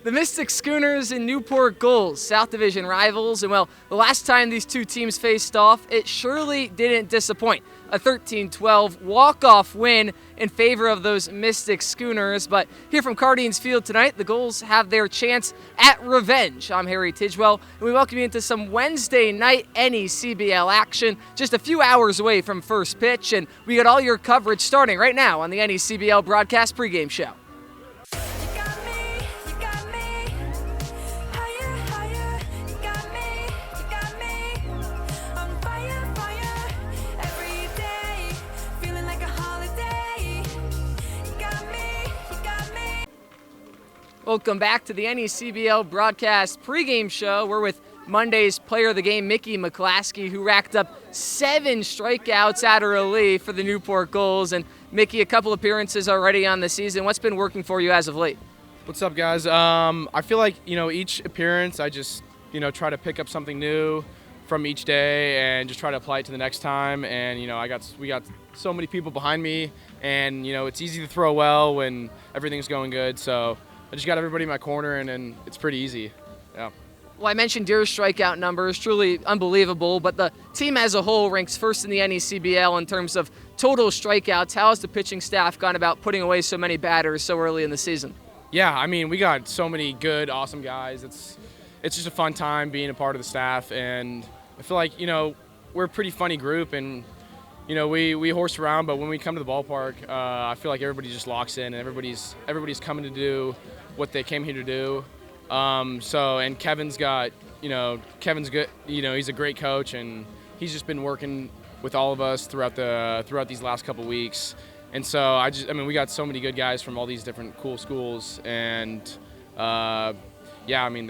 The Mystic Schooners and Newport Gulls, South Division rivals, and well, the last time these two teams faced off, it surely didn't disappoint. A 13-12 walk-off win in favor of those Mystic Schooners, but here from Cardines Field tonight, the Gulls have their chance at revenge. I'm Harry Tidgewell, and we welcome you into some Wednesday night NECBL action, just a few hours away from first pitch, and we got all your coverage starting right now on the NECBL broadcast pregame show. Welcome back to the NECBL broadcast pregame show. We're with Monday's player of the game, Mickey McClaskey, who racked up 7 strikeouts out of relief for the Newport Gulls. And Mickey, a couple appearances already on the season. What's been working for you as of late? What's up, guys? I feel like, each appearance I just, try to pick up something new from each day and just try to apply it to the next time. And, we got so many people behind me, and, it's easy to throw well when everything's going good. So I just got everybody in my corner, and it's pretty easy. Yeah. Well, I mentioned your strikeout numbers, truly unbelievable, but the team as a whole ranks first in the NECBL in terms of total strikeouts. How has the pitching staff gone about putting away so many batters so early in the season? Yeah, we got so many good, awesome guys. It's just a fun time being a part of the staff, and I feel like, we're a pretty funny group, and, we horse around, but when we come to the ballpark, I feel like everybody just locks in, and everybody's coming to do what they came here to do. And Kevin's got, Kevin's good. He's a great coach, and he's just been working with all of us throughout these last couple weeks. And so we got so many good guys from all these different cool schools, and the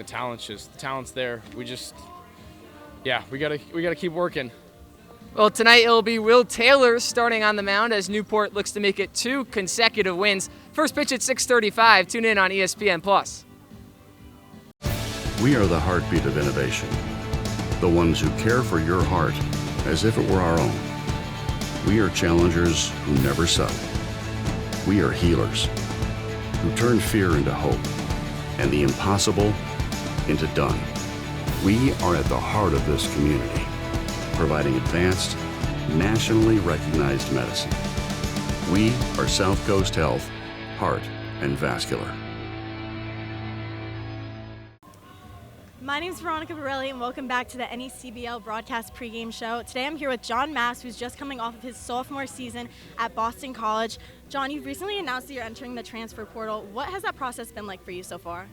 talent's there. We gotta keep working. Well, tonight it'll be Will Taylor starting on the mound as Newport looks to make it 2 consecutive wins. First pitch at 6:35. Tune in on ESPN+. We are the heartbeat of innovation, the ones who care for your heart as if it were our own. We are challengers who never settle. We are healers who turn fear into hope and the impossible into done. We are at the heart of this community, providing advanced, nationally recognized medicine. We are South Coast Health, Heart and Vascular. My name is Veronica Borelli, and welcome back to the NECBL broadcast pregame show. Today I'm here with John Mass, who's just coming off of his sophomore season at Boston College. John, you've recently announced that you're entering the transfer portal. What has that process been like for you so far?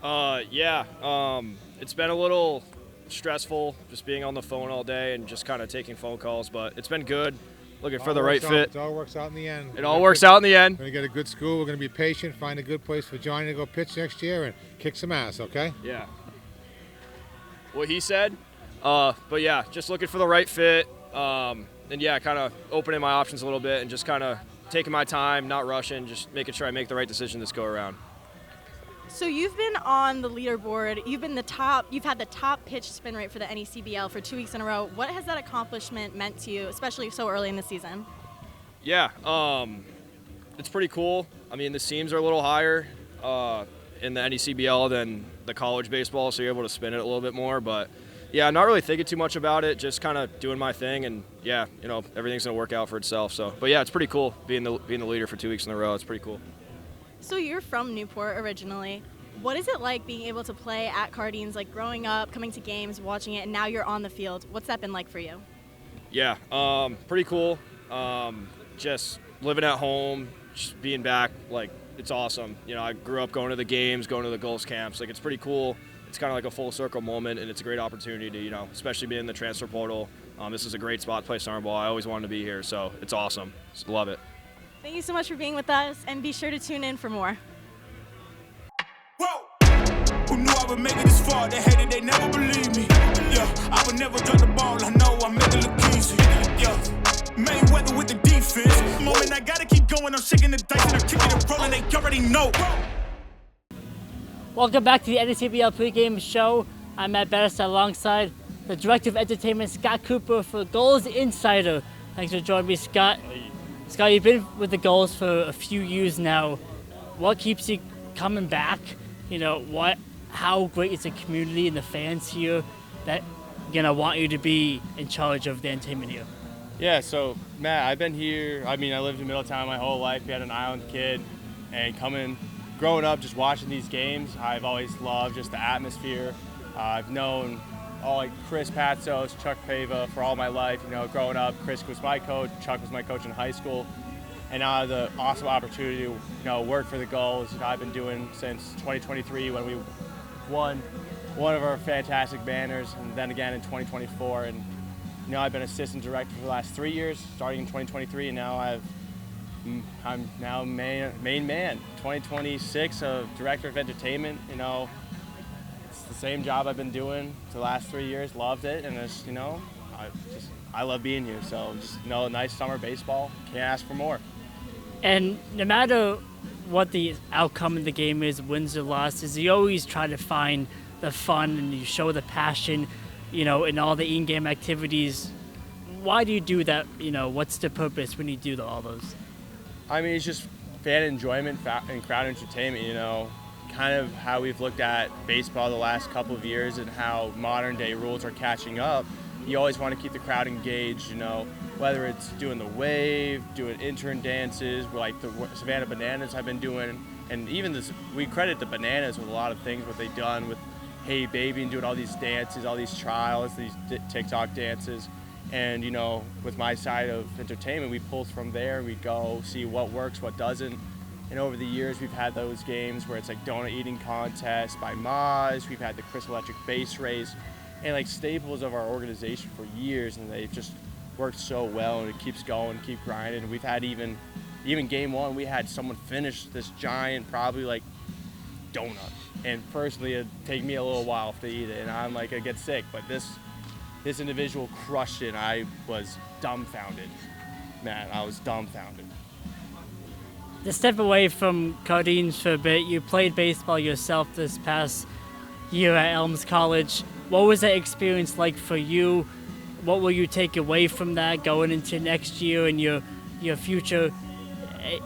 It's been a little stressful just being on the phone all day and just kind of taking phone calls, but it's been good. Looking for the right fit. It all works out in the end. It all works out in the end. We're going to get a good school. We're going to be patient, find a good place for Johnny to go pitch next year and kick some ass, okay? Yeah. What he said. But yeah, just looking for the right fit. Kind of opening my options a little bit and just kind of taking my time, not rushing, just making sure I make the right decision this go around. So you've been on the leaderboard. You've had the top pitch spin rate for the NECBL for 2 weeks in a row. What has that accomplishment meant to you, especially so early in the season? Yeah, it's pretty cool. The seams are a little higher in the NECBL than the college baseball, so you're able to spin it a little bit more. But yeah, I'm not really thinking too much about it, just kind of doing my thing, and yeah, everything's gonna work out for itself. So, but yeah, it's pretty cool being the leader for 2 weeks in a row. It's pretty cool. So you're from Newport originally. What is it like being able to play at Cardines, like growing up, coming to games, watching it, and now you're on the field? What's that been like for you? Yeah, pretty cool. Just living at home, just being back, it's awesome. I grew up going to the games, going to the Gulls camps. It's pretty cool. It's kind of like a full circle moment, and it's a great opportunity to, especially being in the transfer portal. This is a great spot to play summer ball. I always wanted to be here, so it's awesome. Just love it. Thank you so much for being with us, and be sure to tune in for more. Whoa! Who knew I would make it this far? They hated, they never believed me. Yeah, I would never drop the ball. I know I make it look easy. Yeah, Mayweather with the defense. The moment I gotta keep going, I'm shaking the dice and I'm kicking and rolling. They already know. Welcome back to the NECBL pregame show. I'm Matt Bettis alongside the Director of Entertainment, Scott Cooper, for Gulls Insider. Thanks for joining me, Scott. Scott, you've been with the Gulls for a few years now. What keeps you coming back how great is the community and the fans here that want you to be in charge of the entertainment here? Yeah, so Matt, I've been here. I lived in Middletown my whole life. Being an island kid, and growing up, just watching these games, I've always loved just the atmosphere. I've known Chris Patsos, Chuck Pava for all my life. Growing up, Chris was my coach, Chuck was my coach in high school, and now I have the awesome opportunity to work for the Gulls. I've been doing since 2023 when we won one of our fantastic banners, and then again in 2024. And I've been assistant director for the last 3 years, starting in 2023, and now I'm now main man. 2026 of director of entertainment. It's the same job I've been doing for the last 3 years. Loved it, and I love being here. So just a nice summer baseball. Can't ask for more. And no matter what the outcome of the game is, wins or losses, you always try to find the fun and you show the passion, in all the in-game activities. Why do you do that? What's the purpose when you do all those? It's just fan enjoyment and crowd entertainment, kind of how we've looked at baseball the last couple of years and how modern day rules are catching up. You always want to keep the crowd engaged, whether it's doing the wave, doing intern dances, like the Savannah Bananas I've been doing, and even we credit the Bananas with a lot of things, what they've done with Hey Baby and doing all these dances, all these trials, these TikTok dances. And, with my side of entertainment, we pull from there and we go see what works, what doesn't. And over the years, we've had those games where it's like donut eating contest by Maz. We've had the Chris Electric base race, and staples of our organization for years. And they've just worked so well, and it keeps going, keep grinding. And we've had even game one, we had someone finish this giant, probably donut. And personally, it'd take me a little while to eat it, and I'm I get sick. But this individual crushed it. I was dumbfounded. Man, I was dumbfounded. To step away from Cardines for a bit, you played baseball yourself this past year at Elms College. What was that experience like for you? What will you take away from that going into next year and your future?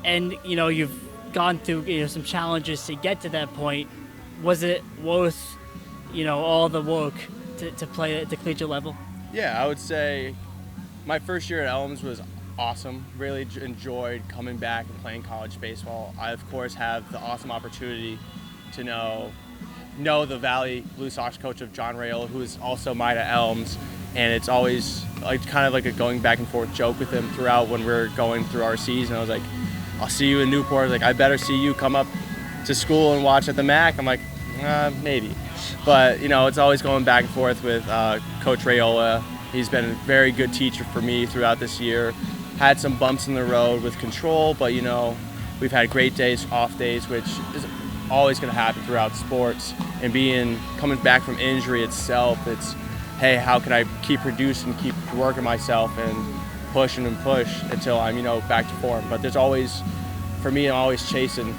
And you've gone through some challenges to get to that point. Was it worth all the work to play at the collegiate level? Yeah, I would say my first year at Elms was awesome. Really enjoyed coming back and playing college baseball. I, of course, have the awesome opportunity to know the Valley Blue Sox coach of John Rayola, who is also mine at Elms. And it's always kind of a going back and forth joke with him throughout when we're going through our season. I was like, I'll see you in Newport. I better see you come up to school and watch at the MAC. I'm like, maybe. But, it's always going back and forth with Coach Rayola. He's been a very good teacher for me throughout this year. Had some bumps in the road with control, but, we've had great days, off days, which is always going to happen throughout sports. And coming back from injury itself, it's, hey, how can I keep producing, keep working myself and push until I'm, back to form. But there's always, for me, I'm always chasing,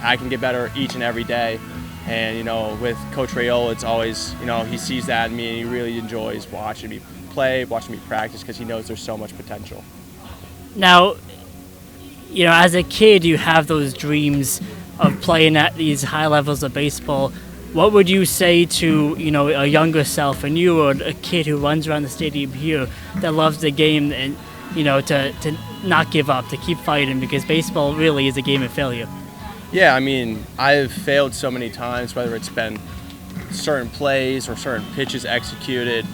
I can get better each and every day. And, with Coach Rayola, it's always, he sees that in me and he really enjoys watching me play, watching me practice, because he knows there's so much potential. Now, as a kid, you have those dreams of playing at these high levels of baseball. What would you say to, a younger self, and you or a kid who runs around the stadium here that loves the game and, to not give up, to keep fighting, because baseball really is a game of failure? Yeah, I've failed so many times, whether it's been certain plays or certain pitches executed,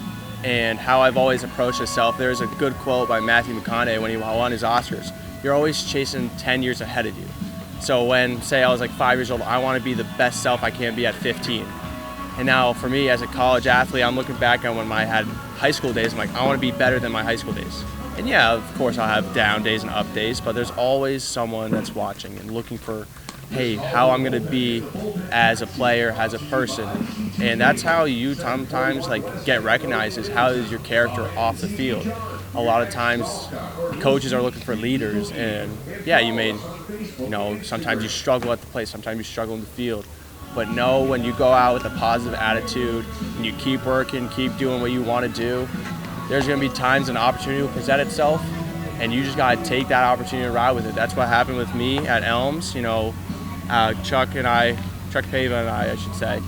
and how I've always approached myself. There's a good quote by Matthew McConaughey when he won his Oscars. You're always chasing 10 years ahead of you. So when, say, I was 5 years old, I want to be the best self I can be at 15. And now for me as a college athlete, I'm looking back on when I had high school days. I'm like, I want to be better than my high school days. And yeah, of course I'll have down days and up days, but there's always someone that's watching and looking for, hey, how I'm going to be as a player, as a person. And that's how you sometimes get recognized, is how is your character off the field. A lot of times coaches are looking for leaders, and yeah, sometimes you struggle at the plate, sometimes you struggle in the field. But know when you go out with a positive attitude and you keep working, keep doing what you want to do, there's going to be times an opportunity will present itself, and you just got to take that opportunity and ride with it. That's what happened with me at Elms. Chuck and I Pava and I should say,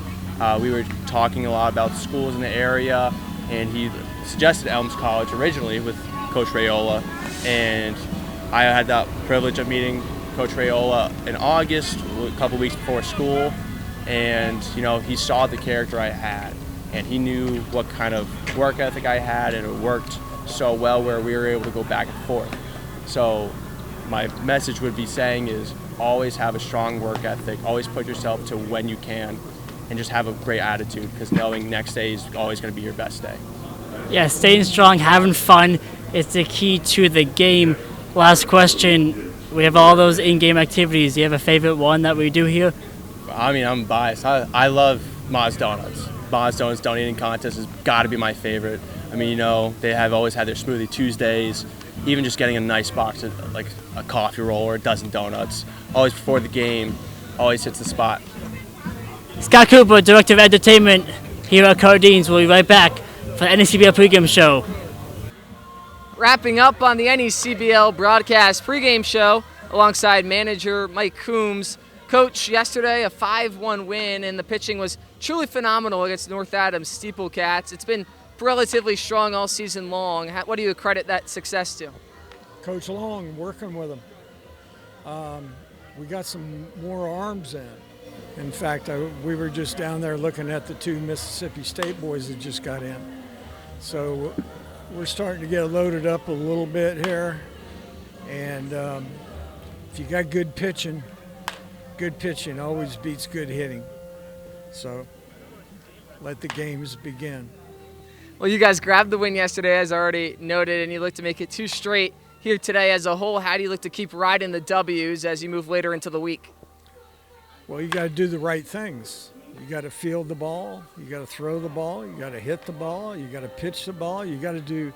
we were talking a lot about schools in the area, and he suggested Elms College originally with Coach Raiola, and I had that privilege of meeting Coach Raiola in August, a couple weeks before school, and he saw the character I had, and he knew what kind of work ethic I had, and it worked so well where we were able to go back and forth. So my message would be saying is always have a strong work ethic, always put yourself to when you can, and just have a great attitude, because knowing next day is always going to be your best day. Yeah, staying strong, having fun is the key to the game. Last question. We have all those in-game activities. Do you have a favorite one that we do here? I mean, I'm biased. I love Ma's Donuts. Ma's Donuts Donating Contest has got to be my favorite. I mean, they have always had their Smoothie Tuesdays. Even just getting a nice box of like a coffee roll or a dozen donuts, always before the game, always hits the spot. Scott Cooper, Director of Entertainment here at Cardines. We'll be right back for the NECBL pregame show. Wrapping up on the NECBL broadcast pregame show alongside manager Mike Coombs. Coach, yesterday a 5-1 win, and the pitching was truly phenomenal against North Adams Steeplecats. It's been relatively strong all season long. What do you credit that success to? Coach Long, working with them. We got some more arms in. In fact, we were just down there looking at the 2 Mississippi State boys that just got in. So we're starting to get loaded up a little bit here. And if you got good pitching always beats good hitting. So let the games begin. Well, you guys grabbed the win yesterday, as already noted, and you look to make it 2 straight here today as a whole. How do you look to keep riding the W's as you move later into the week? Well, you got to do the right things. You got to field the ball. You got to throw the ball. You got to hit the ball. You got to pitch the ball. You got to do,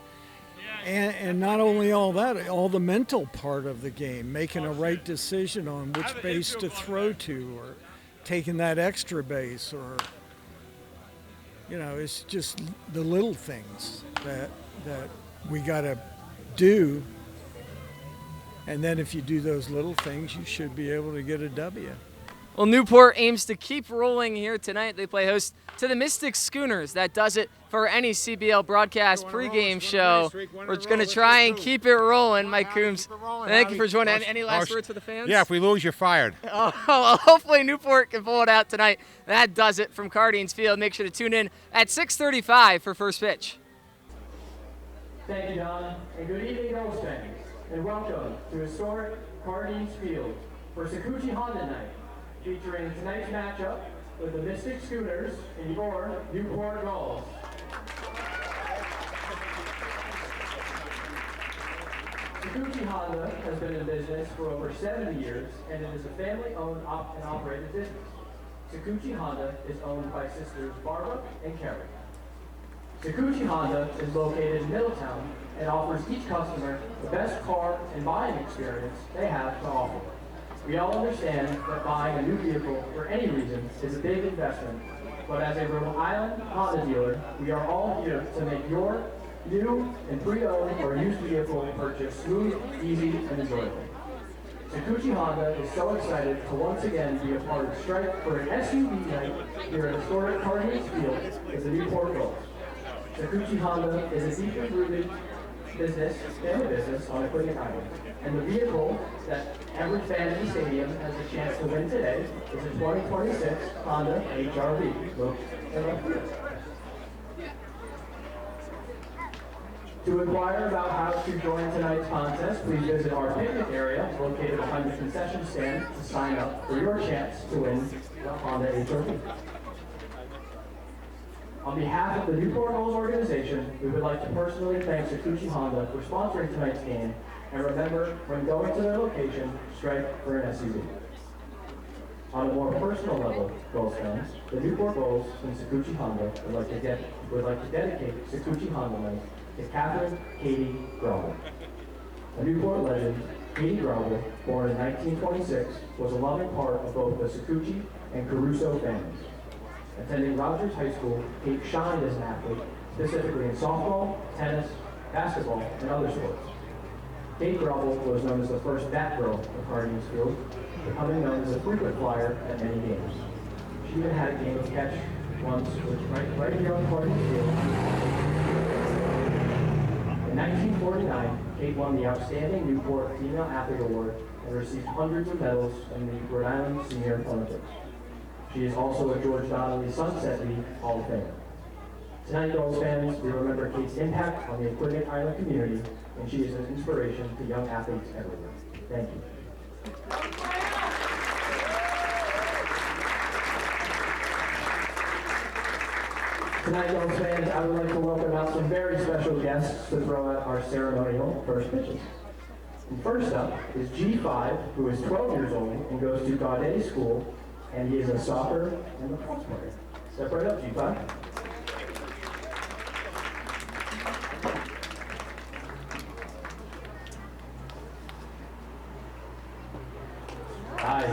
and not only all that, all the mental part of the game, making a right decision on which base to throw to, or taking that extra base, or it's just the little things that we got to do. And then if you do those little things, you should be able to get a W. Well, Newport aims to keep rolling here tonight. They play host to the Mystic Schooners. That does it for any CBL broadcast pregame show. We're going to try and keep it rolling. Mike Coombs, thank you for joining. Any last words for the fans? Yeah, if we lose, you're fired. Oh, well, hopefully Newport can pull it out tonight. That does it from Cardines Field. Make sure to tune in at 6:35 for first pitch. Thank you, Don, and good evening, Gulls fans, and welcome to historic Cardines Field for Sakuchi Honda Night, featuring tonight's matchup with the Mystic Schooners and your Newport Gulls. Sakuchi Honda has been in business for over 70 years, and it is a family-owned and operated business. Sakuchi Honda is owned by sisters Barbara and Carrie. Sakuchi Honda is located in Middletown and offers each customer the best car and buying experience they have to offer. We all understand that buying a new vehicle for any reason is a big investment, but as a Rhode Island Honda dealer, we are all here to make your new and pre-owned or used vehicle purchase smooth, easy, and enjoyable. Sakuchi Honda is so excited to once again be a part of Strike for an SUV night here at historic Cardines Field with the Newport Gulls. Sakuchi Honda is a deeply rooted family business on Aquidneck Island, and the vehicle that every fan in the stadium has a chance to win today is a 2026 Honda HR-V. Look at left field. To inquire about how to join tonight's contest, please visit our picnic area located behind the concession stand to sign up for your chance to win the Honda HR-V. On behalf of the Newport Gulls organization, we would like to personally thank Sakuchi Honda for sponsoring tonight's game, and remember, when going to their location, strike for an SUV. On a more personal level, Gulls fans, the Newport Gulls and Sakuchi Honda would like to dedicate Sakuchi Honda Night to Catherine Katie Grauble. A Newport legend, Katie Grauble, born in 1926, was a loving part of both the Sakuchi and Caruso families. Attending Rogers High School, Kate shined as an athlete, specifically in softball, tennis, basketball, and other sports. Kate Grauble was known as the first bat girl of Cardines Field, becoming known as a frequent flyer at many games. She even had a game of catch once, which right here on the court of the field. In 1949, Kate won the Outstanding Newport Female Athlete Award and received hundreds of medals in the Rhode Island Senior Olympics. She is also a George Donnelly Sunset League Hall of Famer. Tonight, Gulls fans, we remember Kate's impact on the Aquidneck Island community, and she is an inspiration to young athletes everywhere. Thank you. Tonight, Gulls fans, I would like to welcome out some very special guests to throw out our ceremonial first pitches. And first up is G5, who is 12 years old and goes to Gaudet School, and he is a soccer and lacrosse player. Step right up, G5. Hi.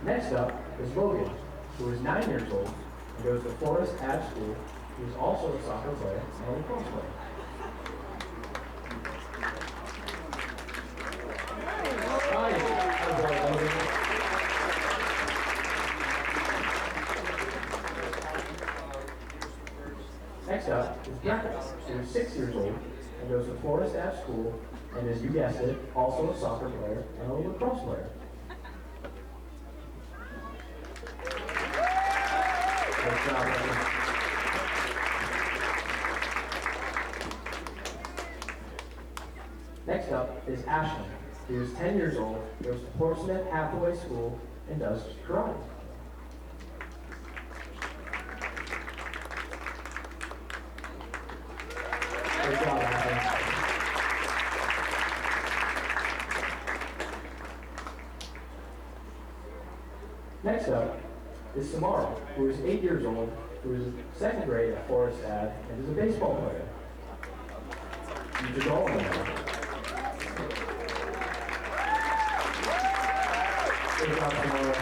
Next up is Logan, who is 9 years old and goes to Forest Ave School. He is also a soccer player and a lacrosse player. Next up is Becca, who is 6 years old and goes to Forest Ave School and is, you guessed it, also a soccer player and a lacrosse player. Good job, Becca. Next up is Ashley, who is 10 years old, goes to Portsmouth Hathaway School, and does karate. Good job, Ashley. Next up is Samara, who is 8 years old, who is in second grade at Forest Ave, and is a baseball player. You should all know that. Good job, Samara.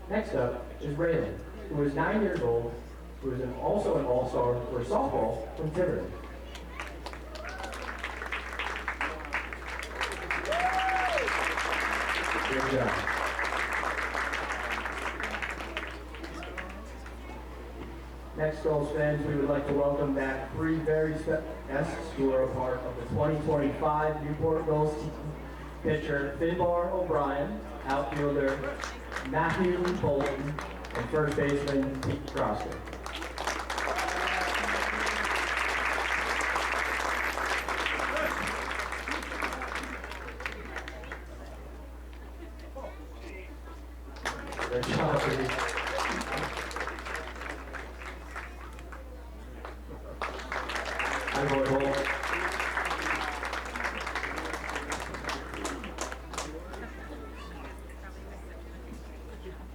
Next up is Raylan, who is 9 years old, who is also an all-star for softball from Tiverton. Good job. Next, Gulls fans, we would like to welcome back three very special guests who are a part of the 2025 Newport Gulls team. Pitcher Finbar O'Brien, outfielder Matthew Bolton, and first baseman Pete Crosby. Good job, Pete. Hi, Boyd Holt.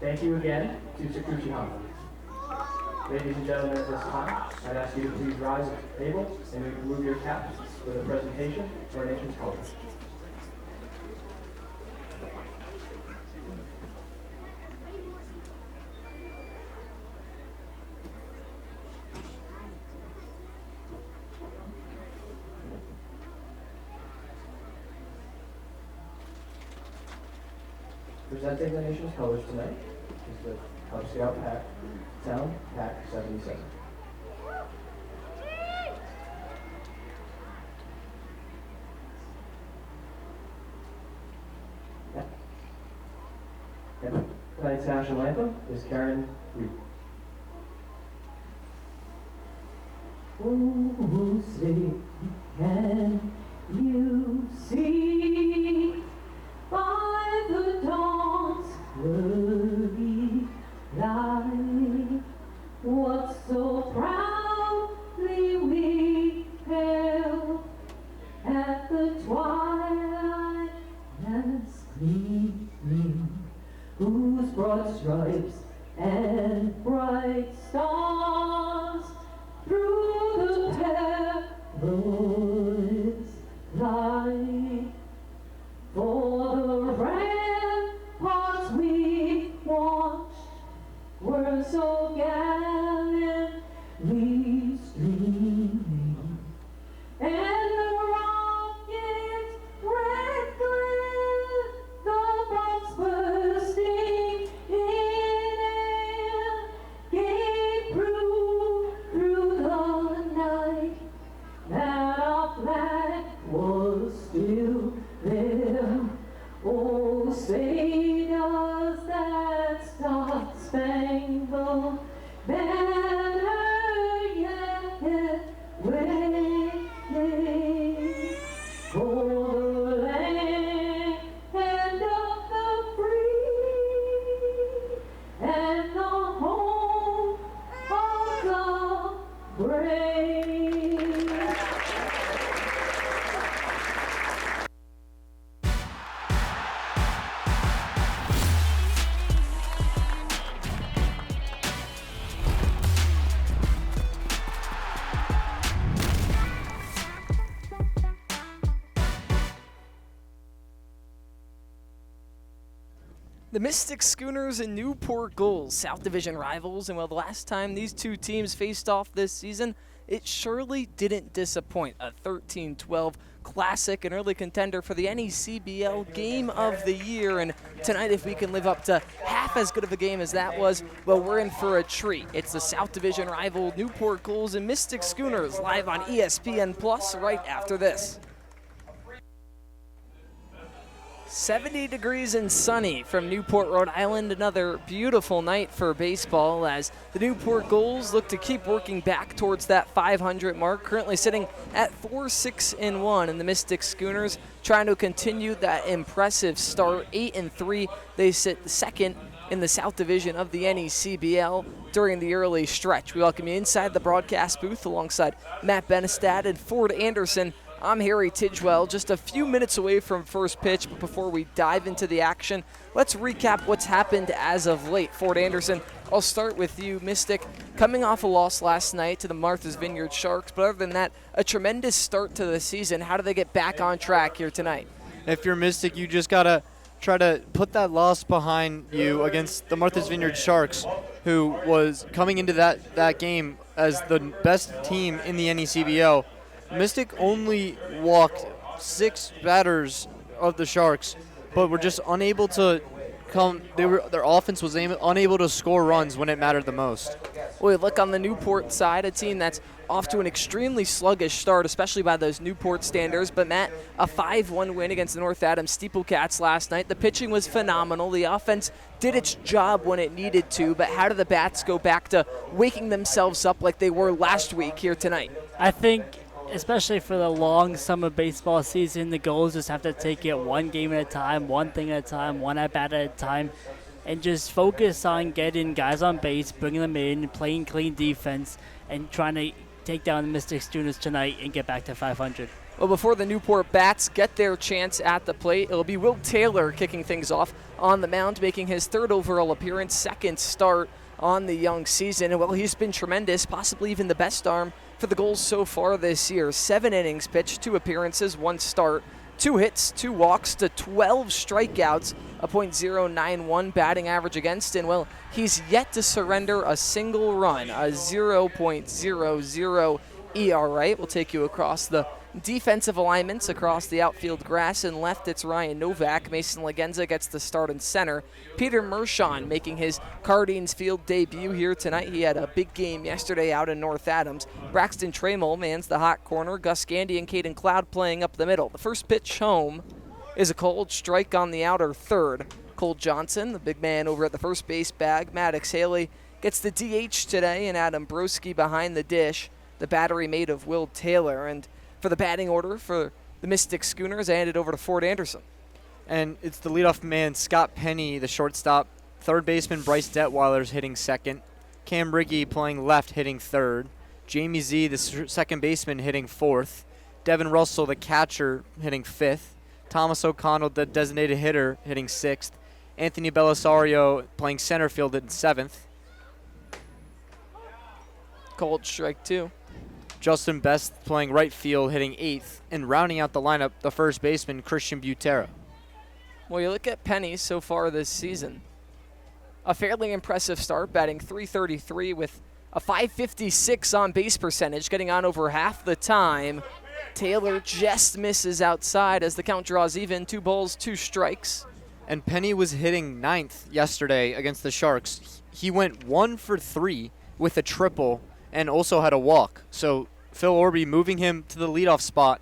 Thank you again to Sakuchi Honda. Ladies and gentlemen, at this time, I'd ask you to please rise at the table and remove your caps for the presentation of our nation's colors. Presenting the nation's colors tonight is the Cub Scout Pack, Town Pack 77. And tonight's national anthem is Karen Reed. Oh, say, can you see by the dawn's early light what so proudly we hailed at the twilight as gleaming, whose broad stripes and bright stars through the perilous light. For the ramparts we watched were so gallantly brave. The Mystic Schooners and Newport Gulls, South Division rivals, and well, the last time these two teams faced off this season, it surely didn't disappoint. A 13-12 classic, an early contender for the NECBL Game of the Year, and tonight if we can live up to half as good of a game as that was, well, we're in for a treat. It's the South Division rival Newport Gulls and Mystic Schooners live on ESPN Plus right after this. 70 degrees and sunny from Newport, Rhode Island. Another beautiful night for baseball as the Newport Gulls look to keep working back towards that 500 mark, currently sitting at 4-6-1, and the Mystic Schooners trying to continue that impressive start, 8-3. They sit second in the South Division of the NECBL during the early stretch. We welcome you inside the broadcast booth alongside Matt Benestad and Ford Anderson. I'm Harry Tidgewell, just a few minutes away from first pitch, but before we dive into the action, let's recap what's happened as of late. Ford Anderson, I'll start with you. Mystic coming off a loss last night to the Martha's Vineyard Sharks, but other than that, a tremendous start to the season. How do they get back on track here tonight? If you're Mystic, you just got to try to put that loss behind you against the Martha's Vineyard Sharks, who was coming into that game as the best team in the NECBL. Mystic only walked 6 batters of the Sharks, but were just unable to come. Their offense was unable to score runs when it mattered the most. Well, look on the Newport side, a team that's off to an extremely sluggish start, especially by those Newport standards. But Matt, a 5-1 win against the North Adams Steeplecats last night. The pitching was phenomenal. The offense did its job when it needed to. But how do the Bats go back to waking themselves up like they were last week here tonight? I think, especially for the long summer baseball season, the Gulls just have to take it one game at a time, one thing at a time, one at-bat at a time, and just focus on getting guys on base, bringing them in, playing clean defense, and trying to take down the Mystic Schooners tonight and get back to 500. Well, before the Newport Bats get their chance at the plate, it'll be Will Taylor kicking things off on the mound, making his 3rd overall appearance, 2nd start on the young season. And, well, he's been tremendous, possibly even the best arm for the Gulls so far this year. 7 innings pitched, 2 appearances, 1 start, 2 hits, 2 walks to 12 strikeouts, a .091 batting average against, and well, he's yet to surrender a single run, a 0.00 ERA. We'll take you across the defensive alignments across the outfield grass. And left, it's Ryan Novak. Mason Legenza gets the start in center. Peter Mershon making his Cardines Field debut here tonight. He had a big game yesterday out in North Adams. Braxton Trammell mans the hot corner. Gus Gandy and Caden Cloud playing up the middle. The first pitch home is a cold strike on the outer third. Cole Johnson, the big man over at the first base bag. Maddox Haley gets the DH today, and Adam Broski behind the dish. The battery made of Will Taylor. And for the batting order for the Mystic Schooners, I hand it over to Ford Anderson. And it's the leadoff man, Scott Penny, the shortstop. Third baseman, Bryce Detweiler's hitting second. Cam Riggy playing left, hitting third. Jamie Z, the second baseman, hitting fourth. Devin Russell, the catcher, hitting fifth. Thomas O'Connell, the designated hitter, hitting sixth. Anthony Belisario playing center field in seventh. Cold strike two. Justin Best playing right field, hitting eighth. And rounding out the lineup, the first baseman, Christian Butera. Well, you look at Penny so far this season. A fairly impressive start, batting .333 with a .556 on base percentage, getting on over half the time. Taylor just misses outside as the count draws even. 2 balls, 2 strikes. And Penny was hitting ninth yesterday against the Sharks. He went 1 for 3 with a triple and also had a walk. So Phil Orby moving him to the leadoff spot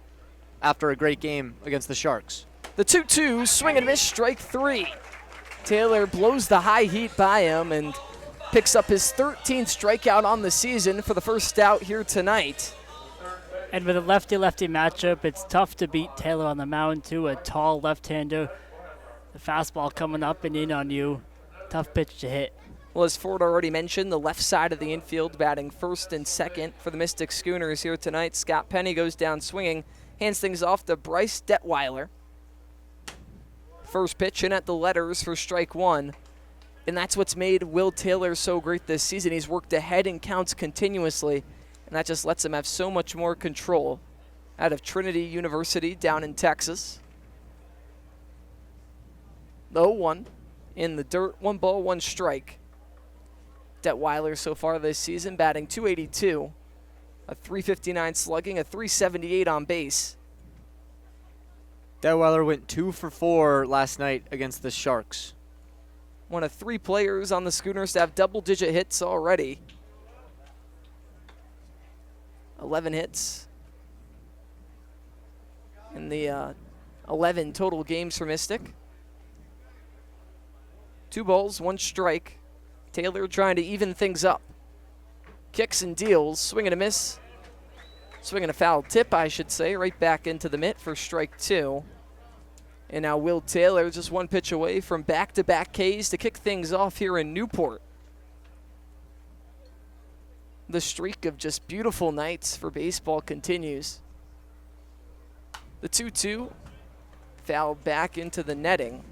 after a great game against the Sharks. The 2-2, swing and miss, strike 3. Taylor blows the high heat by him and picks up his 13th strikeout on the season for the first out here tonight. And with a lefty-lefty matchup, it's tough to beat Taylor on the mound, too. A tall left-hander. The fastball coming up and in on you. Tough pitch to hit. Well, as Ford already mentioned, the left side of the infield batting first and second for the Mystic Schooners here tonight. Scott Penny goes down swinging, hands things off to Bryce Detweiler. First pitch in at the letters for strike one. And that's what's made Will Taylor so great this season. He's worked ahead in counts continuously, and that just lets him have so much more control out of Trinity University down in Texas. The 0-1 in the dirt, 1 ball, 1 strike. Detweiler so far this season batting .282, a .359 slugging, a .378 on base. Detweiler went 2 for 4 last night against the Sharks. One of 3 players on the Schooners to have double-digit hits already. 11 hits in the 11 total games for Mystic. 2 balls, 1 strike. Taylor trying to even things up. Kicks and deals, swing and a miss. Swing and a foul tip, I should say, right back into the mitt for strike 2. And now Will Taylor just 1 pitch away from back-to-back Ks to kick things off here in Newport. The streak of just beautiful nights for baseball continues. The 2-2 fouled back into the netting.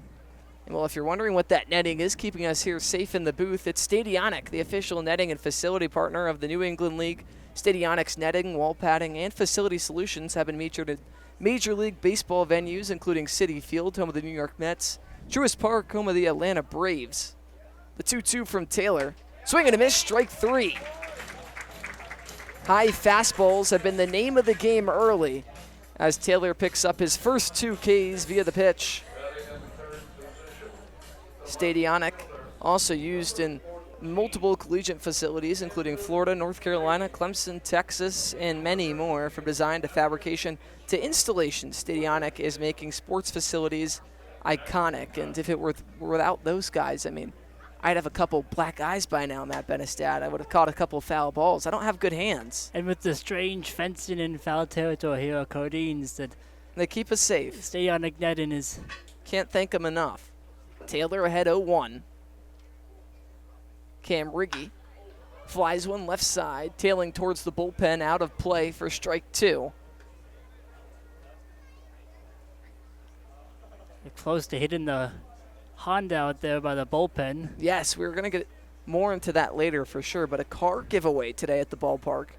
And well, if you're wondering what that netting is keeping us here safe in the booth, it's Stadionic, the official netting and facility partner of the New England League. Stadionic's netting, wall padding, and facility solutions have been featured at Major League Baseball venues, including Citi Field, home of the New York Mets, Truist Park, home of the Atlanta Braves. The 2-2 from Taylor. Swing and a miss, strike 3. High fastballs have been the name of the game early as Taylor picks up his first 2 Ks via the pitch. Stadionic, also used in multiple collegiate facilities, including Florida, North Carolina, Clemson, Texas, and many more. From design to fabrication to installation, Stadionic is making sports facilities iconic. And if it were without those guys, I mean, I'd have a couple black eyes by now, Matt Benestad. I would have caught a couple foul balls. I don't have good hands. And with the strange fencing in foul territory here at Codines, that they keep us safe. Stadionic netting is... Can't thank them enough. Taylor ahead 0-1. Cam Riggy flies one left side, tailing towards the bullpen, out of play for strike 2. They're close to hitting the Honda out there by the bullpen. Yes, we were going to get more into that later for sure, but a car giveaway today at the ballpark.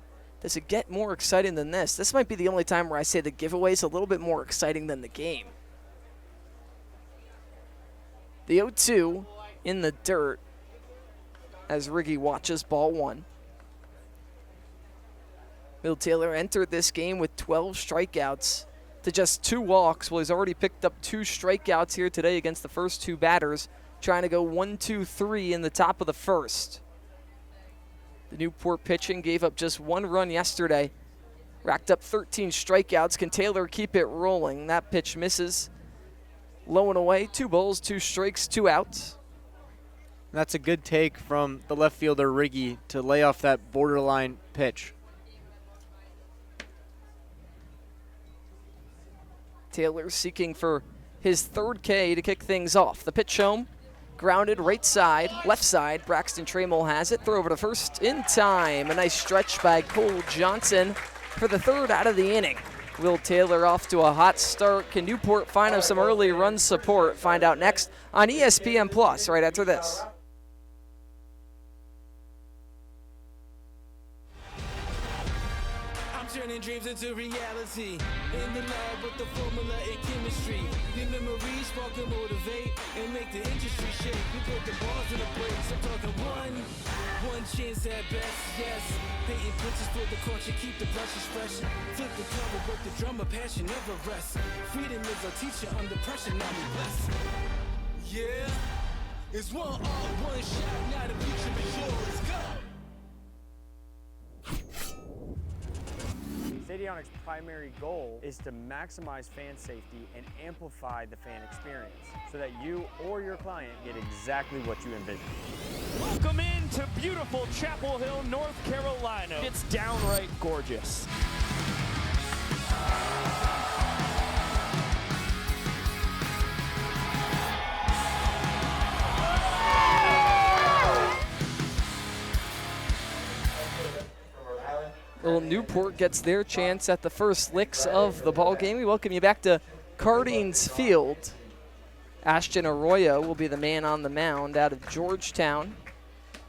Does it get more exciting than this? This might be the only time where I say the giveaway is a little bit more exciting than the game. The 0-2 in the dirt as Riggy watches ball 1. Will Taylor entered this game with 12 strikeouts to just 2 walks. Well, he's already picked up 2 strikeouts here today against the first 2 batters, trying to go 1-2-3 in the top of the first. The Newport pitching gave up just 1 run yesterday, racked up 13 strikeouts. Can Taylor keep it rolling? That pitch misses. Low and away, 2 balls, 2 strikes, 2 outs. That's a good take from the left fielder Riggy to lay off that borderline pitch. Taylor seeking for his 3rd K to kick things off. The pitch home, grounded right side, left side. Braxton Trammell has it. Throw over to first in time. A nice stretch by Cole Johnson for the 3rd out of the inning. Will Taylor off to a hot start. Can Newport find him some early run support? Find out next on ESPN Plus right after this. Turning dreams into reality. In the lab with the formula and chemistry. The memories spark and motivate and make the industry shake. We put the bars in the brakes. I'm talking one chance at best, yes. Painting pictures for the culture, keep the brushes fresh. Flip the cover, work the drummer, passion never rests. Freedom is our teacher under pressure, now we blessed. Yeah, it's one all, one shot, now the future is yours. Go! Stadionic's primary goal is to maximize fan safety and amplify the fan experience so that you or your client get exactly what you envision. Welcome into beautiful Chapel Hill, North Carolina. It's downright gorgeous. Well, Newport gets their chance at the first licks of the ball game. We welcome you back to Cardines Field. Ashton Arroyo will be the man on the mound out of Georgetown.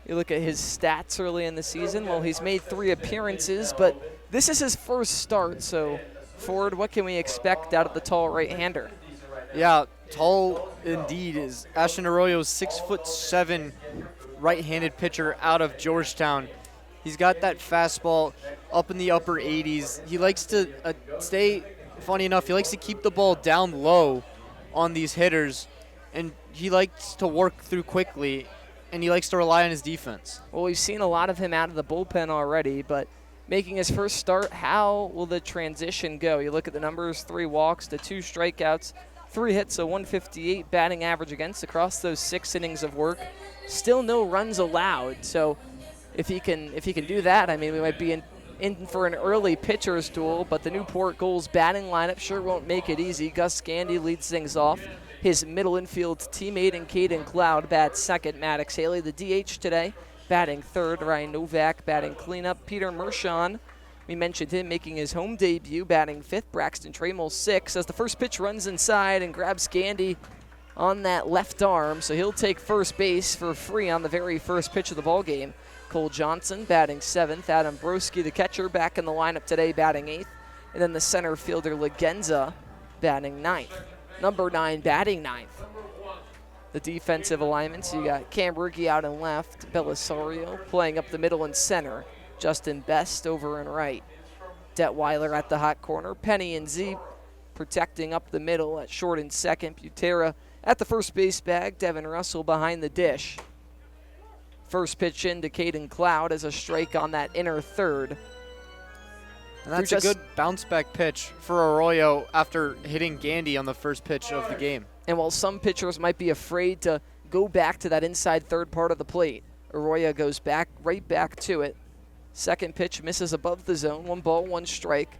You look at his stats early in the season. Well, he's made 3 appearances, but this is his first start. So, Ford, what can we expect out of the tall right-hander? Yeah, tall indeed is Ashton Arroyo's 6'7" right-handed pitcher out of Georgetown. He's got that fastball up in the upper 80s. He likes to funny enough, he likes to keep the ball down low on these hitters, and he likes to work through quickly, and he likes to rely on his defense. Well, we've seen a lot of him out of the bullpen already, but making his first start, how will the transition go? You look at the numbers, 3 walks to 2 strikeouts, 3 hits, a 158 batting average against across those 6 innings of work. Still no runs allowed, so if he can do that, I mean, we might be in for an early pitcher's duel, but the Newport Gulls batting lineup sure won't make it easy. Gus Gandy leads things off. His middle infield teammate in Caden Cloud bats second. Maddox Haley, the DH today, batting third. Ryan Novak batting cleanup. Peter Mershon, we mentioned him making his home debut, batting fifth. Braxton Trammell sixth as the first pitch runs inside and grabs Gandy on that left arm, so he'll take first base for free on the very first pitch of the ball game. Cole Johnson batting seventh. Adam Broski, the catcher, back in the lineup today, batting eighth. And then the center fielder, Legenza, batting ninth. Number 9 batting ninth. The defensive alignments, you got Cam Ricky out and left, Belisario playing up the middle and center, Justin Best over and right. Detweiler at the hot corner, Penny and Z protecting up the middle at short and second, Butera at the first base bag, Devin Russell behind the dish. First pitch in to Caden Cloud as a strike on that inner third. And that's a good bounce-back pitch for Arroyo after hitting Gandy on the first pitch of the game. And while some pitchers might be afraid to go back to that inside third part of the plate, Arroyo goes right back to it. Second pitch misses above the zone. 1 ball, 1 strike.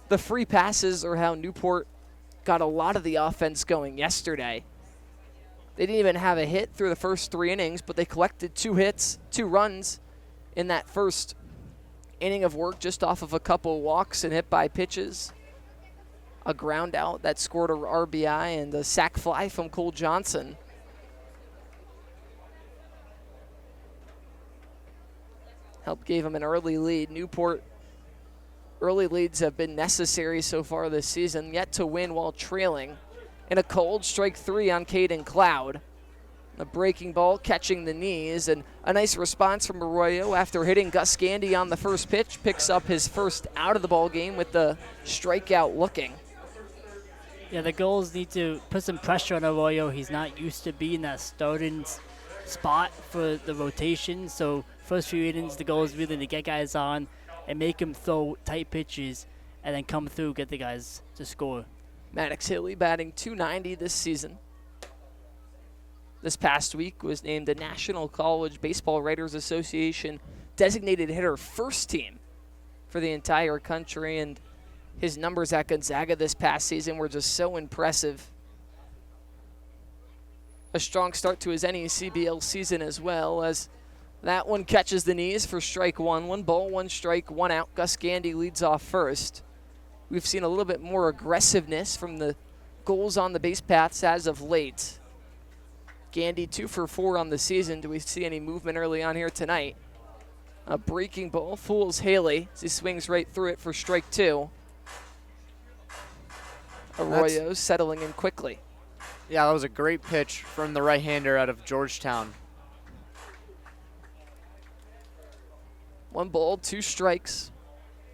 The free passes are how Newport got a lot of the offense going yesterday. They didn't even have a hit through the first 3 innings, but they collected 2 hits, 2 runs in that first inning of work just off of a couple walks and hit by pitches. A ground out that scored a RBI and a sac fly from Cole Johnson. Help gave him an early lead. Newport early leads have been necessary so far this season, yet to win while trailing. In a cold, strike 3 on Caden Cloud. A breaking ball catching the knees, and a nice response from Arroyo after hitting Gus Gandy on the first pitch. Picks up his first out of the ball game with the strikeout looking. Yeah, the Gulls need to put some pressure on Arroyo. He's not used to being that starting spot for the rotation, so first few innings, the Gulls really need to get guys on and make him throw tight pitches and then come through, get the guys to score. Maddox Haley batting .290 this season. This past week was named the National College Baseball Writers Association designated hitter first team for the entire country, and his numbers at Gonzaga this past season were just so impressive. A strong start to his NECBL season as well, as that one catches the knees for strike 1. 1 ball, 1 strike, 1 out. Gus Gandy leads off first. We've seen a little bit more aggressiveness from the Gulls on the base paths as of late. Gandy 2 for 4 on the season. Do we see any movement early on here tonight? A breaking ball fools Haley as he swings right through it for strike 2. Arroyo settling in quickly. Yeah, that was a great pitch from the right-hander out of Georgetown. 1 ball, 2 strikes.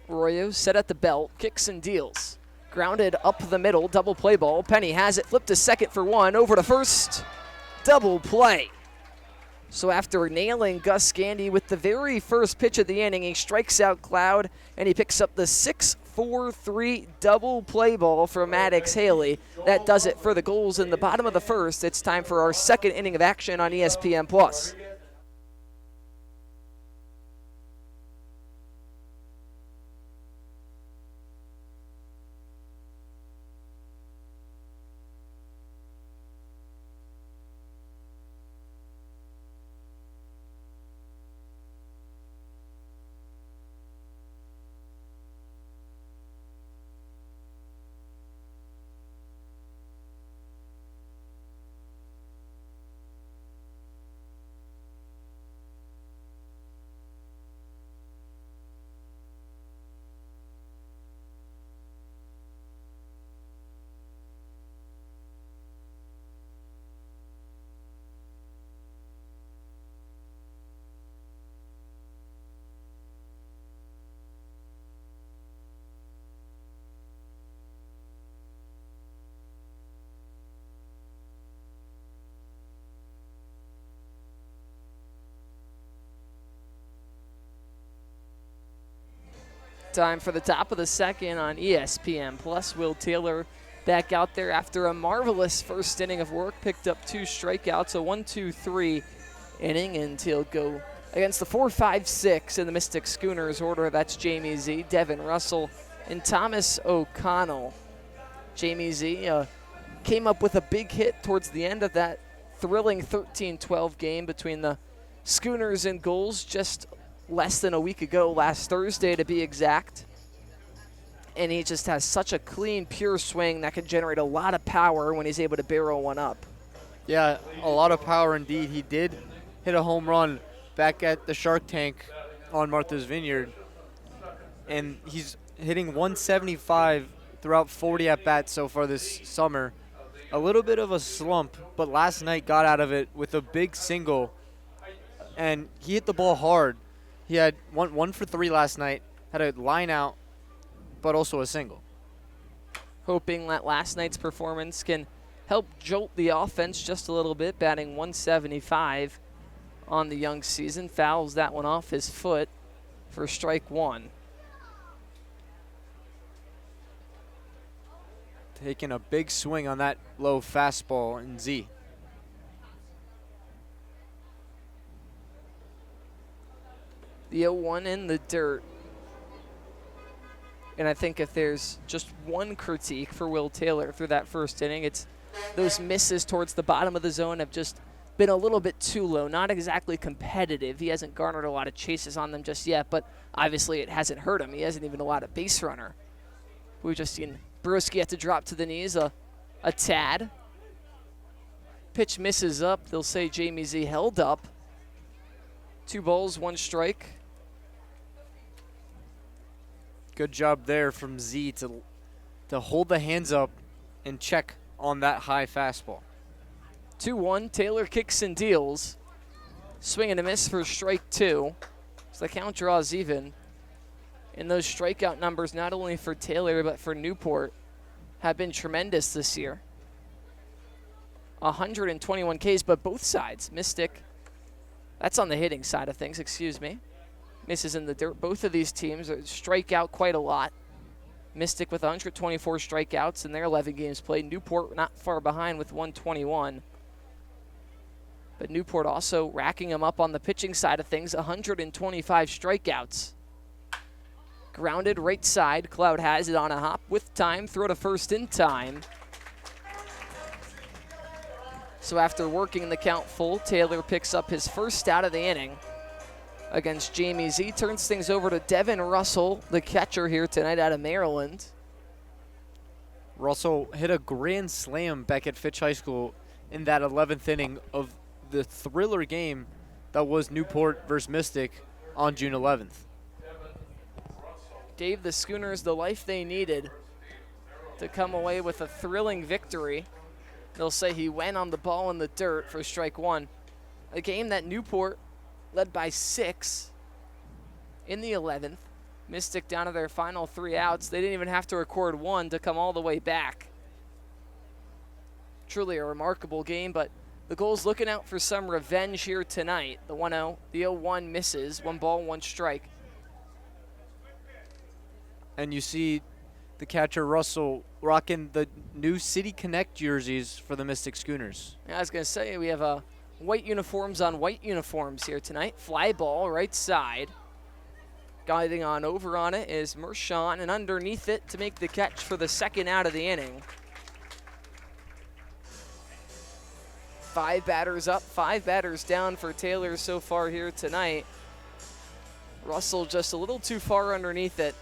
Arroyo set at the belt, kicks and deals. Grounded up the middle, double play ball. Penny has it, flipped to second for 1, over to first. Double play. So after nailing Gus Gandy with the very first pitch of the inning, he strikes out Cloud, and he picks up the 6-4-3 double play ball from Maddox Haley. That does it for the Gulls in the bottom of the first. It's time for our second inning of action on ESPN+. Time for the top of the second on ESPN Plus. Will Taylor back out there after a marvelous first inning of work. Picked up 2 strikeouts, a 1-2-3 inning, and he'll go against the 4-5-6 in the Mystic Schooners order. That's Jamie Z, Devin Russell, and Thomas O'Connell. Jamie Z came up with a big hit towards the end of that thrilling 13-12 game between the Schooners and Gulls just less than a week ago, last Thursday to be exact. And he just has such a clean, pure swing that can generate a lot of power when he's able to barrel one up. Yeah, a lot of power indeed. He did hit a home run back at the Shark Tank on Martha's Vineyard. And he's hitting 175 throughout 40 at-bats so far this summer. A little bit of a slump, but last night got out of it with a big single. And he hit the ball hard. He had one for 3 last night, had a line out, but also a single. Hoping that last night's performance can help jolt the offense just a little bit, batting 175 on the young season. Fouls that one off his foot for strike 1. Taking a big swing on that low fastball in Z. The 0-1 in the dirt. And I think if there's just one critique for Will Taylor through that first inning, it's those misses towards the bottom of the zone have just been a little bit too low. Not exactly competitive. He hasn't garnered a lot of chases on them just yet, but obviously it hasn't hurt him. He hasn't even allowed a base runner. We've just seen Broski have to drop to the knees a tad. Pitch misses up. They'll say Jamie Z held up. 2 balls, 1 strike. Good job there from Z to hold the hands up and check on that high fastball. 2-1, Taylor kicks and deals. Swing and a miss for strike 2. So the count draws even. And those strikeout numbers, not only for Taylor but for Newport, have been tremendous this year. 121 Ks, but both sides. Mystic, that's on the hitting side of things, excuse me. Misses in the dirt. Both of these teams strike out quite a lot. Mystic with 124 strikeouts in their 11 games played. Newport not far behind with 121. But Newport also racking them up on the pitching side of things, 125 strikeouts. Grounded right side. Cloud has it on a hop with time. Throw to first in time. So after working the count full, Taylor picks up his first out of the inning against Jamie Z. Turns things over to Devin Russell, the catcher here tonight out of Maryland. Russell hit a grand slam back at Fitch High School in that 11th inning of the thriller game that was Newport versus Mystic on June 11th. Gave the Schooners the life they needed to come away with a thrilling victory. They'll say he went on the ball in the dirt for strike 1. A game that Newport led by 6 in the 11th. Mystic down to their final 3 outs. They didn't even have to record 1 to come all the way back. Truly a remarkable game, but the Gulls looking out for some revenge here tonight. The 1-0, the 0-1 misses, 1 ball, 1 strike. And you see the catcher Russell rocking the new City Connect jerseys for the Mystic Schooners. Yeah, I was going to say, we have white uniforms on white uniforms here tonight. Fly ball, right side. Guiding on over on it is Mershon, and underneath it to make the catch for the second out of the inning. 5 batters up, 5 batters down for Taylor so far here tonight. Russell just a little too far underneath it.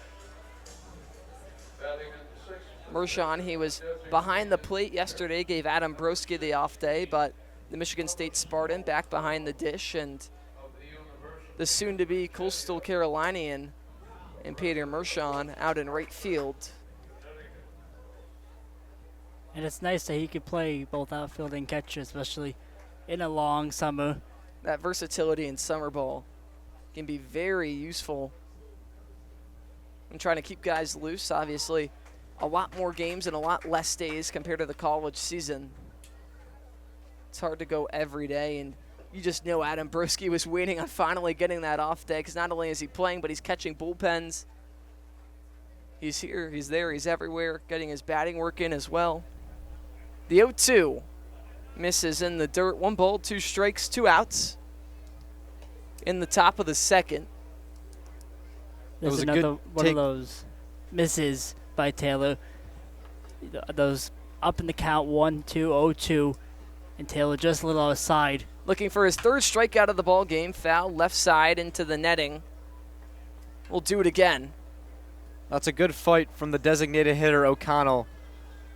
Mershon, he was behind the plate yesterday, gave Adam Broski the off day, but the Michigan State Spartan back behind the dish, and the soon-to-be Coastal Carolinian and Peter Mershon out in right field. And it's nice that he could play both outfield and catcher, especially in a long summer. That versatility in summer ball can be very useful. I'm trying to keep guys loose, obviously. A lot more games and a lot less days compared to the college season. It's hard to go every day, and you just know Adam Broski was waiting on finally getting that off day, because not only is he playing, but he's catching bullpens. He's here, he's there, he's everywhere, getting his batting work in as well. The 0-2 misses in the dirt. 1 ball, 2 strikes, 2 outs. In the top of the second. There's another one of those misses by Taylor. Those up in the count, 1-2, 0-2, and Taylor just a little outside. Looking for his 3rd strikeout of the ball game. Foul left side into the netting. We'll do it again. That's a good fight from the designated hitter O'Connell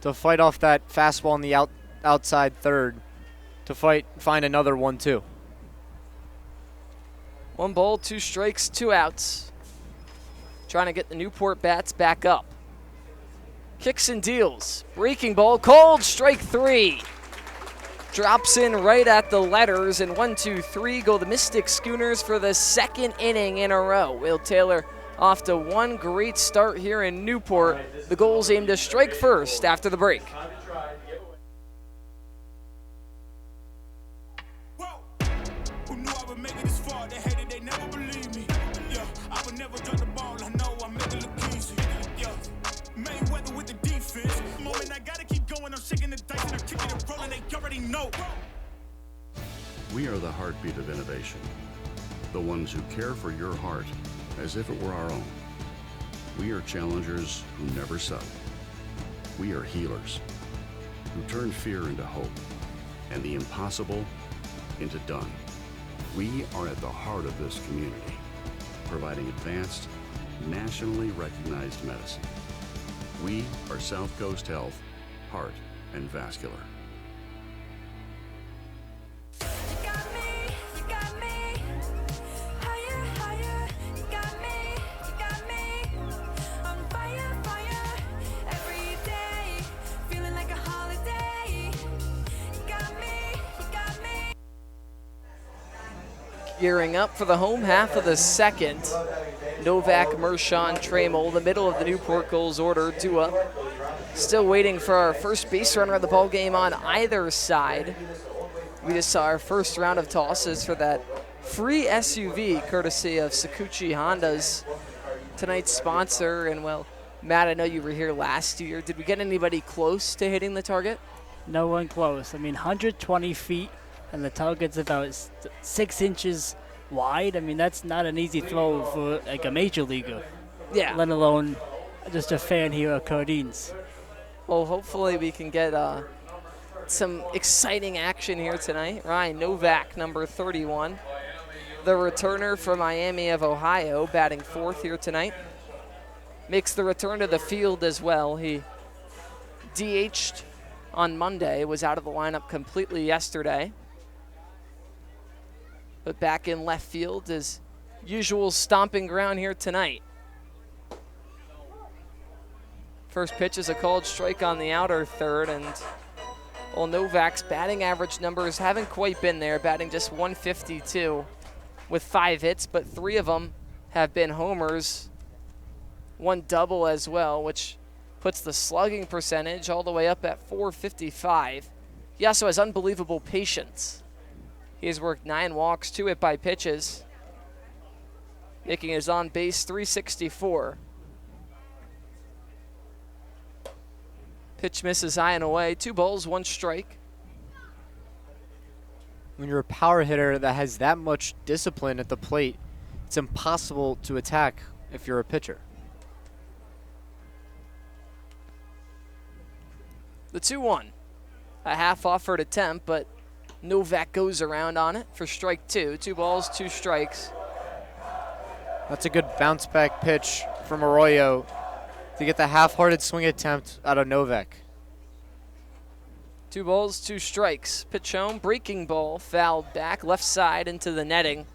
to fight off that fastball on the outside third to find another 1-2. 1 ball, 2 strikes, 2 outs. Trying to get the Newport bats back up. Kicks and deals. Breaking ball, called, strike 3. Drops in right at the letters, and 1, 2, 3 go the Mystic Schooners for the 2nd inning in a row. Will Taylor off to one great start here in Newport. The Gulls aim to strike first after the break. Who knew I would make it this far? They hated, they never believed me. Yeah, I would never drop the ball. I know I make it look easy. Yeah, Mayweather with the defense. Moment I gotta keep going. I'm shaking the dice and I'm kicking and rolling. They already know. We are the heartbeat of innovation. The ones who care for your heart as if it were our own. We are challengers who never settle. We are healers who turn fear into hope and the impossible into done. We are at the heart of this community, providing advanced, nationally recognized medicine. We are South Coast Health, Heart and Vascular. Gearing up for the home half of the second. Novak, Mershon, Trammell, the middle of the Newport Gulls order, due up. Still waiting for our first base runner of the ball game on either side. We just saw our first round of tosses for that free SUV, courtesy of Sakuchi Honda's tonight's sponsor. And well, Matt, I know you were here last year. Did we get anybody close to hitting the target? No one close. I mean, 120 feet, and the target's about 6 inches wide. I mean, that's not an easy throw for like a major leaguer. Yeah. Let alone just a fan here at Cardines. Well, hopefully we can get some exciting action here tonight. Ryan Novak, number 31, the returner from Miami of Ohio, batting 4th here tonight. Makes the return to the field as well. He DH'd on Monday, was out of the lineup completely yesterday. But back in left field, his usual stomping ground here tonight. First pitch is a called strike on the outer third, and well, Novak's batting average numbers haven't quite been there, batting just 152 with 5 hits, but 3 of them have been homers, 1 double as well, which puts the slugging percentage all the way up at .455. He also has unbelievable patience. He has worked 9 walks, 2 hit by pitches, making his on base .364. Pitch misses high and away. 2 balls, 1 strike. When you're a power hitter that has that much discipline at the plate, it's impossible to attack if you're a pitcher. The 2-1. A half offered attempt, but Novak goes around on it for strike 2. 2 balls, 2 strikes. That's a good bounce back pitch from Arroyo to get the half-hearted swing attempt out of Novak. 2 balls, 2 strikes. Pitch home, breaking ball, fouled back, left side into the netting.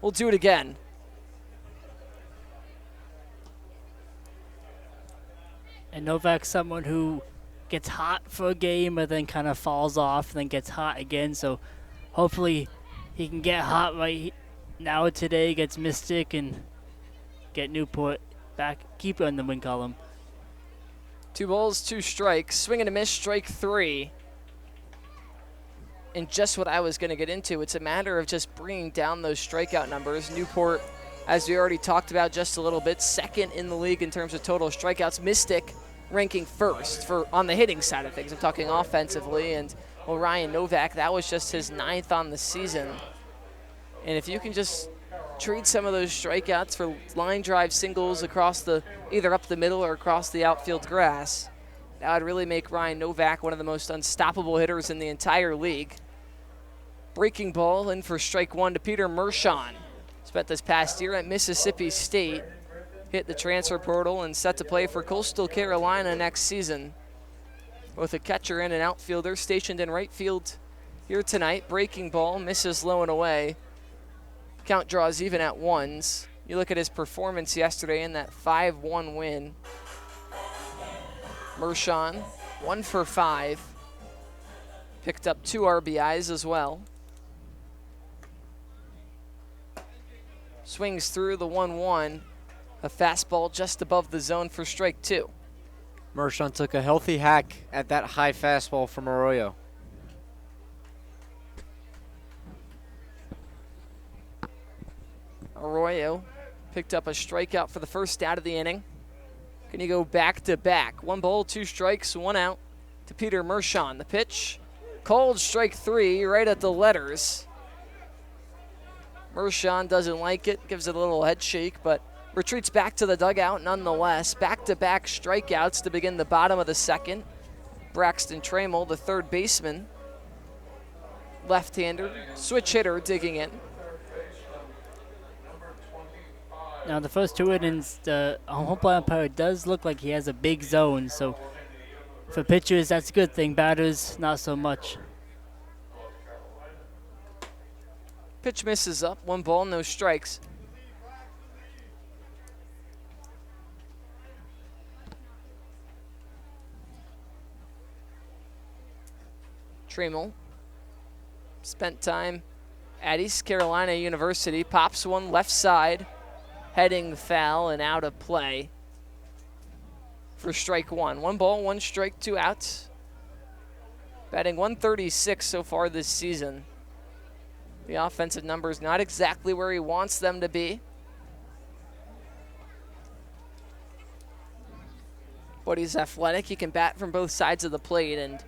We'll do it again. And Novak's someone who gets hot for a game but then kind of falls off and then gets hot again. So hopefully he can get hot right now today, gets Mystic, and get Newport back, keep it in the win column. 2 balls, 2 strikes. Swing and a miss, strike 3. And just what I was going to get into, it's a matter of just bringing down those strikeout numbers. Newport as we already talked about just a little bit, second in the league in terms of total strikeouts. Mystic ranking first for on the hitting side of things. I'm talking offensively, and well, Ryan Novak, that was just his 9th on the season. And if you can just trade some of those strikeouts for line drive singles across either up the middle or across the outfield grass, that would really make Ryan Novak one of the most unstoppable hitters in the entire league. Breaking ball in for strike 1 to Peter Mershon. Spent this past year at Mississippi State. Hit the transfer portal and set to play for Coastal Carolina next season. With a catcher and an outfielder stationed in right field here tonight. Breaking ball, misses low and away. Count draws even at 1s. You look at his performance yesterday in that 5-1 win. Mershon, 1 for 5. Picked up 2 RBIs as well. Swings through the 1-1. A fastball just above the zone for strike 2. Mershon took a healthy hack at that high fastball from Arroyo. Arroyo picked up a strikeout for the first out of the inning. Can you go back to back? 1 ball, 2 strikes, 1 out to Peter Mershon. The pitch, called strike 3 right at the letters. Mershon doesn't like it, gives it a little head shake, but retreats back to the dugout nonetheless. Back-to-back strikeouts to begin the bottom of the second. Braxton Trammell, the third baseman, left-hander, switch hitter digging in. Now, the first 2 innings, the home plate umpire does look like he has a big zone, so for pitchers, that's a good thing. Batters, not so much. Pitch misses up, 1 ball, no strikes. Trammell spent time at East Carolina University, pops one left side, heading foul and out of play for strike 1. 1 ball, 1 strike, 2 outs. Batting 136 so far this season. The offensive numbers not exactly where he wants them to be. But he's athletic. He can bat from both sides of the plate, and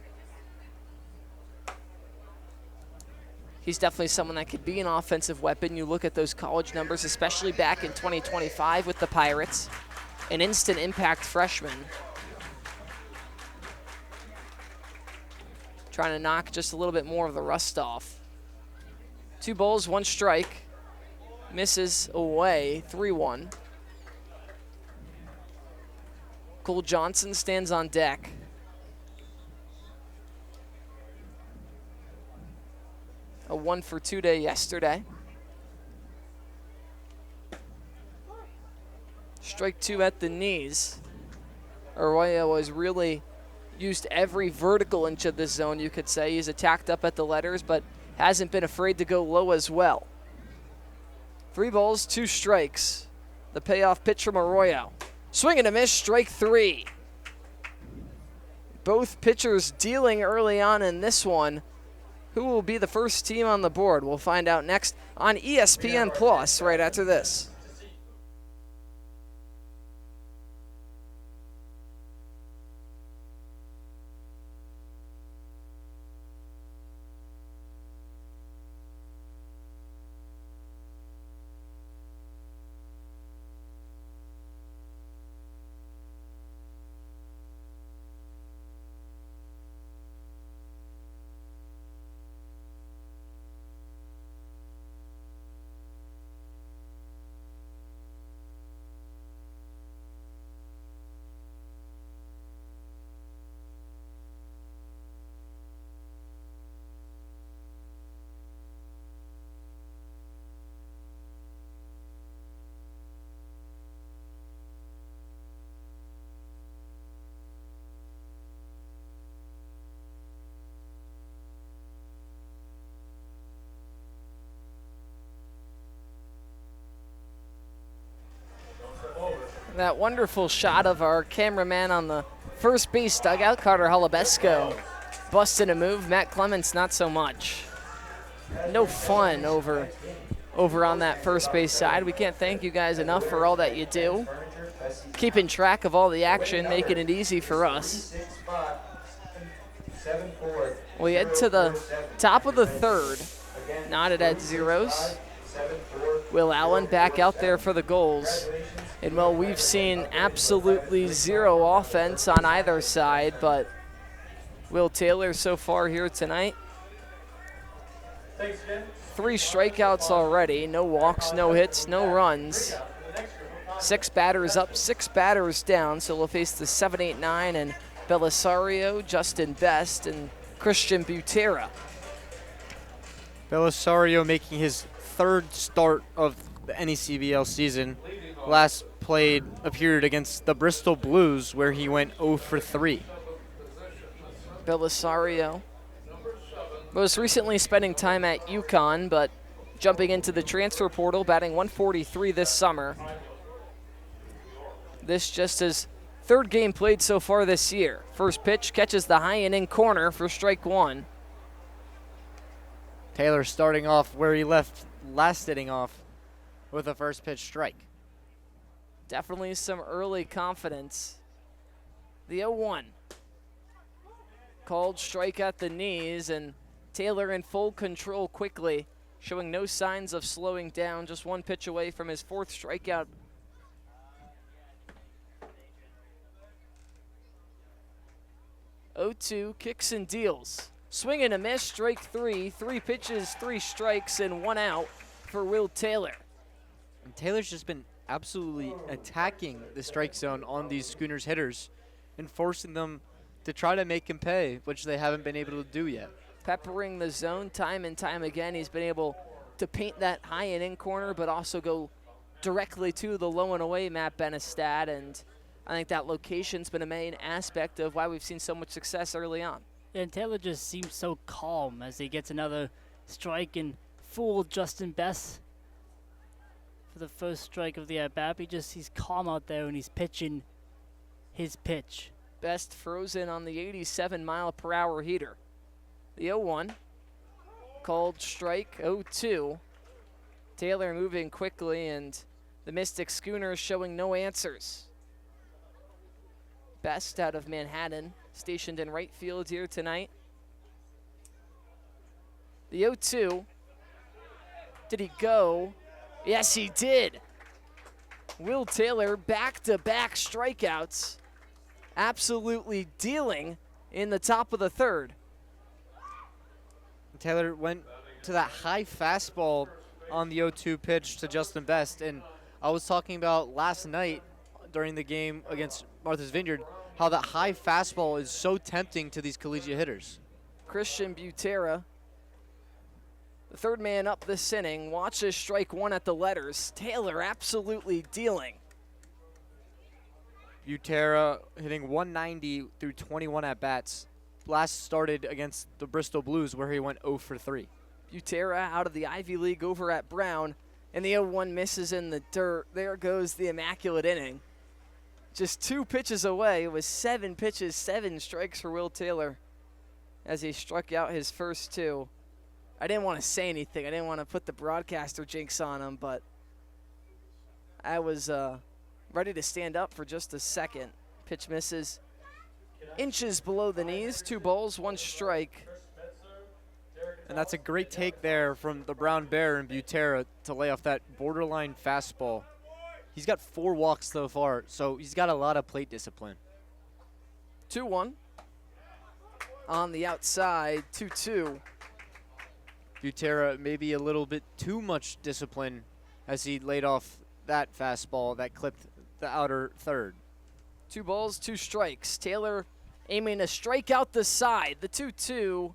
he's definitely someone that could be an offensive weapon. You look at those college numbers, especially back in 2025 with the Pirates, an instant impact freshman. Trying to knock just a little bit more of the rust off. 2 balls, 1 strike. Misses away, 3-1. Cole Johnson stands on deck. A 1 for 2 day yesterday. Strike 2 at the knees. Arroyo has really used every vertical inch of this zone, you could say. He's attacked up at the letters, but hasn't been afraid to go low as well. 3 balls, 2 strikes. The payoff pitch from Arroyo. Swing and a miss, strike 3. Both pitchers dealing early on in this one. Who will be the first team on the board? We'll find out next on ESPN Plus right after this. That wonderful shot of our cameraman on the first base dugout, Carter Holubesco, busted a move. Matt Clements, not so much. No fun over over on that first base side. We can't thank you guys enough for all that you do, keeping track of all the action, making it easy for us. We head to the top of the third, knotted at zeros. Will Allen back out there for the goals. And, well, we've seen absolutely zero offense on either side, but Will Taylor so far here tonight. 3 strikeouts already, no walks, no hits, no runs. 6 batters up, 6 batters down, so we'll face the 7-8-9 and Belisario, Justin Best, and Christian Butera. Belisario making his 3rd start of the NECBL season. Last appeared against the Bristol Blues, where he went 0 for 3. Belisario most recently spending time at UConn, but jumping into the transfer portal, batting 143 this summer. This just his 3rd game played so far this year. First pitch catches the high and in corner for strike 1. Taylor starting off where he left last inning off with a first pitch strike. Definitely some early confidence. The 0-1. Called strike at the knees, and Taylor in full control quickly, showing no signs of slowing down, just 1 pitch away from his 4th strikeout. O2 kicks and deals. Swing and a miss, strike 3. 3 pitches, 3 strikes, and 1 out for Will Taylor. And Taylor's just been absolutely attacking the strike zone on these Schooners hitters and forcing them to try to make him pay, which they haven't been able to do yet. Peppering the zone time and time again. He's been able to paint that high and in corner, but also go directly to the low and away Matt Benestad, and I think that location's been a main aspect of why we've seen so much success early on. And Taylor just seems so calm as he gets another strike and fooled Justin Best for the first strike of the at-bat. He's calm out there and he's pitching his pitch. Best frozen on the 87-mile-per-hour heater. The 0-1, called strike. 0-2. Taylor moving quickly, and the Mystic Schooners showing no answers. Best out of Manhattan, stationed in right field here tonight. The 0-2. Did he go? Yes, he did. Will Taylor, back-to-back strikeouts, absolutely dealing in the top of the 3rd. Taylor went to that high fastball on the 0-2 pitch to Justin Best, and I was talking about last night during the game against Martha's Vineyard how that high fastball is so tempting to these collegiate hitters. Christian Butera, the 3rd man up this inning, watches strike 1 at the letters. Taylor absolutely dealing. Butera hitting 190 through 21 at-bats. Last started against the Bristol Blues, where he went 0 for 3. Butera out of the Ivy League over at Brown, and the 0-1 misses in the dirt. There goes the immaculate inning. Just 2 pitches away. It was 7 pitches, 7 strikes for Will Taylor as he struck out his first 2. I didn't want to say anything. I didn't want to put the broadcaster jinx on him, but I was ready to stand up for just a second. Pitch misses. Inches below the knees, 2 balls, 1 strike. And that's a great take there from the Brown Bear and Butera to lay off that borderline fastball. He's got 4 walks so far, so he's got a lot of plate discipline. 2-1. On the outside, 2-2. Butera maybe a little bit too much discipline as he laid off that fastball that clipped the outer 3rd. 2 balls, 2 strikes. Taylor aiming to strike out the side. The 2-2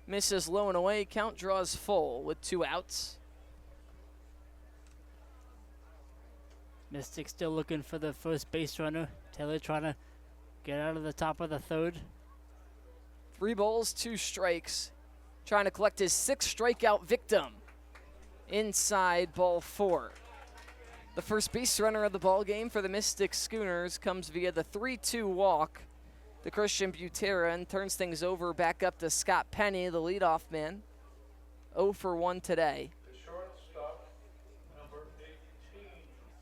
misses low and away. Count draws full with 2 outs. Mystic still looking for the first base runner. Taylor trying to get out of the top of the 3rd. 3 balls, 2 strikes. Trying to collect his 6th strikeout victim. Inside ball 4. The first base runner of the ball game for the Mystic Schooners comes via the 3-2 walk to Christian Butera and turns things over back up to Scott Penny, the leadoff man. 0 for 1 today.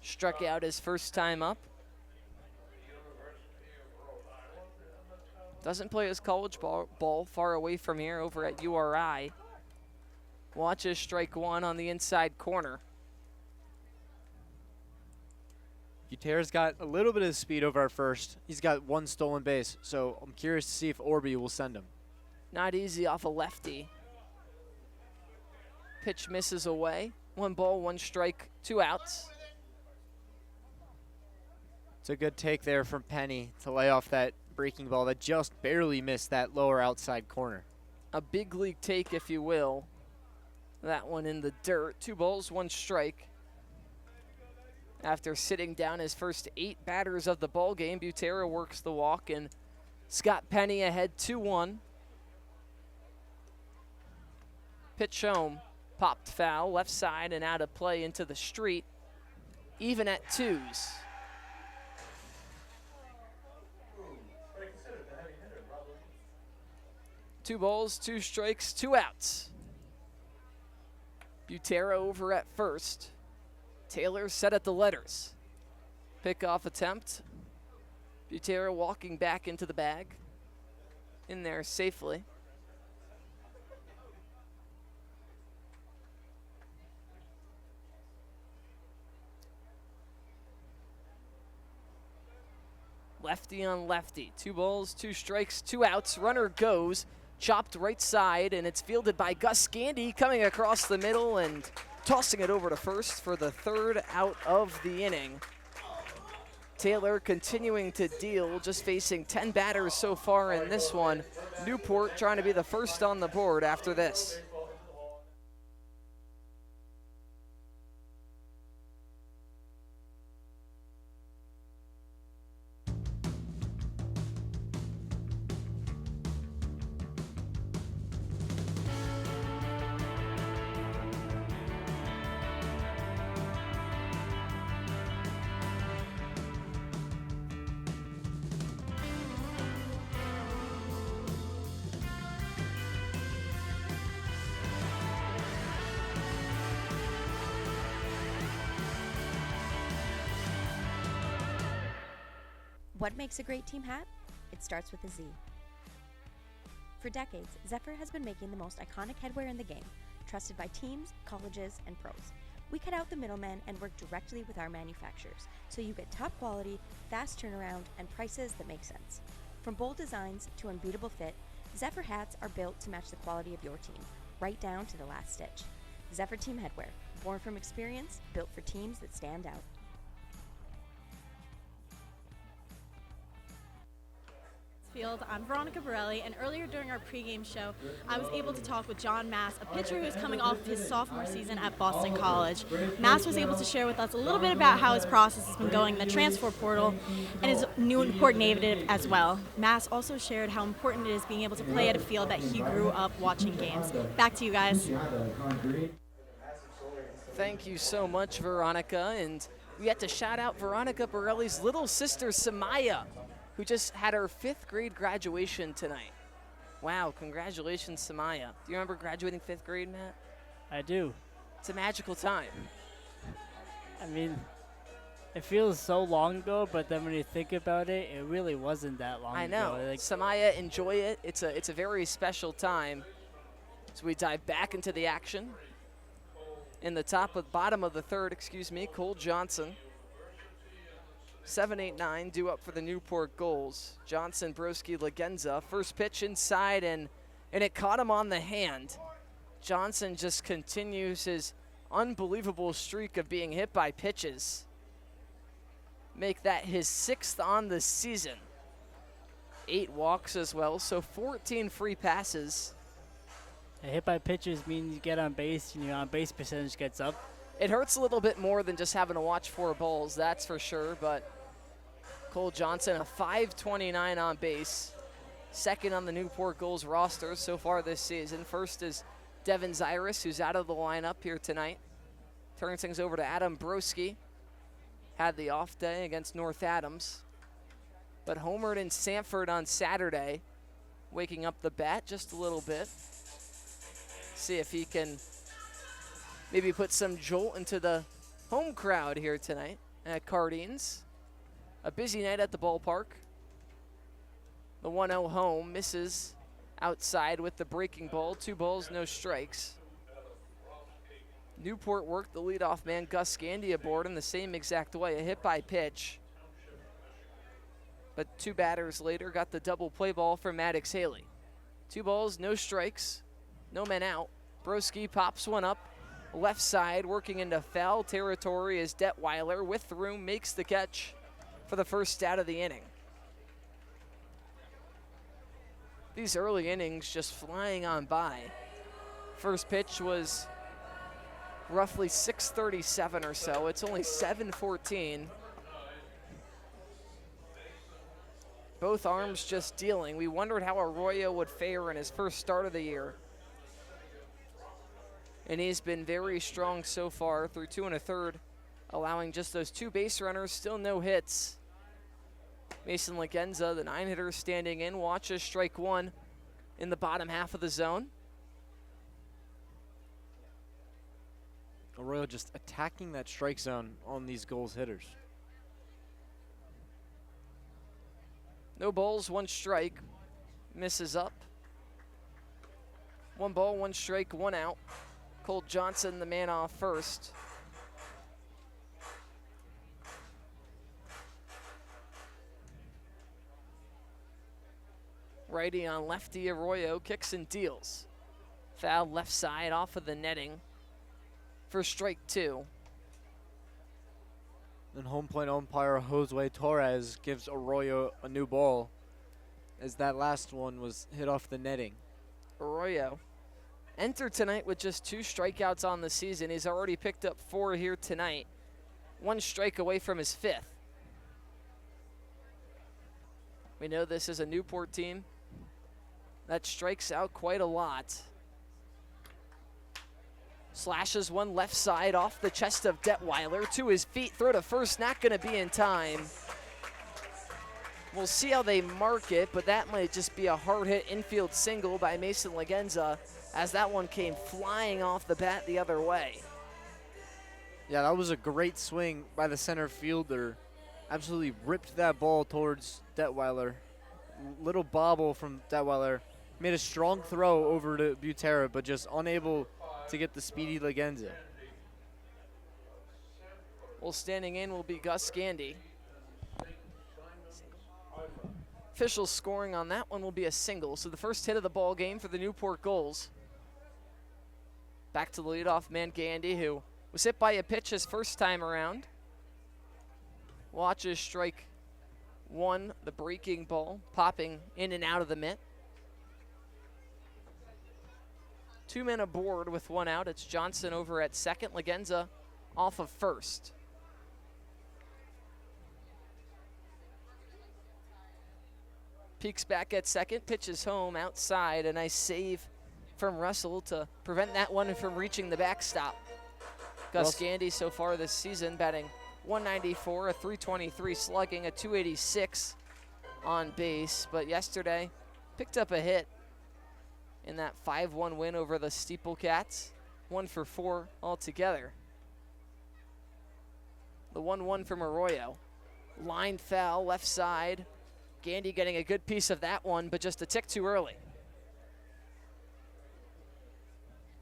Struck out his first time up. Doesn't play his college ball far away from here over at URI. Watches strike one on the inside corner. Buter's got a little bit of speed over at first. He's got one stolen base, so I'm curious to see if Orby will send him. Not easy off a lefty. Pitch misses away. 1 ball, 1 strike, 2 outs. It's a good take there from Penny to lay off that breaking ball that just barely missed that lower outside corner. A big league take, if you will. That one in the dirt. 2 balls, 1 strike. After sitting down his first 8 batters of the ball game, Butera works the walk, and Scott Penny ahead 2-1. Pitch home, popped foul, left side and out of play into the street. Even at 2s. Two balls, 2 strikes, 2 outs. Butera over at first. Taylor set at the letters. Pickoff attempt. Butera walking back into the bag. In there safely. Lefty on lefty. 2 balls, 2 strikes, 2 outs. Runner goes. Chopped right side, and it's fielded by Gus Gandy coming across the middle and tossing it over to first for the 3rd out of the inning. Taylor continuing to deal, just facing 10 batters so far in this one. Newport trying to be the first on the board after this. What makes a great team hat? It starts with a Z. For decades, Zephyr has been making the most iconic headwear in the game, trusted by teams, colleges, and pros. We cut out the middlemen and work directly with our manufacturers, so you get top quality, fast turnaround, and prices that make sense. From bold designs to unbeatable fit, Zephyr hats are built to match the quality of your team, right down to the last stitch. Zephyr Team Headwear, born from experience, built for teams that stand out. Field. I'm Veronica Borelli, and earlier during our pregame show, I was able to talk with John Mass, a pitcher who's coming off of his sophomore season at Boston College. Mass was able to share with us a little bit about how his process has been going in the transfer portal and is Newport native as well. Mass also shared how important it is being able to play at a field that he grew up watching games. Back to you guys. Thank you so much, Veronica, and we had to shout out Veronica Borelli's little sister, Samaya, who just had her 5th grade graduation tonight. Wow, congratulations, Samaya. Do you remember graduating 5th grade, Matt? I do. It's a magical time. I mean, it feels so long ago, but then when you think about it, it really wasn't that long ago. I know. Like, Samaya, enjoy it. It's a very special time. So we dive back into the action. In the bottom of the 3rd, Cole Johnson. 7-8-9 due up for the Newport Gulls. Johnson, Broski, Legenza. First pitch inside, and it caught him on the hand. Johnson just continues his unbelievable streak of being hit by pitches. Make that his 6th on the season. 8 walks as well, so 14 free passes. A hit by pitches means you get on base, and your on-base percentage gets up. It hurts a little bit more than just having to watch 4 balls, that's for sure, but Cole Johnson, a .529 on base, 2nd on the Newport Gulls roster so far this season. First is Devin Zyrus, who's out of the lineup here tonight. Turns things over to Adam Broski. Had the off day against North Adams, but homered in Sanford on Saturday, waking up the bat just a little bit. See if he can maybe put some jolt into the home crowd here tonight. at Cardines. A busy night at the ballpark. The 1-0 home misses outside with the breaking ball. 2 balls, no strikes. Newport worked the leadoff man, Gus Gandy, aboard in the same exact way. A hit by pitch. But 2 batters later got the double play ball from Maddox Haley. 2 balls, no strikes, no men out. Broski pops one up. Left side working into foul territory as Detweiler with room makes the catch for the first out of the inning. These early innings just flying on by. First pitch was roughly 6:37 or so. It's only 7:14. Both arms just dealing. We wondered how Arroyo would fare in his first start of the year. And he's been very strong so far through 2 1/3, allowing just those 2 base runners, still no hits. Mason Lagenza, the 9-hitter, standing in, watches strike 1 in the bottom half of the zone. Arroyo just attacking that strike zone on these Gulls hitters. No balls, 1 strike. Misses up. 1 ball, 1 strike, 1 out. Cole Johnson, the man off first. Righty on lefty, Arroyo kicks and deals. Foul left side off of the netting for strike 2. Then home plate umpire Josue Torres gives Arroyo a new ball as that last one was hit off the netting. Arroyo entered tonight with just 2 strikeouts on the season. He's already picked up 4 here tonight. 1 strike away from his 5th. We know this is a Newport team that strikes out quite a lot. Slashes one left side off the chest of Detweiler to his feet. Throw to first, not going to be in time. We'll see how they mark it, but that might just be a hard hit infield single by Mason Lagenza as that one came flying off the bat the other way. Yeah, that was a great swing by the center fielder. Absolutely ripped that ball towards Detweiler. Little bobble from Detweiler. Made a strong throw over to Butera, but just unable to get the speedy Lagenza. Well, standing in will be Gus Gandy. Official scoring on that one will be a single. So the first hit of the ball game for the Newport Gulls. Back to the leadoff man, Gandy, who was hit by a pitch his first time around. Watches strike 1, the breaking ball, popping in and out of the mitt. 2 men aboard with 1 out. It's Johnson over at second, Lagenza off of first. Peaks back at second, pitches home outside. A nice save from Russell to prevent that one from reaching the backstop. Gus Gandy so far this season batting .194, a .323 slugging, a .286 on base. But yesterday picked up a hit in that 5-1 win over the Steeple Cats. 1 for 4 altogether. The 1-1 from Arroyo. Line foul left side. Gandy getting a good piece of that one, but just a tick too early.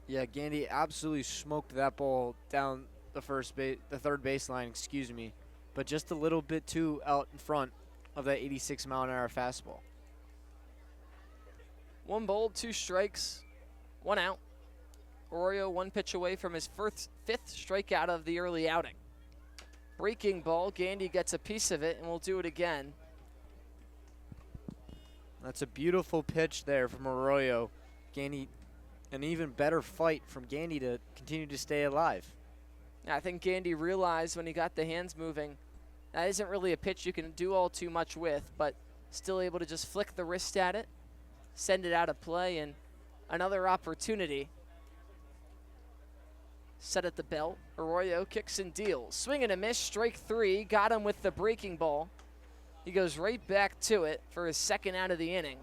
Yeah, Gandy absolutely smoked that ball down the third baseline, excuse me, but just a little bit too out in front of that 86-mile-an-hour fastball. 1 ball, 2 strikes, 1 out. Arroyo 1 pitch away from his 5th strikeout of the early outing. Breaking ball, Gandy gets a piece of it, and we'll do it again. That's a beautiful pitch there from Arroyo. Gandy, an even better fight from Gandy to continue to stay alive. I think Gandy realized when he got the hands moving, that isn't really a pitch you can do all too much with, but still able to just flick the wrist at it, send it out of play, and another opportunity. Set at the belt. Arroyo kicks and deals. Swing and a miss, strike 3. Got him with the breaking ball. He goes right back to it for his 2nd out of the inning.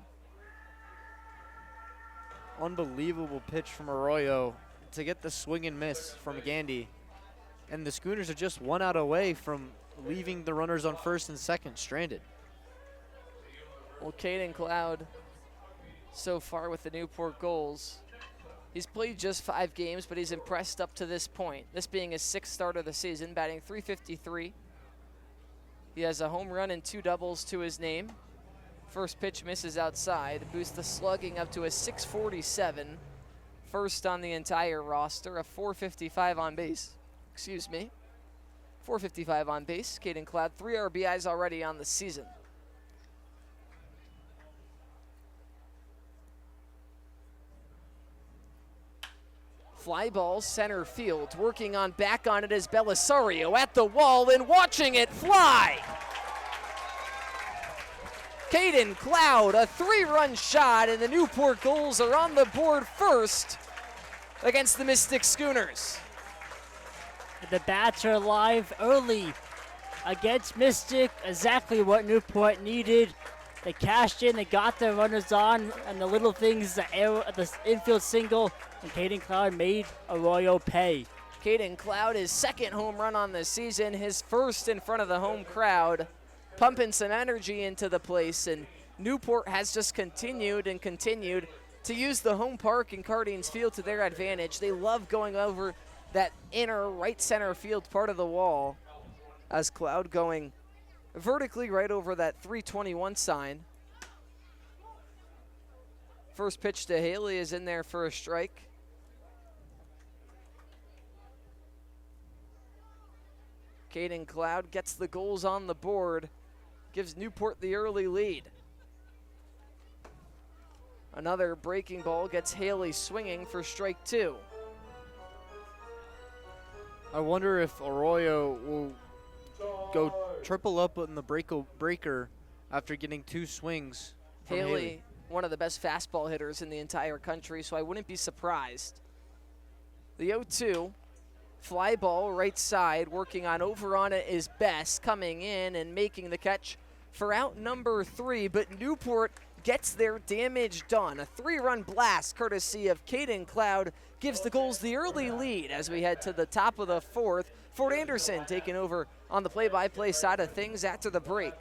Unbelievable pitch from Arroyo to get the swing and miss from Gandy. And the Schooners are just 1 out away from leaving the runners on first and second stranded. Well, Caden Cloud, so far with the Newport Gulls, he's played just 5 games, but he's impressed up to this point. This being his 6th start of the season, batting .353. He has a home run and 2 doubles to his name. First pitch misses outside, boosts the slugging up to a .647. First on the entire roster, a .455 on base. Excuse me. .455 on base. Caden Cloud, 3 RBIs already on the season. Fly ball center field, working on back on it is Belisario at the wall and watching it fly. Caden Cloud, a 3-run shot, and the Newport Gulls are on the board first against the Mystic Schooners. The bats are alive early against Mystic, exactly what Newport needed. They cashed in, they got their runners on, and the little things, the infield single, and Caden Cloud made Arroyo pay. Caden Cloud, his 2nd home run on the season, his 1st in front of the home crowd, pumping some energy into the place, and Newport has just continued to use the home park in Cardines Field to their advantage. They love going over that inner right center field part of the wall, as Cloud going vertically right over that 321 sign. First pitch to Haley is in there for a strike. Caden Cloud gets the goals on the board, gives Newport the early lead. Another breaking ball gets Haley swinging for strike 2. I wonder if Arroyo will go triple up in the breaker after getting 2 swings from Haley. One of the best fastball hitters in the entire country, so I wouldn't be surprised. The 0-2, fly ball right side, working on over on it is Best, coming in and making the catch for out number 3, but Newport gets their damage done. A 3-run blast courtesy of Caden Cloud gives the Gulls the early lead as we head to the top of the 4th. Ford Anderson taking over on the play-by-play side of things after the break.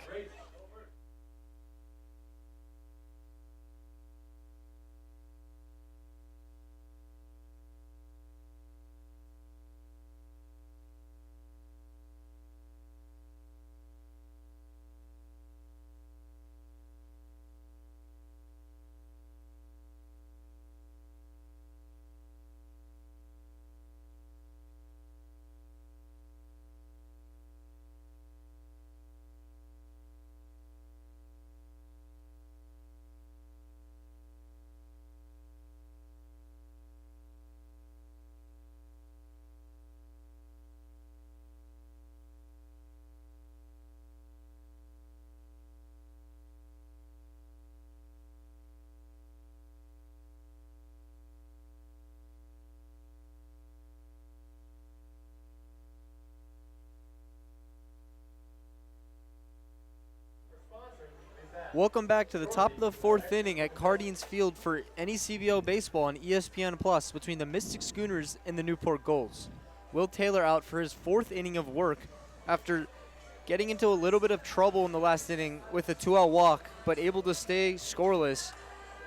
Welcome back to the top of the 4th inning at Cardines Field for NECBL Baseball on ESPN Plus between the Mystic Schooners and the Newport Gulls. Will Taylor out for his 4th inning of work after getting into a little bit of trouble in the last inning with a 2-out walk, but able to stay scoreless,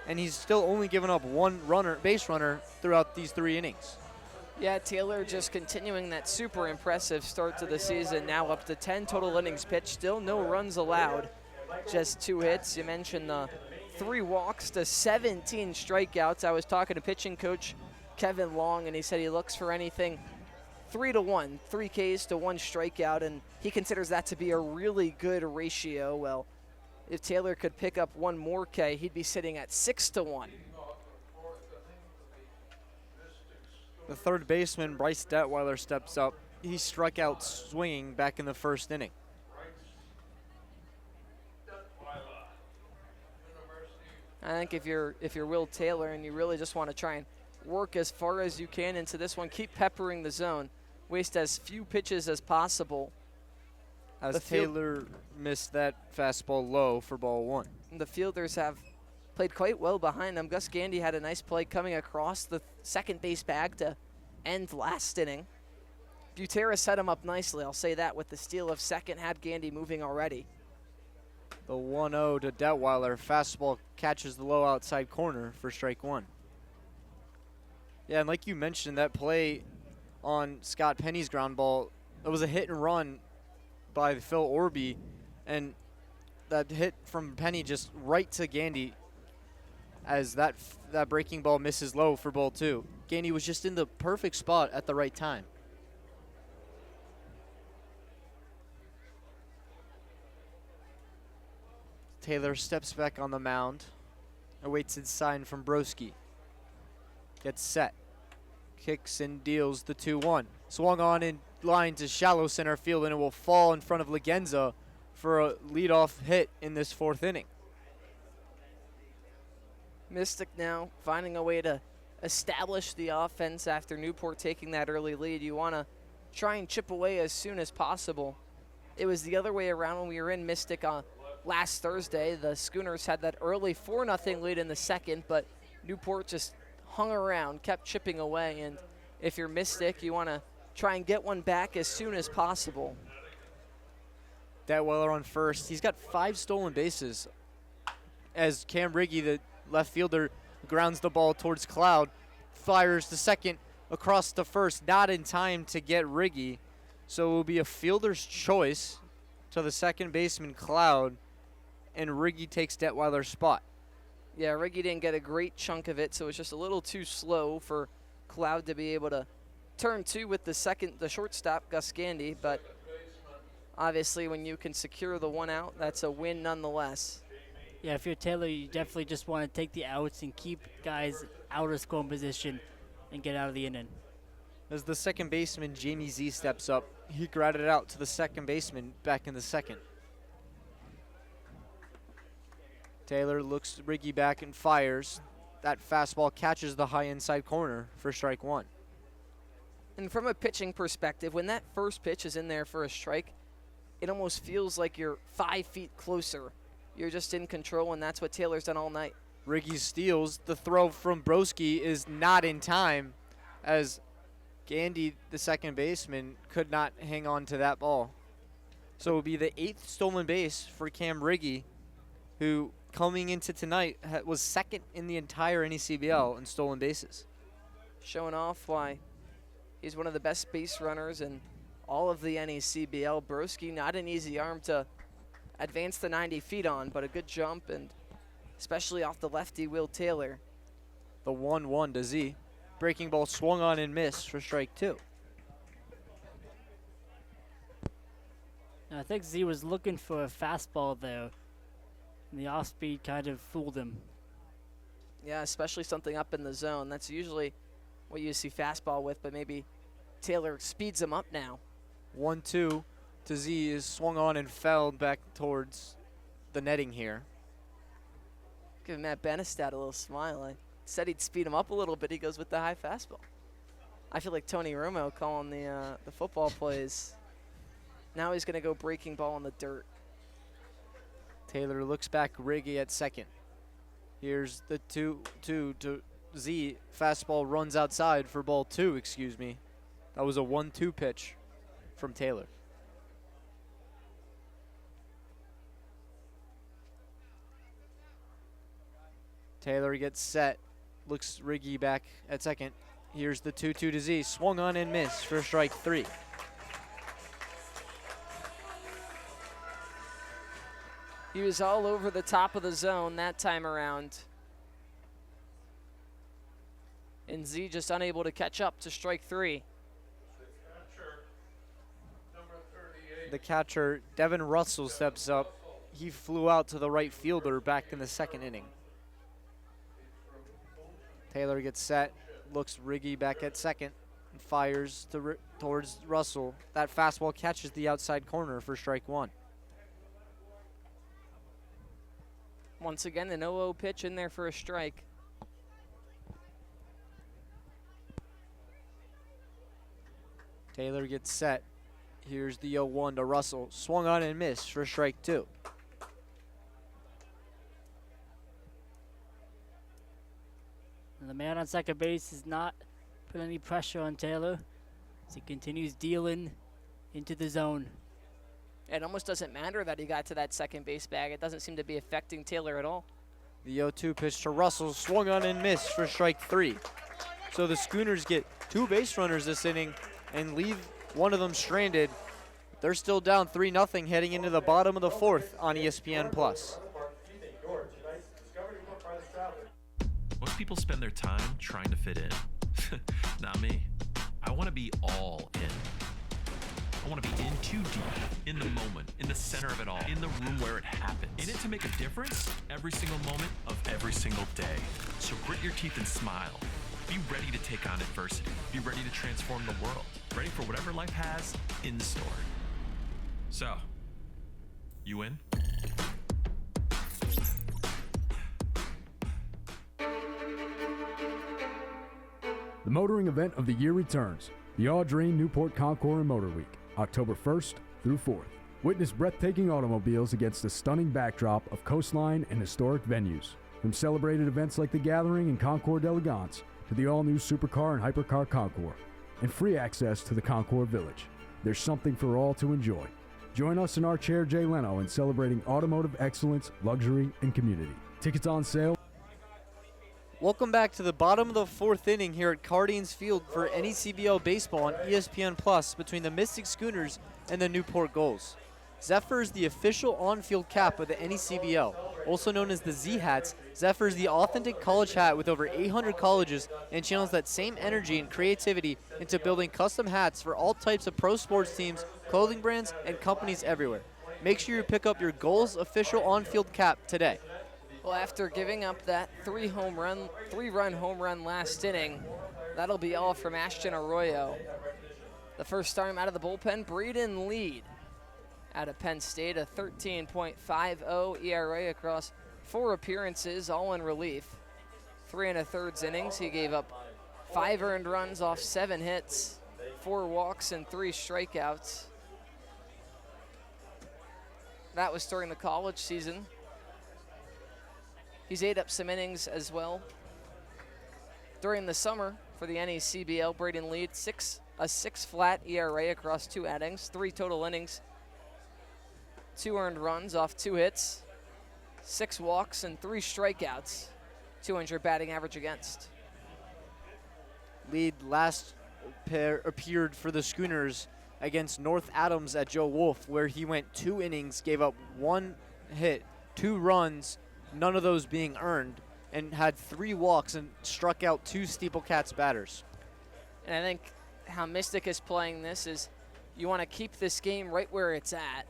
and he's still only given up 1 base runner throughout these 3 innings. Yeah, Taylor just continuing that super impressive start to the season, now up to 10 total innings pitched, still no runs allowed. Just 2 hits. You mentioned the 3 walks to 17 strikeouts. I was talking to pitching coach Kevin Long, and he said he looks for anything 3-to-1, 3 Ks to 1 strikeout, and he considers that to be a really good ratio. Well, if Taylor could pick up 1 more K, he'd be sitting at 6-to-1. The 3rd baseman, Bryce Detweiler, steps up. He struck out swinging back in the 1st inning. I think if you're Will Taylor and you really just want to try and work as far as you can into this one, keep peppering the zone, waste as few pitches as possible. As Taylor missed that fastball low for ball 1. The fielders have played quite well behind him. Gus Gandy had a nice play coming across the second base bag to end last inning. Butera set him up nicely, I'll say that, with the steal of second, had Gandy moving already. The 1-0 to Detweiler. Fastball catches the low outside corner for strike one. Yeah, and like you mentioned, that play on Scott Penny's ground ball, it was a hit and run by Phil Orby, and that hit from Penny just right to Gandy as that breaking ball misses low for ball two. Gandy was just in the perfect spot at the right time. Taylor steps back on the mound, awaits his sign from Broski. Gets set, kicks and deals the 2-1. Swung on in line to shallow center field, and it will fall in front of Legenza for a leadoff hit in this fourth inning. Mystic now finding a way to establish the offense after Newport taking that early lead. You want to try and chip away as soon as possible. It was the other way around when we were in Mystic last Thursday. The Schooners had that early 4-0 lead in the second, but Newport just hung around, kept chipping away, and if you're Mystic, you want to try and get one back as soon as possible. Detweiler on first. He's got 5 stolen bases as Cam Riggy, the left fielder, grounds the ball towards Cloud, fires to second across to first, not in time to get Riggy. So it will be a fielder's choice to the second baseman, Cloud, and Riggy takes Detweiler's spot. Yeah, Riggy didn't get a great chunk of it, so it was just a little too slow for Cloud to be able to turn two with the shortstop, Gus Gandy, but obviously when you can secure the one out, that's a win nonetheless. Yeah, if you're Taylor, you definitely just want to take the outs and keep guys out of scoring position and get out of the inning. As the second baseman, Jamie Z, steps up, he grounded it out to the second baseman back in the second. Taylor looks Riggy back and fires. That fastball catches the high inside corner for strike one. And from a pitching perspective, when that first pitch is in there for a strike, it almost feels like you're 5 feet closer. You're just in control, and that's what Taylor's done all night. Riggy steals. The throw from Broski is not in time as Gandy, the second baseman, could not hang on to that ball. So it will be the 8th stolen base for Cam Riggy, who coming into tonight was second in the entire NECBL in stolen bases. Showing off why he's one of the best base runners in all of the NECBL. Broski, not an easy arm to advance the 90 feet on, but a good jump, and especially off the lefty Will Taylor. The 1-1 to Z. Breaking ball swung on and missed for strike two. I think Z was looking for a fastball there, and the off-speed kind of fooled him. Yeah, especially something up in the zone. That's usually what you see fastball with, but maybe Taylor speeds him up now. 1-2 to Z is swung on and fouled back towards the netting here. Give Matt Benestad a little smile. I said he'd speed him up a little bit. He goes with the high fastball. I feel like Tony Romo calling the football plays. Now he's going to go breaking ball in the dirt. Taylor looks back, Riggy at second. Here's the 2-2 to Z. Fastball runs outside for ball two, excuse me. That was a 1-2 pitch from Taylor. Taylor gets set, looks Riggy back at second. Here's the 2-2 to Z. Swung on and missed for strike three. He was all over the top of the zone that time around. And Z just unable to catch up to strike three. The catcher, Devin Russell, steps up. He flew out to the right fielder back in the second inning. Taylor gets set, looks Riggy back at second, and fires towards Russell. That fastball catches the outside corner for strike one. Once again, an 0-0 pitch in there for a strike. Taylor gets set. Here's the 0-1 to Russell. Swung on and missed for strike two. And the man on second base is not putting any pressure on Taylor. as he continues dealing into the zone. It almost doesn't matter that he got to that second base bag. It doesn't seem to be affecting Taylor at all. The 0-2 pitch to Russell, swung on and missed for strike 3. So the Schooners get 2 base runners this inning and leave one of them stranded. They're still down 3-0 heading into the bottom of the 4th on ESPN+. Most people spend their time trying to fit in. Not me. I want to be all in. I want to be in too deep, in the moment, in the center of it all, in the room where it happens. In it to make a difference every single moment of every single day. So grit your teeth and smile. Be ready to take on adversity. Be ready to transform the world. Ready for whatever life has in store. So, you in? The motoring event of the year returns. The All Dream Newport Concours and Motor Week, October 1st through 4th. Witness breathtaking automobiles against a stunning backdrop of coastline and historic venues. From celebrated events like the Gathering and Concours d'Elegance to the all-new Supercar and Hypercar Concours, and free access to the Concours Village. There's something for all to enjoy. Join us in our Chair Jay Leno in celebrating automotive excellence, luxury, and community. Tickets on sale. Welcome back to the bottom of the 4th inning here at Cardines Field for NECBL Baseball on ESPN Plus between the Mystic Schooners and the Newport Gulls. Zephyr is the official on-field cap of the NECBL. Also known as the Z-Hats, Zephyr is the authentic college hat with over 800 colleges and channels that same energy and creativity into building custom hats for all types of pro sports teams, clothing brands, and companies everywhere. Make sure you pick up your Gulls official on-field cap today. Well, after giving up that three-run home run last inning, that'll be all from Ashton Arroyo. The first time out of the bullpen, Braden Lead out of Penn State, a 13.50 ERA across 4 appearances, all in relief. 3 1/3 innings. He gave up 5 earned runs off 7 hits, 4 walks, and 3 strikeouts. That was during the college season. He's ate up some innings as well. During the summer for the NECBL, Braden Lead, a 6 flat ERA across 2 outings, 3 total innings, 2 earned runs off 2 hits, 6 walks, and 3 strikeouts, 200 batting average against. Lead last appeared for the Schooners against North Adams at Joe Wolf, where he went 2 innings, gave up 1 hit, 2 runs, none of those being earned, and had 3 walks and struck out 2 Steeplecats batters. And I think how Mystic is playing this is you want to keep this game right where it's at.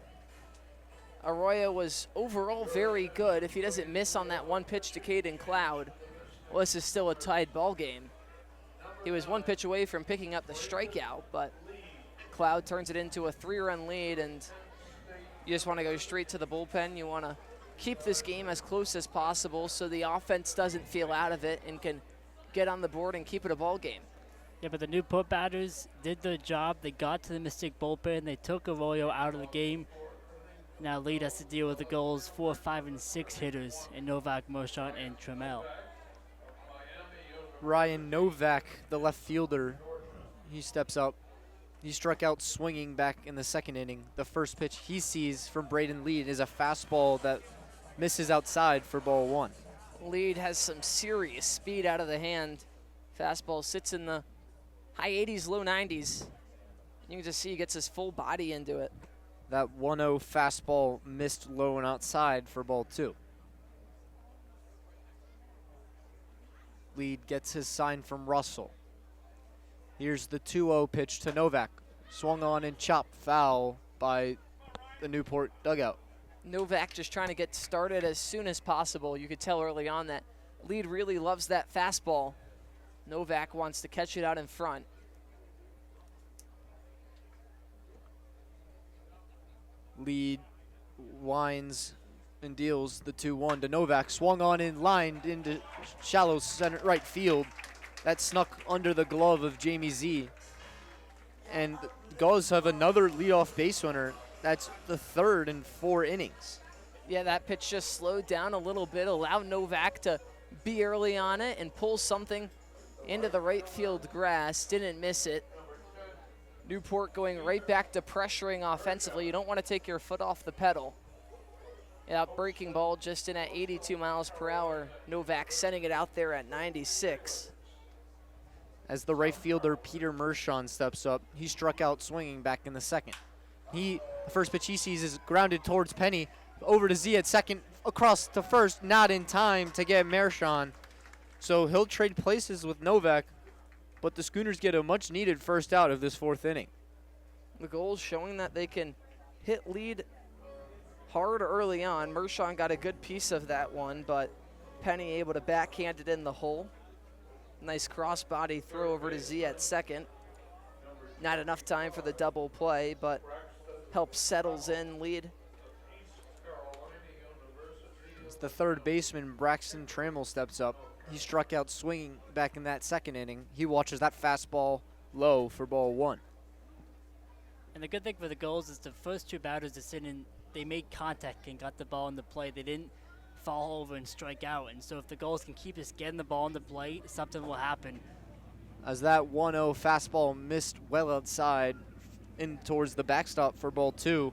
Arroyo was overall very good. If he doesn't miss on that 1 pitch to Caden Cloud, well, this is still a tied ball game. He was 1 pitch away from picking up the strikeout, but Cloud turns it into a 3-run lead, and you just want to go straight to the bullpen. You want to keep this game as close as possible so the offense doesn't feel out of it and can get on the board and keep it a ball game. Yeah, but the Newport batters did their job. They got to the Mystic bullpen. They took Arroyo out of the game. Now Lead has to deal with the Gulls' 4, 5, and 6 hitters in Novak, Mershant, and Trammell. Ryan Novak, the left fielder, he steps up. He struck out swinging back in the 2nd inning. The first pitch he sees from Braden Lead is a fastball that misses outside for ball 1. Lead has some serious speed out of the hand. Fastball sits in the high 80s, low 90s. You can just see he gets his full body into it. That 1-0 fastball missed low and outside for ball 2. Lead gets his sign from Russell. Here's the 2-0 pitch to Novak. Swung on and chopped foul by the Newport dugout. Novak just trying to get started as soon as possible. You could tell early on that Lead really loves that fastball. Novak wants to catch it out in front. Lead winds and deals the 2-1 to Novak. Swung on and lined into shallow center right field. That snuck under the glove of Jamie Z. And the Gulls have another leadoff base runner. That's the 3rd in 4 innings. Yeah, that pitch just slowed down a little bit, allowed Novak to be early on it and pull something into the right field grass. Didn't miss it. Newport going right back to pressuring offensively. You don't want to take your foot off the pedal. Yeah, breaking ball just in at 82 miles per hour. Novak sending it out there at 96. As the right fielder Peter Mershon steps up, he struck out swinging back in the second. The first pitch he sees is grounded towards Penny, over to Z at second, across to first, not in time to get Mershon. So he'll trade places with Novak, but the Schooners get a much needed first out of this fourth inning. The Gulls showing that they can hit lead hard early on. Mershon got a good piece of that one, but Penny able to backhand it in the hole. Nice cross-body throw over to Z at second. Not enough time for the double play, but helps settles in lead. As the third baseman, Braxton Trammell, steps up. He struck out swinging back in that second inning. He watches that fastball low for ball one. And the good thing for the Gulls is the first two batters this inning, they made contact and got the ball in the play. They didn't fall over and strike out. And so if the Gulls can keep us getting the ball in the plate, something will happen. As that 1-0 fastball missed well outside in towards the backstop for ball two.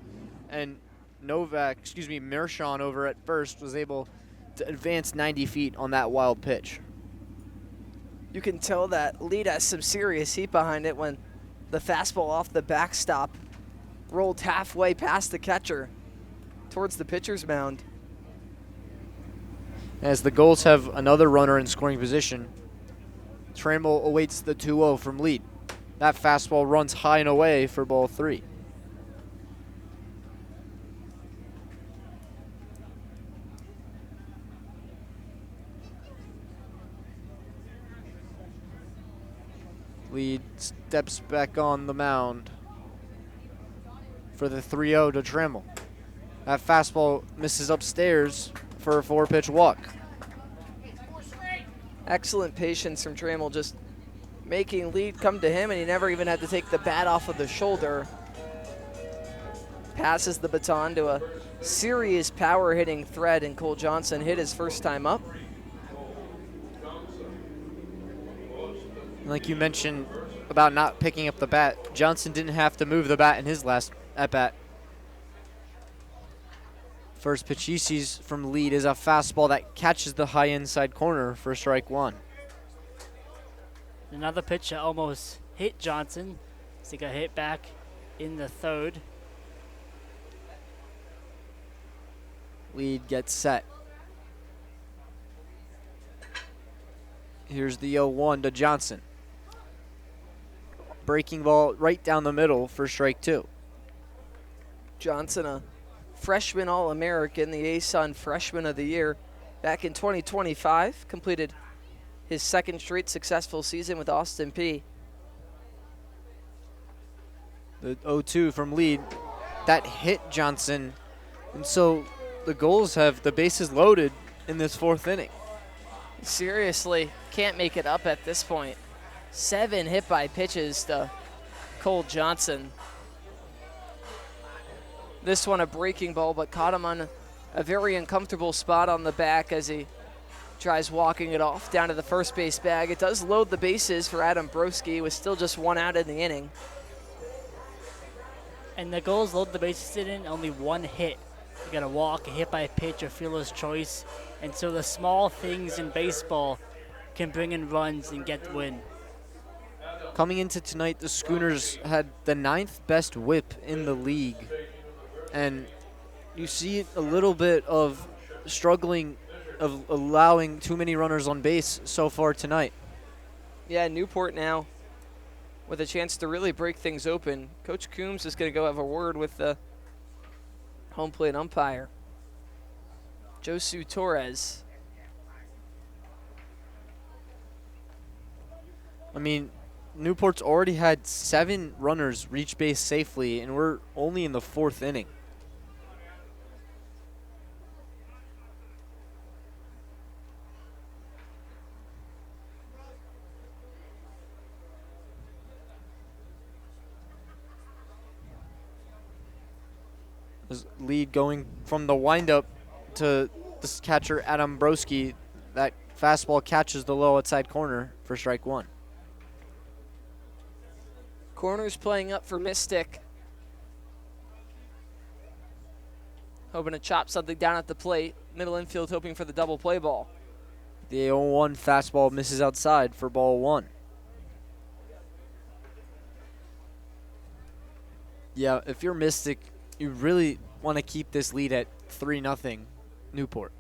And Mershon over at first was able to advance 90 feet on that wild pitch. You can tell that lead has some serious heat behind it when the fastball off the backstop rolled halfway past the catcher towards the pitcher's mound. As the Gulls have another runner in scoring position, Trammell awaits the 2-0 from lead. That fastball runs high and away for ball three. Lead steps back on the mound for the 3-0 to Trammell. That fastball misses upstairs for a 4-pitch walk. Excellent patience from Trammell, just making lead come to him, and he never even had to take the bat off of the shoulder. Passes the baton to a serious power hitting threat, and Cole Johnson hit his first time up. Like you mentioned about not picking up the bat, Johnson didn't have to move the bat in his last at-bat. First pitch he sees from lead is a fastball that catches the high inside corner for strike one. Another pitch that almost hit Johnson. So he got hit back in the third. Lead gets set. Here's the 0-1 to Johnson. Breaking ball right down the middle for strike two. Johnson, a freshman All-American, the ASUN Freshman of the Year back in 2025, completed his second straight successful season with Austin Peay. The 0-2 from lead, that hit Johnson, and so the Gulls have the bases loaded in this fourth inning. Seriously, can't make it up at this point. 7 hit by pitches to Cole Johnson. This one a breaking ball, but caught him on a very uncomfortable spot on the back as he tries walking it off down to the first base bag. It does load the bases for Adam Broski with still just 1 out in the inning. And the Gulls load the bases in only 1 hit. You got a walk, a hit by a pitch, a fielder's choice. And so the small things in baseball can bring in runs and get the win. Coming into tonight, the Schooners had the 9th best whip in the league. And you see a little bit of struggling of allowing too many runners on base so far tonight. Yeah, Newport now with a chance to really break things open. Coach Coombs is going to go have a word with the home plate umpire, Josu Torres. I mean, Newport's already had 7 runners reach base safely, and we're only in the 4th inning. This lead going from the windup to this catcher, Adam Broski. That fastball catches the low outside corner for strike one. Corners playing up for Mystic. Hoping to chop something down at the plate. Middle infield hoping for the double play ball. The 0-1 fastball misses outside for ball 1. Yeah, if you're Mystic, you really want to keep this lead at 3-0 Newport.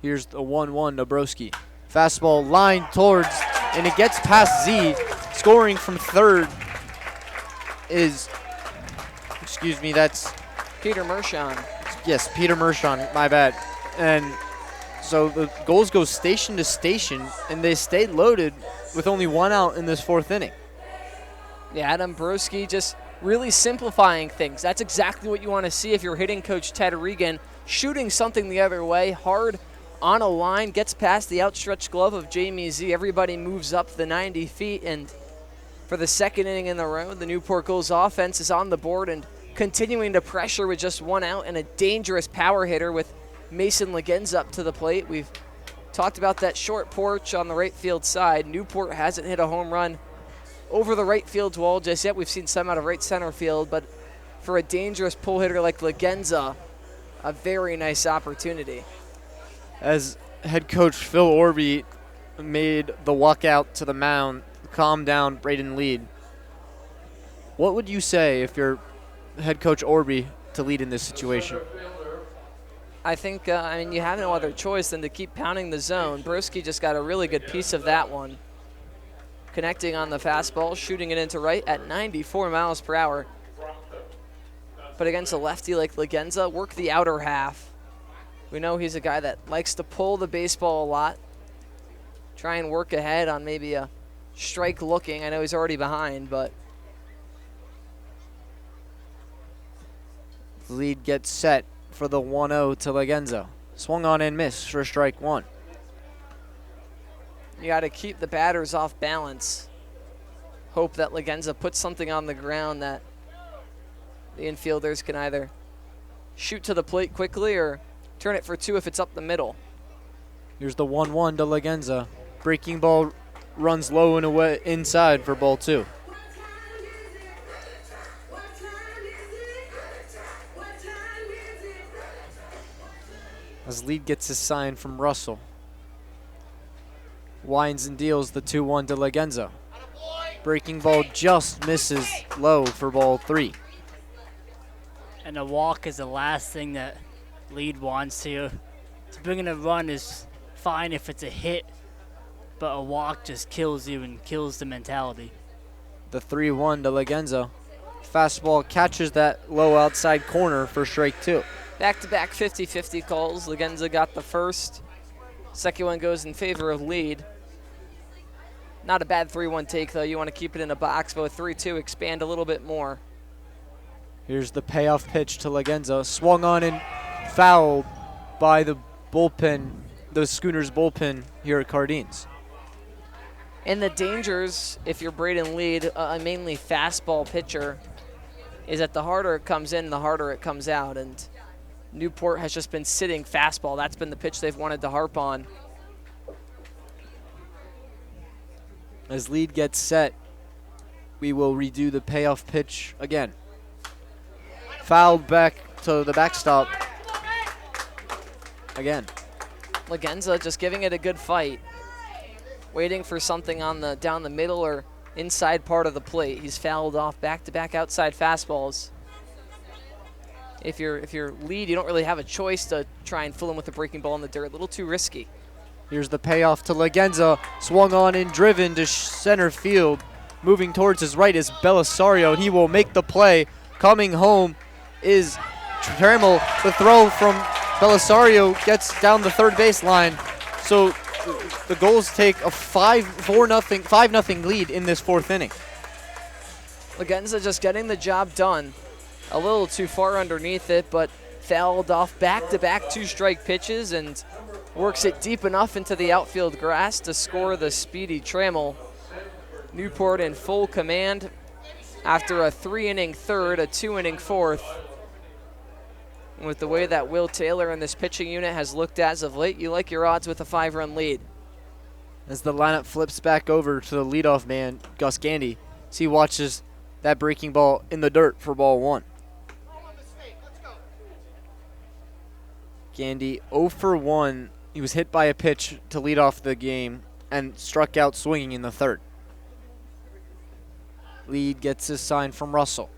Here's the 1-1 Dabrowski. Fastball line towards, and it gets past Z. Scoring from third is, excuse me, that's Peter Mershon. Yes, Peter Mershon, my bad. And so the goals go station to station, and they stayed loaded with only 1 out in this 4th inning. Yeah, Adam Broski just really simplifying things. That's exactly what you want to see if you're hitting coach Ted Regan. Shooting something the other way, hard on a line, gets past the outstretched glove of Jamie Z. Everybody moves up the 90 feet, and for the 2nd inning in a row, the Newport Gulls offense is on the board and continuing to pressure with just 1 out and a dangerous power hitter with Mason Leggens up to the plate. We've talked about that short porch on the right field side. Newport hasn't hit a home run over the right field wall just yet. We've seen some out of right center field, but for a dangerous pull hitter like Leggenza, a very nice opportunity. As head coach Phil Orby made the walkout to the mound, calm down Braden Lead, what would you say if you're head coach Orby to lead in this situation? I think, you have no other choice than to keep pounding the zone. Broski just got a really good piece of that one. Connecting on the fastball, shooting it into right at 94 miles per hour. But against a lefty like Leggenza, work the outer half. We know he's a guy that likes to pull the baseball a lot. Try and work ahead on maybe a strike looking. I know he's already behind, but Lead gets set for the 1-0 to Leggenza. Swung on and missed for strike 1. You got to keep the batters off balance. Hope that Leggenza puts something on the ground that the infielders can either shoot to the plate quickly or turn it for 2 if it's up the middle. Here's the 1-1 to Leggenza. Breaking ball runs low and away inside for ball 2. As Lead gets his sign from Russell. Winds and deals the 2-1 to Leggenza. Breaking ball just misses low for ball 3. And a walk is the last thing that Lead wants here. To bring in a run is fine if it's a hit, but a walk just kills you and kills the mentality. The 3-1 to Leggenza. Fastball catches that low outside corner for strike 2. Back-to-back 50-50 calls. Leggenza got the first. Second one goes in favor of Lead. Not a bad 3-1 take, though. You want to keep it in a box, but with 3-2, expand a little bit more. Here's the payoff pitch to Leggenza. Swung on and fouled by the bullpen, the Schooners bullpen here at Cardines. And the dangers, if you're Braden Lead, a mainly fastball pitcher, is that the harder it comes in, the harder it comes out. And Newport has just been sitting fastball. That's been the pitch they've wanted to harp on. As Lead gets set, we will redo the payoff pitch again. Fouled back to the backstop again. Leggenza just giving it a good fight. Waiting for something on the down the middle or inside part of the plate. He's fouled off back-to-back outside fastballs. If you're Lead, you don't really have a choice to try and fill him with a breaking ball in the dirt. A little too risky. Here's the payoff to Leggenza. Swung on and driven to center field. Moving towards his right is Belisario, and he will make the play. Coming home is Trammell. The throw from Belisario gets down the third base line. So the Gulls take a 5-0 lead in this 4th inning. Leggenza just getting the job done. A little too far underneath it, but fouled off back-to-back 2-strike pitches and works it deep enough into the outfield grass to score the speedy Trammell. Newport in full command after a 3-inning third, a 2-inning fourth. And with the way that Will Taylor and this pitching unit has looked as of late, you like your odds with a 5-run lead. As the lineup flips back over to the leadoff man, Gus Gandy. as he watches that breaking ball in the dirt for ball 1. Gandy 0 for 1. He was hit by a pitch to lead off the game and struck out swinging in the 3rd. Lead gets his sign from Russell.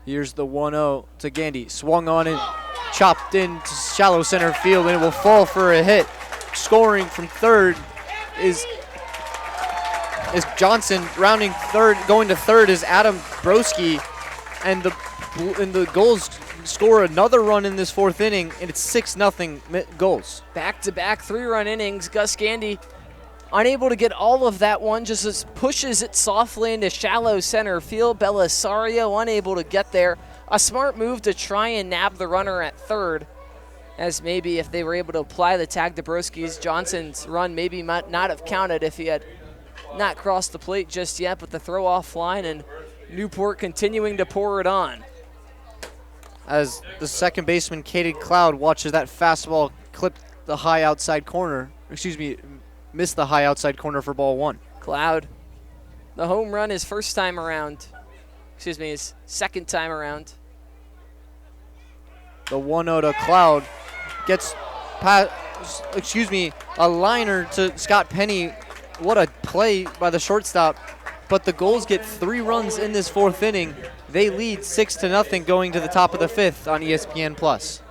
Here's the 1-0 to Gandy. Swung on and chopped into shallow center field, and it will fall for a hit. Scoring from 3rd is Johnson. Rounding 3rd, going to 3rd is Adam Broski, and the Gulls score another run in this 4th inning, and it's 6-0 Gulls. Back-to-back 3-run innings. Gus Gandy unable to get all of that one, just pushes it softly into shallow center field. Belisario unable to get there. A smart move to try and nab the runner at 3rd, as maybe if they were able to apply the tag to Broski's, Johnson's run maybe might not have counted if he had not crossed the plate just yet, but the throw off line, and Newport continuing to pour it on. As the second baseman, Caden Cloud, watches that fastball clip the high outside corner. Miss the high outside corner for ball 1. Cloud, the home run his first time around. His second time around. The 1-0 to Cloud gets a liner to Scott Penny. What a play by the shortstop. But the Gulls get 3 runs in this 4th inning. They lead 6-0 going to the top of the 5th on ESPN+.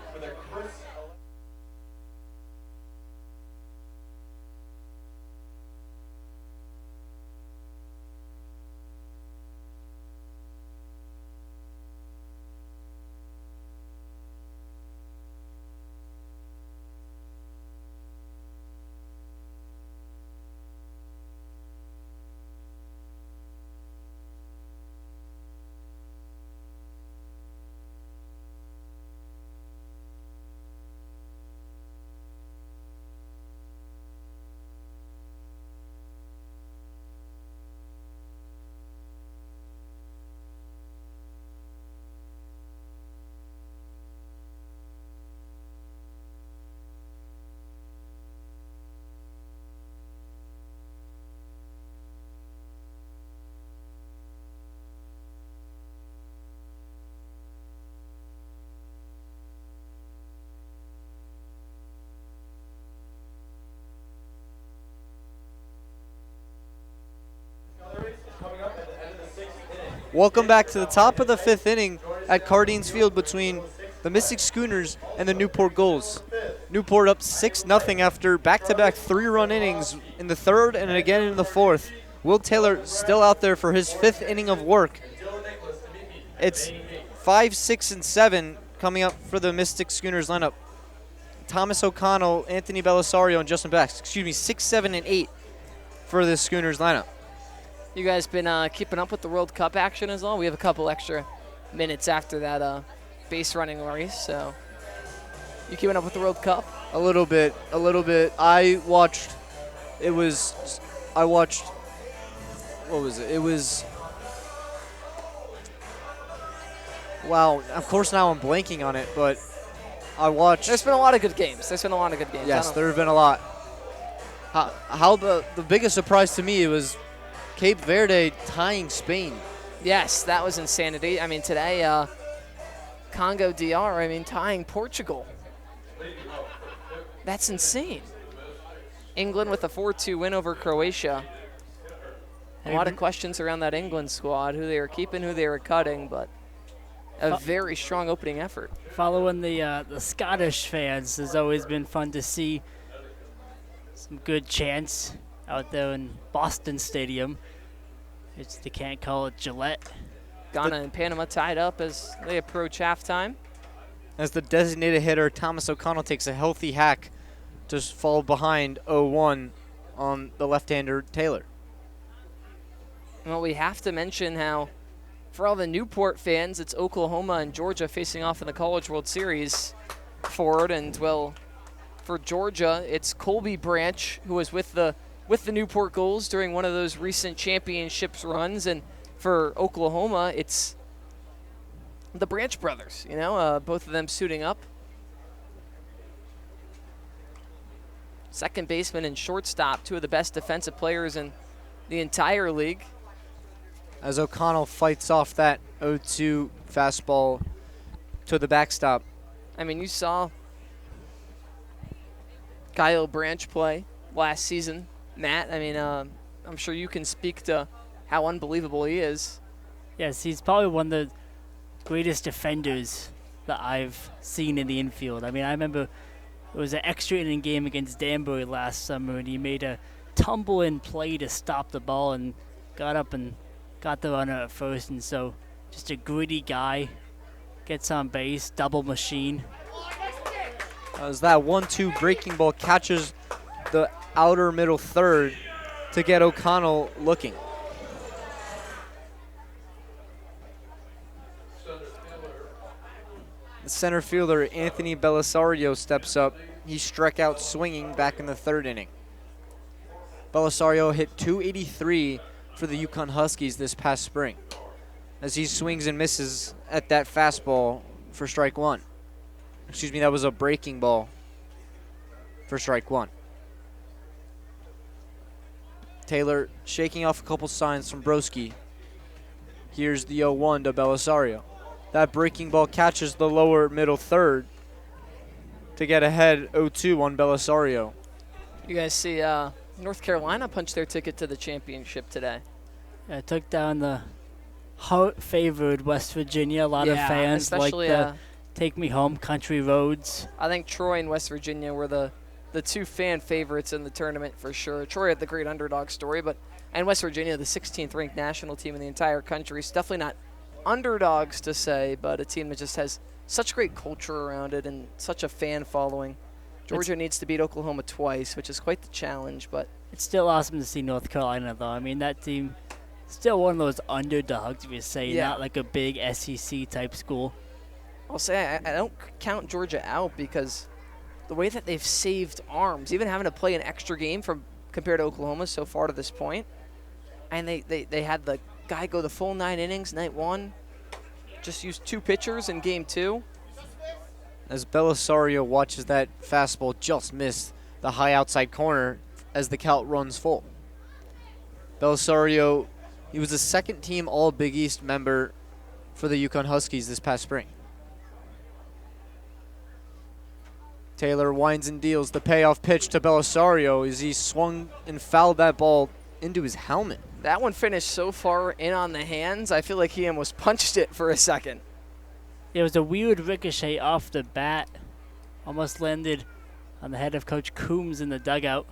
Welcome back to the top of the 5th inning at Cardines Field between the Mystic Schooners and the Newport Gulls. Newport up 6-0 after back-to-back 3-run innings in the 3rd and again in the 4th. Will Taylor still out there for his 5th inning of work. It's 5, 6, and 7 coming up for the Mystic Schooners lineup. Thomas O'Connell, Anthony Belisario, and Justin Bax. 6, 7, and 8 for the Schooners lineup. You guys been keeping up with the World Cup action as well? We have a couple extra minutes after that base running race, so you keeping up with the World Cup? A little bit. I watched, what was it? It was, wow, of course now I'm blanking on it, but I watched. There's been a lot of good games. Yes, there have been a lot. How the biggest surprise to me was Cape Verde tying Spain. Yes, that was insanity. I mean, today, Congo DR, tying Portugal. That's insane. England with a 4-2 win over Croatia. A lot of questions around that England squad, who they were keeping, who they were cutting, but a very strong opening effort. Following the Scottish fans has always been fun to see. Some good chants out there in Boston Stadium. They can't call it Gillette. Ghana and Panama tied up as they approach halftime. As the designated hitter, Thomas O'Connell takes a healthy hack to fall behind 0-1 on the left-hander Taylor. Well, we have to mention how, for all the Newport fans, it's Oklahoma and Georgia facing off in the College World Series forward. And, well, for Georgia, it's Colby Branch, who was with the Newport Gulls during one of those recent championships runs. And for Oklahoma, it's the Branch brothers, both of them suiting up. Second baseman and shortstop, two of the best defensive players in the entire league. As O'Connell fights off that 0-2 fastball to the backstop. I mean, you saw Kyle Branch play last season, Matt. I mean, I'm sure you can speak to how unbelievable he is. Yes, he's probably one of the greatest defenders that I've seen in the infield. I mean, I remember it was an extra inning game against Danbury last summer, and he made a tumble-in play to stop the ball and got up and got the runner at first. And so just a gritty guy, gets on base, double machine. As that 1-2 breaking ball catches the outer middle third to get O'Connell looking. The center fielder, Anthony Belisario, steps up. He struck out swinging back in the third inning. Belisario hit .283 for the Yukon Huskies this past spring, as he swings and misses at that fastball for strike one. Excuse me, that was a breaking ball for strike one. Taylor shaking off a couple signs from Broski. Here's the 0-1 to Belisario. That breaking ball catches the lower middle third to get ahead 0-2 on Belisario. You guys see North Carolina punch their ticket to the championship today. Yeah, took down the favored West Virginia. A lot of fans like the Take Me Home Country Roads. I think Troy and West Virginia were the two fan favorites in the tournament for sure. Troy had the great underdog story, and West Virginia, the 16th ranked national team in the entire country, is definitely not underdogs to say, but a team that just has such great culture around it and such a fan following. Georgia needs to beat Oklahoma twice, which is quite the challenge, but it's still awesome to see North Carolina, though. I mean, that team still one of those underdogs, if you say, not like a big SEC type school. I'll say I don't count Georgia out because the way that they've saved arms, even having to play an extra game compared to Oklahoma so far to this point, and they had the guy go the full 9 innings night one, just used 2 pitchers in game 2. As Belisario watches that fastball just miss the high outside corner as the count runs full. Belisario, he was a second-team All-Big East member for the Yukon Huskies this past spring. Taylor winds and deals the payoff pitch to Belisario as he swung and fouled that ball into his helmet. That one finished so far in on the hands, I feel like he almost punched it for a second. It was a weird ricochet off the bat. Almost landed on the head of Coach Coombs in the dugout.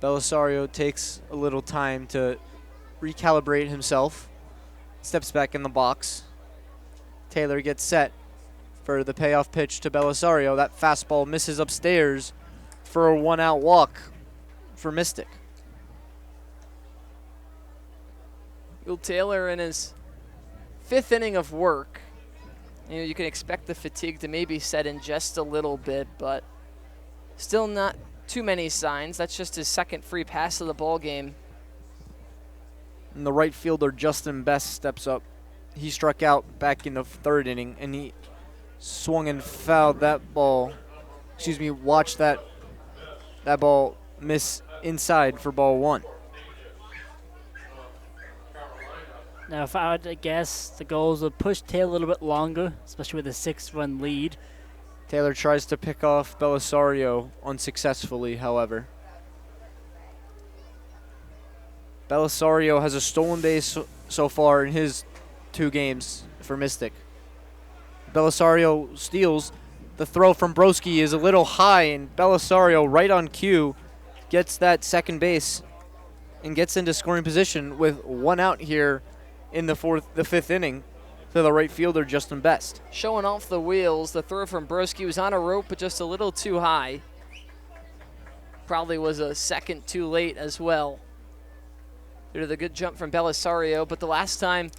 Belisario takes a little time to recalibrate himself. Steps back in the box. Taylor gets set for the payoff pitch to Belisario. That fastball misses upstairs for a 1-out walk for Mystic. Will Taylor in his 5th inning of work. You can expect the fatigue to maybe set in just a little bit, but still not too many signs. That's just his 2nd free pass of the ball game. And the right fielder Justin Best steps up. He struck out back in the 3rd inning, and he swung and fouled that ball. Watch that ball miss inside for ball 1. Now, if I had to guess, the Gulls would push Taylor a little bit longer, especially with a 6-run lead. Taylor tries to pick off Belisario unsuccessfully, however. Belisario has a stolen base so far in his 2 games for Mystic. Belisario steals. The throw from Broski is a little high, and Belisario, right on cue, gets that second base and gets into scoring position with 1 out here in the 5th inning to the right fielder, Justin Best. Showing off the wheels. The throw from Broski was on a rope, but just a little too high. Probably was a second too late as well due to the good jump from Belisario, but the last time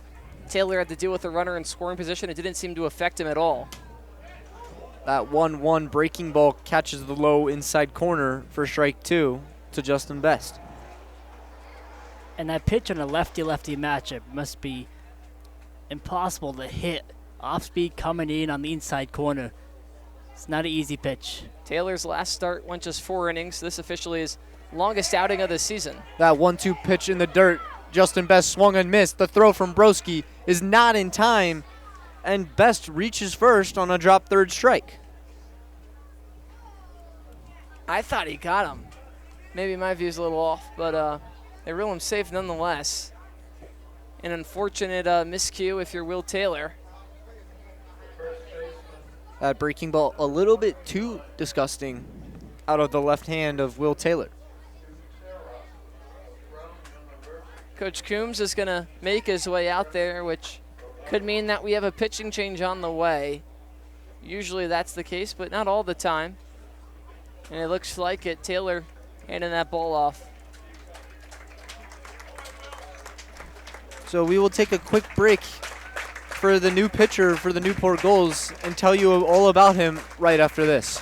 Taylor had to deal with a runner in scoring position, it didn't seem to affect him at all. That 1-1 breaking ball catches the low inside corner for strike 2 to Justin Best. And that pitch on a lefty-lefty matchup must be impossible to hit. Off speed coming in on the inside corner. It's not an easy pitch. Taylor's last start went just 4 innings. This officially is longest outing of the season. That 1-2 pitch in the dirt. Justin Best swung and missed. The throw from Broski is not in time, and Best reaches first on a drop third strike. I thought he got him. Maybe my view's a little off, but they rule him safe nonetheless. An unfortunate miscue if you're Will Taylor. That breaking ball a little bit too disgusting out of the left hand of Will Taylor. Coach Coombs is going to make his way out there, which could mean that we have a pitching change on the way. Usually that's the case, but not all the time. And it looks like it. Taylor handing that ball off. So we will take a quick break for the new pitcher for the Newport Gulls and tell you all about him right after this.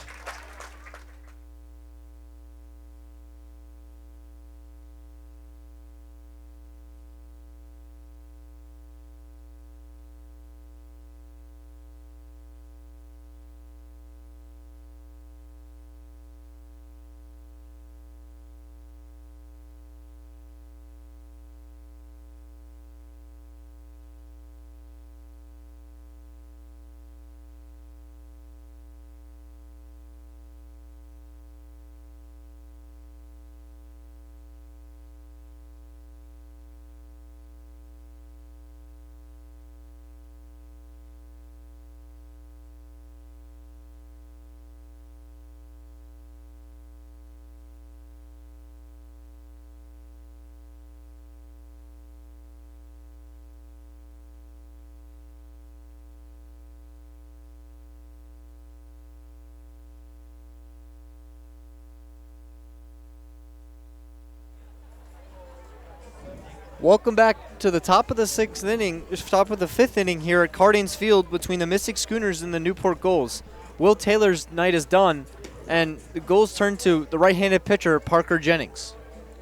Welcome back to the top of the top of the fifth inning here at Cardines Field between the Mystic Schooners and the Newport Gulls. Will Taylor's night is done, and the Gulls turn to the right-handed pitcher, Parker Jennings.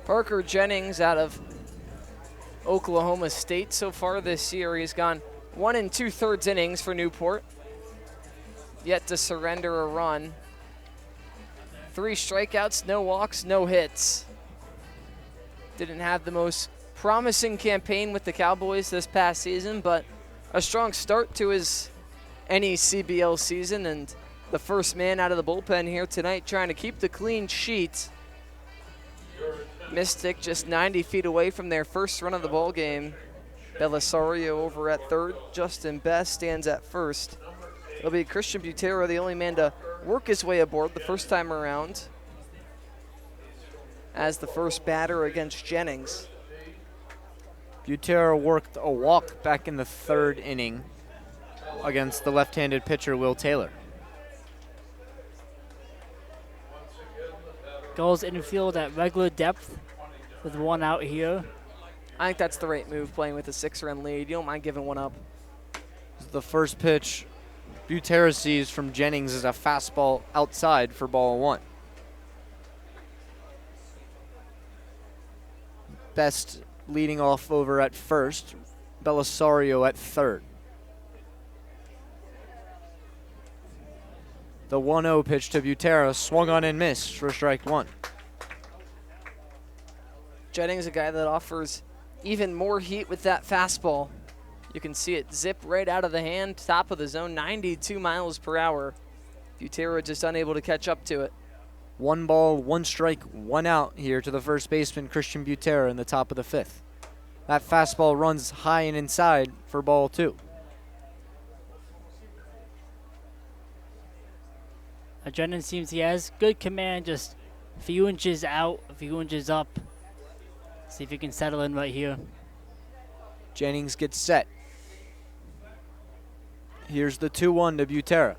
Parker Jennings out of Oklahoma State so far this year. He's gone 1 2/3 innings for Newport. Yet to surrender a run. 3 strikeouts, no walks, no hits. Didn't have the most promising campaign with the Cowboys this past season, but a strong start to his NECBL season, and the first man out of the bullpen here tonight trying to keep the clean sheet. Mystic just 90 feet away from their first run of the ball game. Belisario over at third. Justin Best stands at first. It'll be Christian Butero, the only man to work his way aboard the first time around as the first batter against Jennings. Butero worked a walk back in the third inning against the left-handed pitcher, Will Taylor. Gulls infield at regular depth with 1 out here. I think that's the right move, playing with a 6-run lead. You don't mind giving 1 up. The first pitch Butero sees from Jennings is a fastball outside for ball 1. Best leading off over at first, Belisario at third. The 1-0 pitch to Butero swung on and missed for strike 1. Jennings, a guy that offers even more heat with that fastball. You can see it zip right out of the hand, top of the zone, 92 miles per hour. Butero just unable to catch up to it. 1 ball, 1 strike, 1 out here to the first baseman, Christian Butero, in the top of the 5th. That fastball runs high and inside for ball 2. Jennings seems he has good command, just a few inches out, a few inches up. See if he can settle in right here. Jennings gets set. Here's the 2-1 to Butero,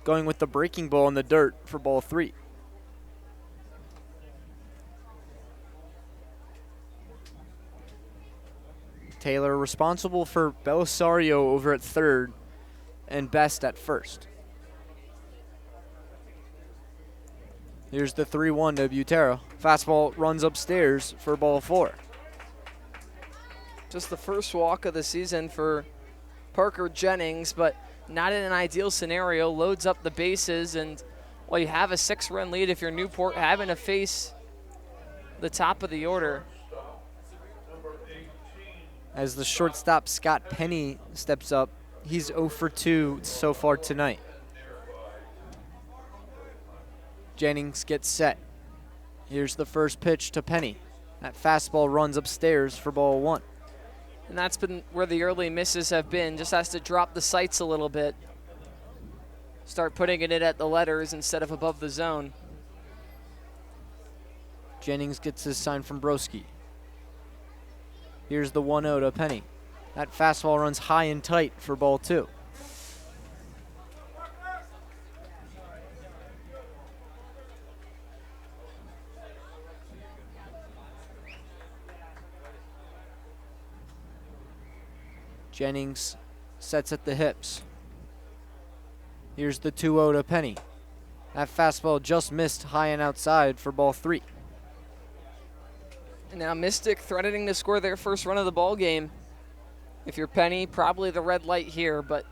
going with the breaking ball in the dirt for ball 3. Taylor responsible for Belisario over at third and Best at first. Here's the 3-1 to Butero. Fastball runs upstairs for ball 4. Just the first walk of the season for Parker Jennings, but not in an ideal scenario. Loads up the bases, and while you have a 6-run lead, if you're Newport, having to face the top of the order. As the shortstop Scott Penny steps up, he's 0 for 2 so far tonight. Jennings gets set. Here's the first pitch to Penny. That fastball runs upstairs for ball 1. And that's been where the early misses have been. Just has to drop the sights a little bit. Start putting it in at the letters instead of above the zone. Jennings gets his sign from Broski. Here's the 1-0 to Penny. That fastball runs high and tight for ball 2. Jennings sets at the hips. Here's the 2-0 to Penny. That fastball just missed high and outside for ball 3. And now Mystic threatening to score their first run of the ball game. If you're Penny, probably the red light here, but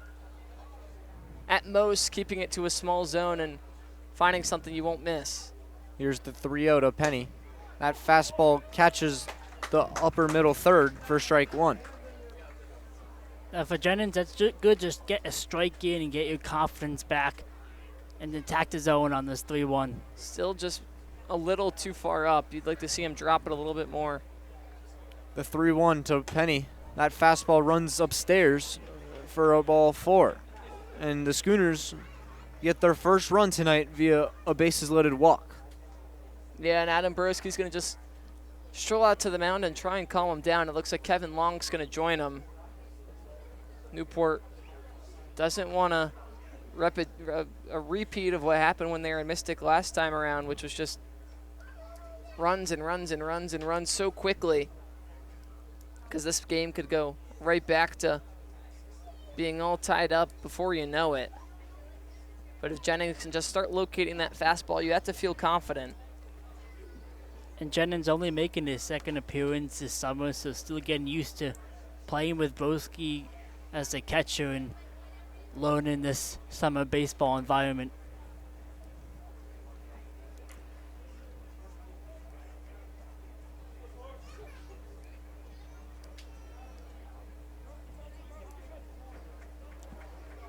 at most keeping it to a small zone and finding something you won't miss. Here's the 3-0 to Penny. That fastball catches the upper middle third for strike 1. For Jennings, that's good. Just get a strike in and get your confidence back and attack the zone on this 3-1. Still just a little too far up. You'd like to see him drop it a little bit more. The 3-1 to Penny. That fastball runs upstairs for a ball 4. And the Schooners get their first run tonight via a bases-loaded walk. Yeah, and Adam Broski's going to just stroll out to the mound and try and calm him down. It looks like Kevin Long's going to join him. Newport doesn't want a repeat of what happened when they were in Mystic last time around, which was just runs and runs and runs and runs so quickly, because this game could go right back to being all tied up before you know it. But if Jennings can just start locating that fastball, you have to feel confident. And Jennings only making his second appearance this summer, so still getting used to playing with Broski as the catcher and learning this summer baseball environment.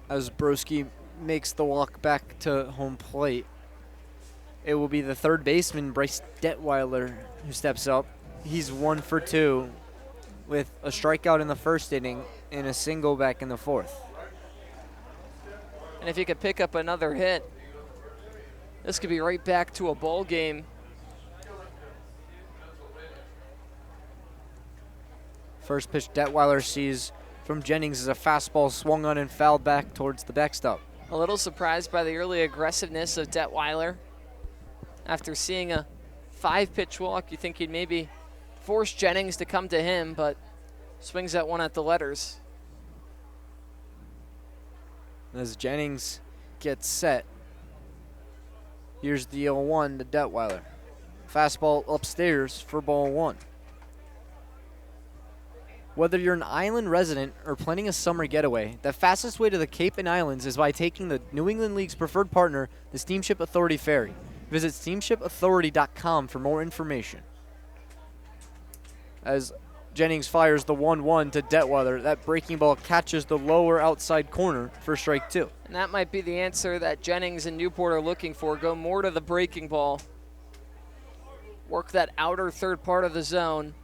As Broski makes the walk back to home plate, it will be the third baseman, Bryce Detweiler, who steps up. He's 1 for 2 with a strikeout in the first inning and a single back in the 4th. And if he could pick up another hit, this could be right back to a ball game. First pitch Detweiler sees from Jennings is a fastball swung on and fouled back towards the backstop. A little surprised by the early aggressiveness of Detweiler. After seeing a 5-pitch walk, you think he'd maybe force Jennings to come to him, but swings that one at the letters. As Jennings gets set, here's the 0-1 to Detweiler. Fastball upstairs for ball 1. Whether you're an island resident or planning a summer getaway, the fastest way to the Cape and Islands is by taking the New England League's preferred partner, the Steamship Authority Ferry. Visit steamshipauthority.com for more information. As Jennings fires the 1-1 to Detweiler, that breaking ball catches the lower outside corner for strike 2. And that might be the answer that Jennings and Newport are looking for. Go more to the breaking ball. Work that outer third part of the zone.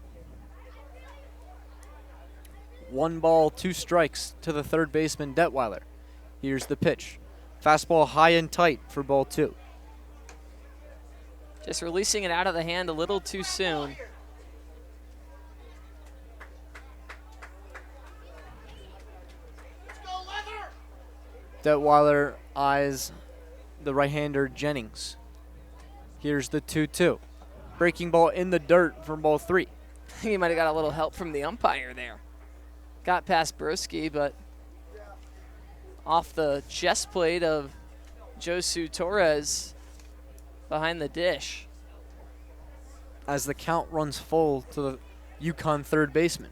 1 ball, 2 strikes to the third baseman, Detweiler. Here's the pitch. Fastball high and tight for ball 2. Just releasing it out of the hand a little too soon. Detweiler eyes the right-hander Jennings. Here's the 2-2. Breaking ball in the dirt for ball 3. I think he might have got a little help from the umpire there. Got past Broski, but off the chest plate of Josu Torres behind the dish. As the count runs full to the Yukon third baseman.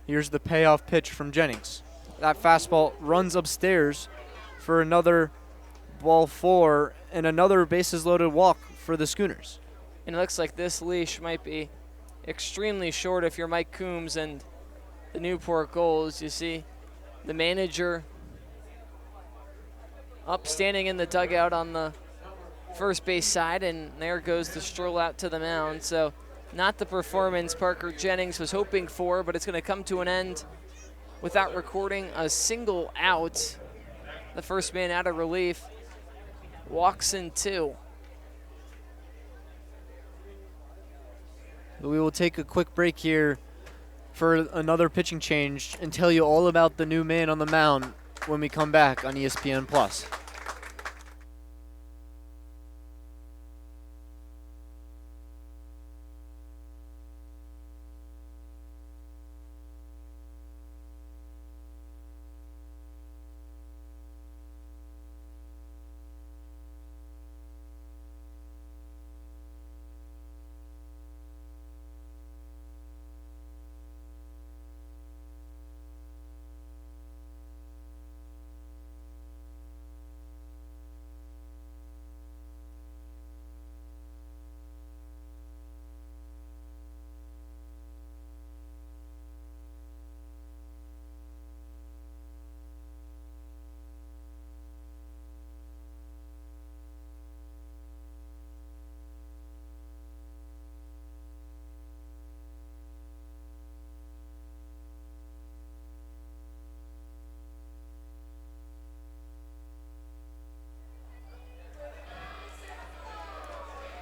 Here's the payoff pitch from Jennings. That fastball runs upstairs for another ball 4 and another bases loaded walk for the Schooners. And it looks like this leash might be extremely short if you're Mike Coombs and the Newport Gulls. You see the manager up standing in the dugout on the first base side, and there goes the stroll out to the mound. So not the performance Parker Jennings was hoping for, but it's going to come to an end without recording a single out. The first man out of relief walks in 2. We will take a quick break here for another pitching change and tell you all about the new man on the mound when we come back on ESPN+.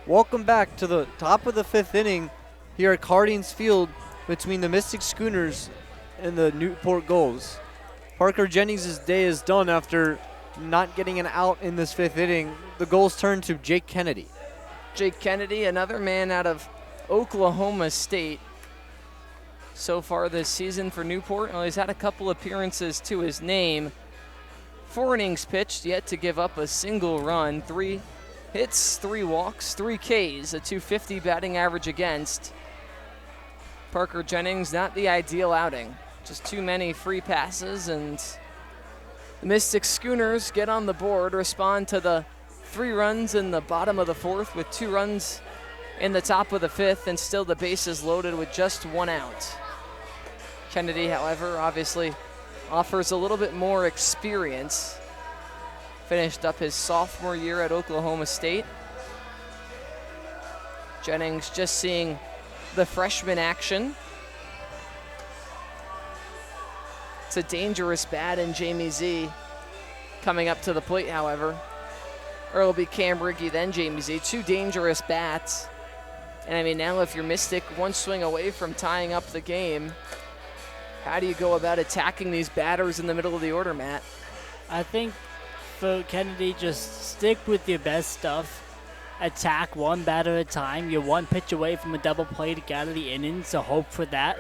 Welcome back to the top of the 5th inning here at Cardines Field between the Mystic Schooners and the Newport Gulls. Parker Jennings' day is done after not getting an out in this 5th inning. The Gulls turn to Jake Kennedy. Jake Kennedy, another man out of Oklahoma State so far this season for Newport. Well, he's had a couple appearances to his name. 4 innings pitched, yet to give up a single run. 3 hits, 3 walks, 3 Ks, a .250 batting average against. Parker Jennings, not the ideal outing. Just too many free passes, and the Mystic Schooners get on the board, respond to the 3 runs in the bottom of the 4th with 2 runs in the top of the 5th, and still the bases loaded with just 1 out. Kennedy, however, obviously offers a little bit more experience. Finished up his sophomore year at Oklahoma State. Jennings just seeing the freshman action. It's a dangerous bat in Jamie Z coming up to the plate, however. Or it'll be Cam Riggy, then Jamie Z. 2 dangerous bats. And I mean, now if you're Mystic, 1 swing away from tying up the game, how do you go about attacking these batters in the middle of the order, Matt? I think for Kennedy, just stick with your best stuff. Attack 1 batter at a time. You're 1 pitch away from a double play to get out of the inning, so hope for that.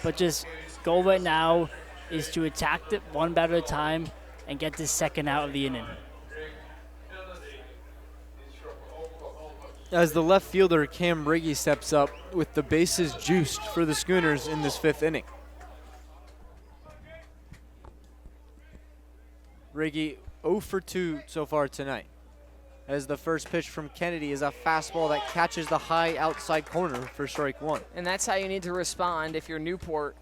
But just goal right now is to attack it 1 batter at a time and get this second out of the inning. As the left fielder, Cam Riggy, steps up with the bases juiced for the Schooners in this 5th inning. Riggy 0 for 2 so far tonight, as the first pitch from Kennedy is a fastball that catches the high outside corner for strike 1. And that's how you need to respond if you're Newport.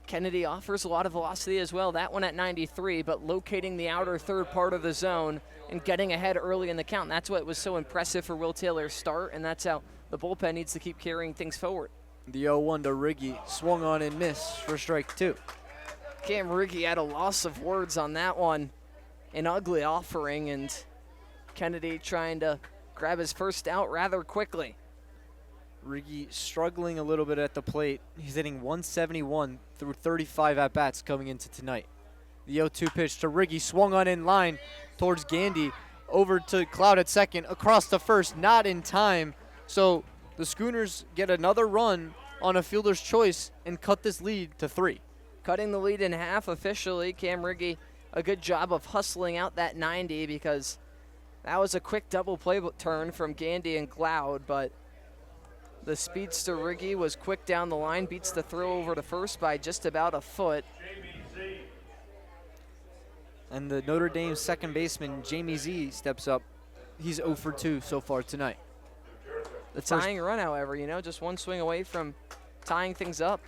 Kennedy offers a lot of velocity as well. That one at 93, but locating the outer 3rd part of the zone and getting ahead early in the count. That's what was so impressive for Will Taylor's start, and that's how the bullpen needs to keep carrying things forward. The 0-1 to Riggy, swung on and missed for strike 2. Cam Riggy had a loss of words on that one. An ugly offering, and Kennedy trying to grab his first out rather quickly. Riggy struggling a little bit at the plate. He's hitting 171 through 35 at-bats coming into tonight. The 0-2 pitch to Riggy, swung on in line towards Gandy, over to Cloud at second, across to first, not in time. So the Schooners get another run on a fielder's choice and cut this lead to 3. Cutting the lead in half officially. Cam Riggy, a good job of hustling out that 90, because that was a quick double play turn from Gandy and Cloud, but the speedster Riggy was quick down the line, beats the throw over to first by just about a foot. And the Notre Dame second baseman, Jamie Z, steps up. He's 0 for 2 so far tonight. The tying run, however, just one swing away from tying things up.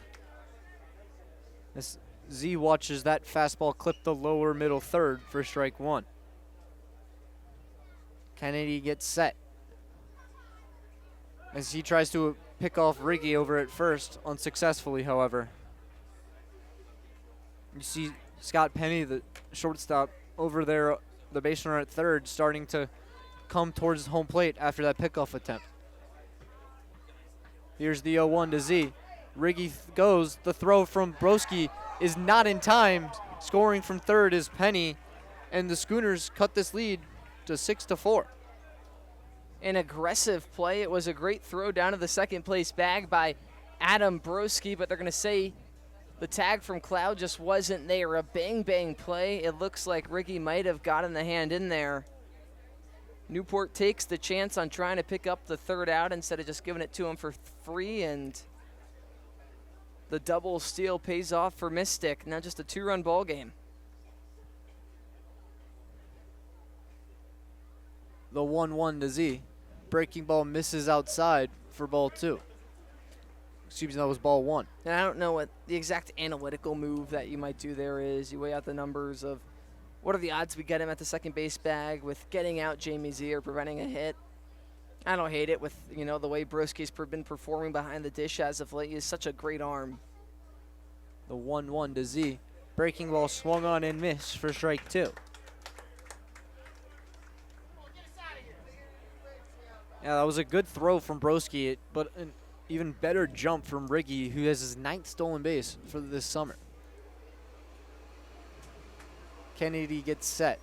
As Z watches that fastball clip the lower middle third for strike one. Kennedy gets set. As he tries to pick off Riggy over at first, unsuccessfully, however. You see Scott Penny, the shortstop, over there, the base runner at third, starting to come towards home plate after that pickoff attempt. Here's the 0-1 to Z. Riggy goes. The throw from Broski is not in time. Scoring from third is Penny, and the Schooners cut this lead to 6-4. An aggressive play. It was a great throw down to the second place bag by Adam Broski, but they're going to say the tag from Cloud just wasn't there. A bang-bang play. It looks like Riggy might have gotten the hand in there. Newport takes the chance on trying to pick up the third out instead of just giving it to him for free, and the double steal pays off for Mystic. Now just a 2-run ball game. The 1-1 to Z. Breaking ball misses outside for ball 2. Excuse me, that was ball 1. And I don't know what the exact analytical move that you might do there is. You weigh out the numbers of what are the odds we get him at the second base bag with getting out Jamie Z or preventing a hit. I don't hate it with, the way Broski's been performing behind the dish as of late. He has such a great arm. The 1-1 to Z. Breaking ball swung on and missed for strike 2. Yeah, that was a good throw from Broski, but an even better jump from Riggy, who has his 9th stolen base for this summer. Kennedy gets set.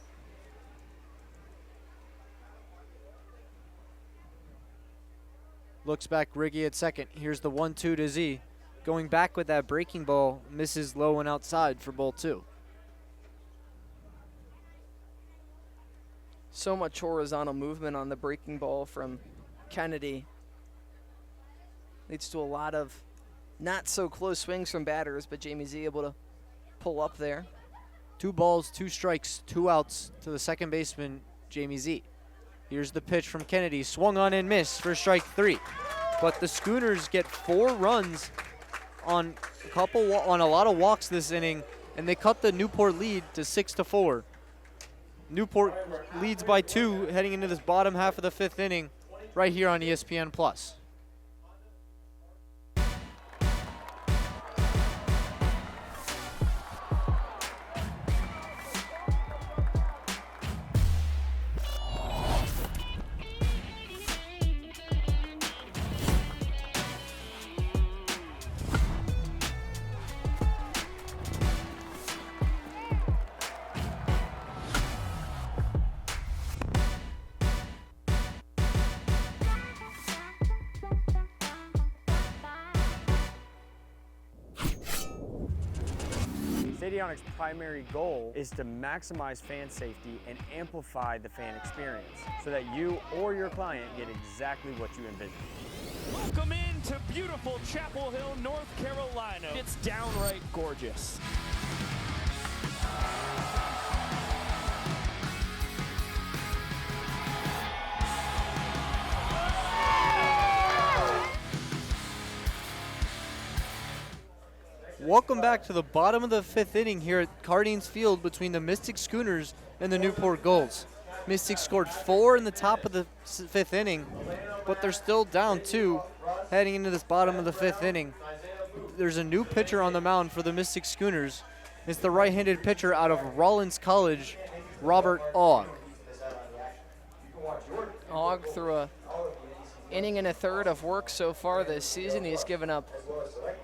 Looks back, Riggy at second. Here's the 1-2 to Z. Going back with that breaking ball, misses low and outside for ball 2. So much horizontal movement on the breaking ball from Kennedy. Leads to a lot of not so close swings from batters, but Jamie Z able to pull up there. 2 balls, 2 strikes, 2 outs to the second baseman, Jamie Z. Here's the pitch from Kennedy. Swung on and missed for strike 3. But the Schooners get 4 runs on a lot of walks this inning, and they cut the Newport lead to 6-4. Newport leads by 2 heading into this bottom half of the 5th inning right here on ESPN+. Stadionic's primary goal is to maximize fan safety and amplify the fan experience so that you or your client get exactly what you envision. Welcome in to beautiful Chapel Hill, North Carolina. It's downright gorgeous. Welcome back to the bottom of the 5th inning here at Cardines Field between the Mystic Schooners and the Newport Gulls. Mystics scored 4 in the top of the 5th inning, but they're still down 2 heading into this bottom of the 5th inning. There's a new pitcher on the mound for the Mystic Schooners. It's the right-handed pitcher out of Rollins College, Robert Ogg. Ogg through a inning and a third of work so far this season. He's given up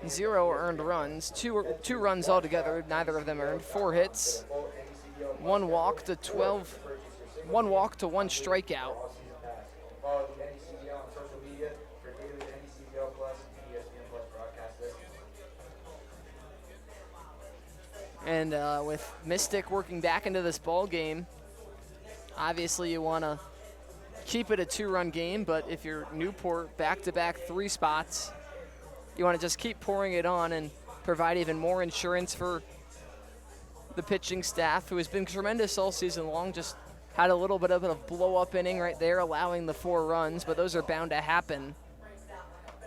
0 earned runs, two runs altogether, neither of them earned, 4 hits, 1 walk to 1 strikeout. And with Mystic working back into this ball game, obviously you want to keep it a 2-run game, but if you're Newport, back-to-back 3 spots, you want to just keep pouring it on and provide even more insurance for the pitching staff, who has been tremendous all season long, just had a little bit of a blow-up inning right there, allowing the 4 runs, but those are bound to happen.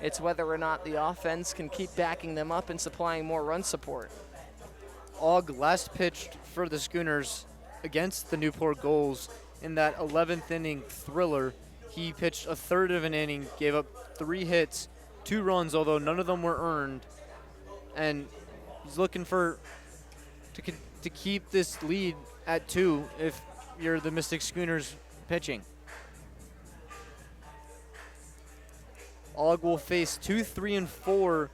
It's whether or not the offense can keep backing them up and supplying more run support. Ogg last pitched for the Schooners against the Newport Gulls in that 11th inning thriller. He pitched a third of an inning, gave up 3 hits, 2 runs, although none of them were earned, and he's looking for to keep this lead at 2 if you're the Mystic Schooners pitching. Ogg will face 2, 3, and 4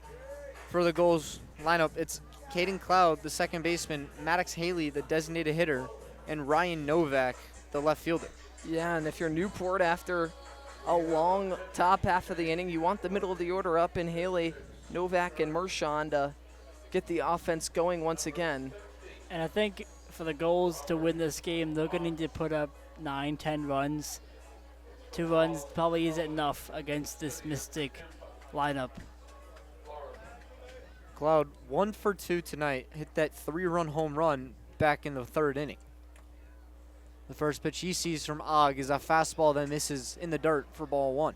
for the Gulls lineup. It's Caden Cloud, the second baseman, Maddox Haley, the designated hitter, and Ryan Novak, the left fielder. Yeah, and if you're Newport after a long top half of the inning, you want the middle of the order up in Haley, Novak, and Mershon to get the offense going once again. And I think for the Gulls to win this game, they're going to need to put up 9, 10 runs. 2 runs probably isn't enough against this Mystic lineup. Cloud 1 for 2 tonight, hit that 3-run home run back in the 3rd inning. The first pitch he sees from Ogg is a fastball that misses in the dirt for ball 1.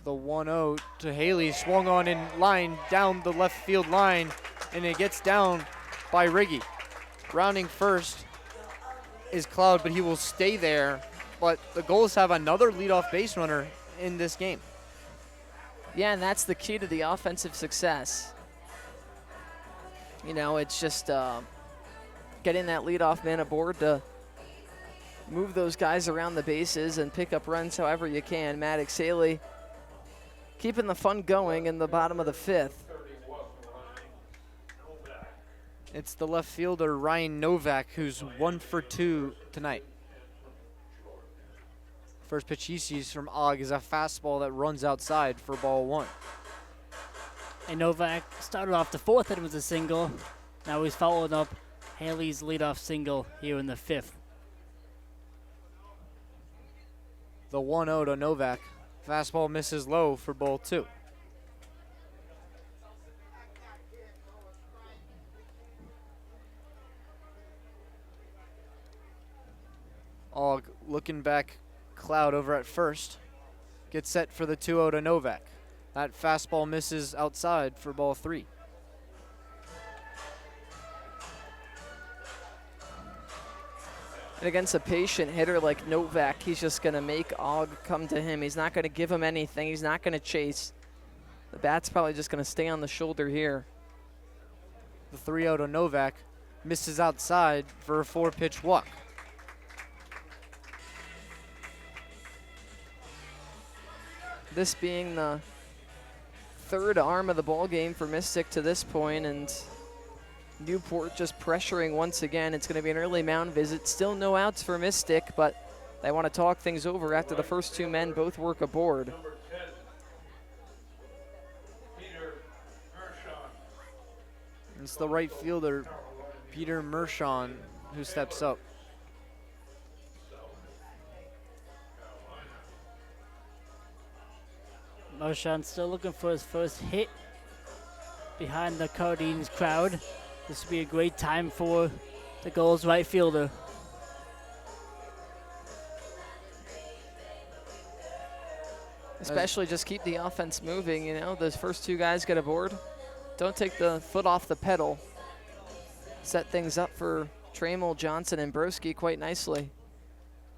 The 1-0 to Haley, swung on in line down the left field line, and it gets down by Riggy. Rounding first is Cloud, but he will stay there. But the Gulls have another leadoff base runner in this game. Yeah, and that's the key to the offensive success. You know, it's just getting that leadoff man aboard to move those guys around the bases and pick up runs however you can. Maddox Haley keeping the fun going in the bottom of the 5th. It's the left fielder, Ryan Novak, who's 1 for 2 tonight. First pitch he sees from Ogg is a fastball that runs outside for ball 1. And Novak started off the 4th inning with a single. Now he's following up Haley's leadoff single here in the 5th. The 1-0 to Novak. Fastball misses low for ball 2. Ogg looking back, Cloud over at first. Gets set for the 2-0 to Novak. That fastball misses outside for ball 3. And against a patient hitter like Novak, he's just going to make Ogg come to him. He's not going to give him anything. He's not going to chase. The bat's probably just going to stay on the shoulder here. The 3-0 to Novak misses outside for a 4-pitch walk. This being the 3rd arm of the ball game for Mystic to this point, and Newport just pressuring once again. It's going to be an early mound visit. Still no outs for Mystic, but they want to talk things over after the first 2 men both work aboard. It's the right fielder, Peter Mershon, who steps up. Mershon still looking for his first hit behind the Cardines crowd. This would be a great time for the Gulls right fielder. Especially just keep the offense moving, you know. Those first 2 guys get aboard. Don't take the foot off the pedal. Set things up for Trammell, Johnson, and Broski quite nicely.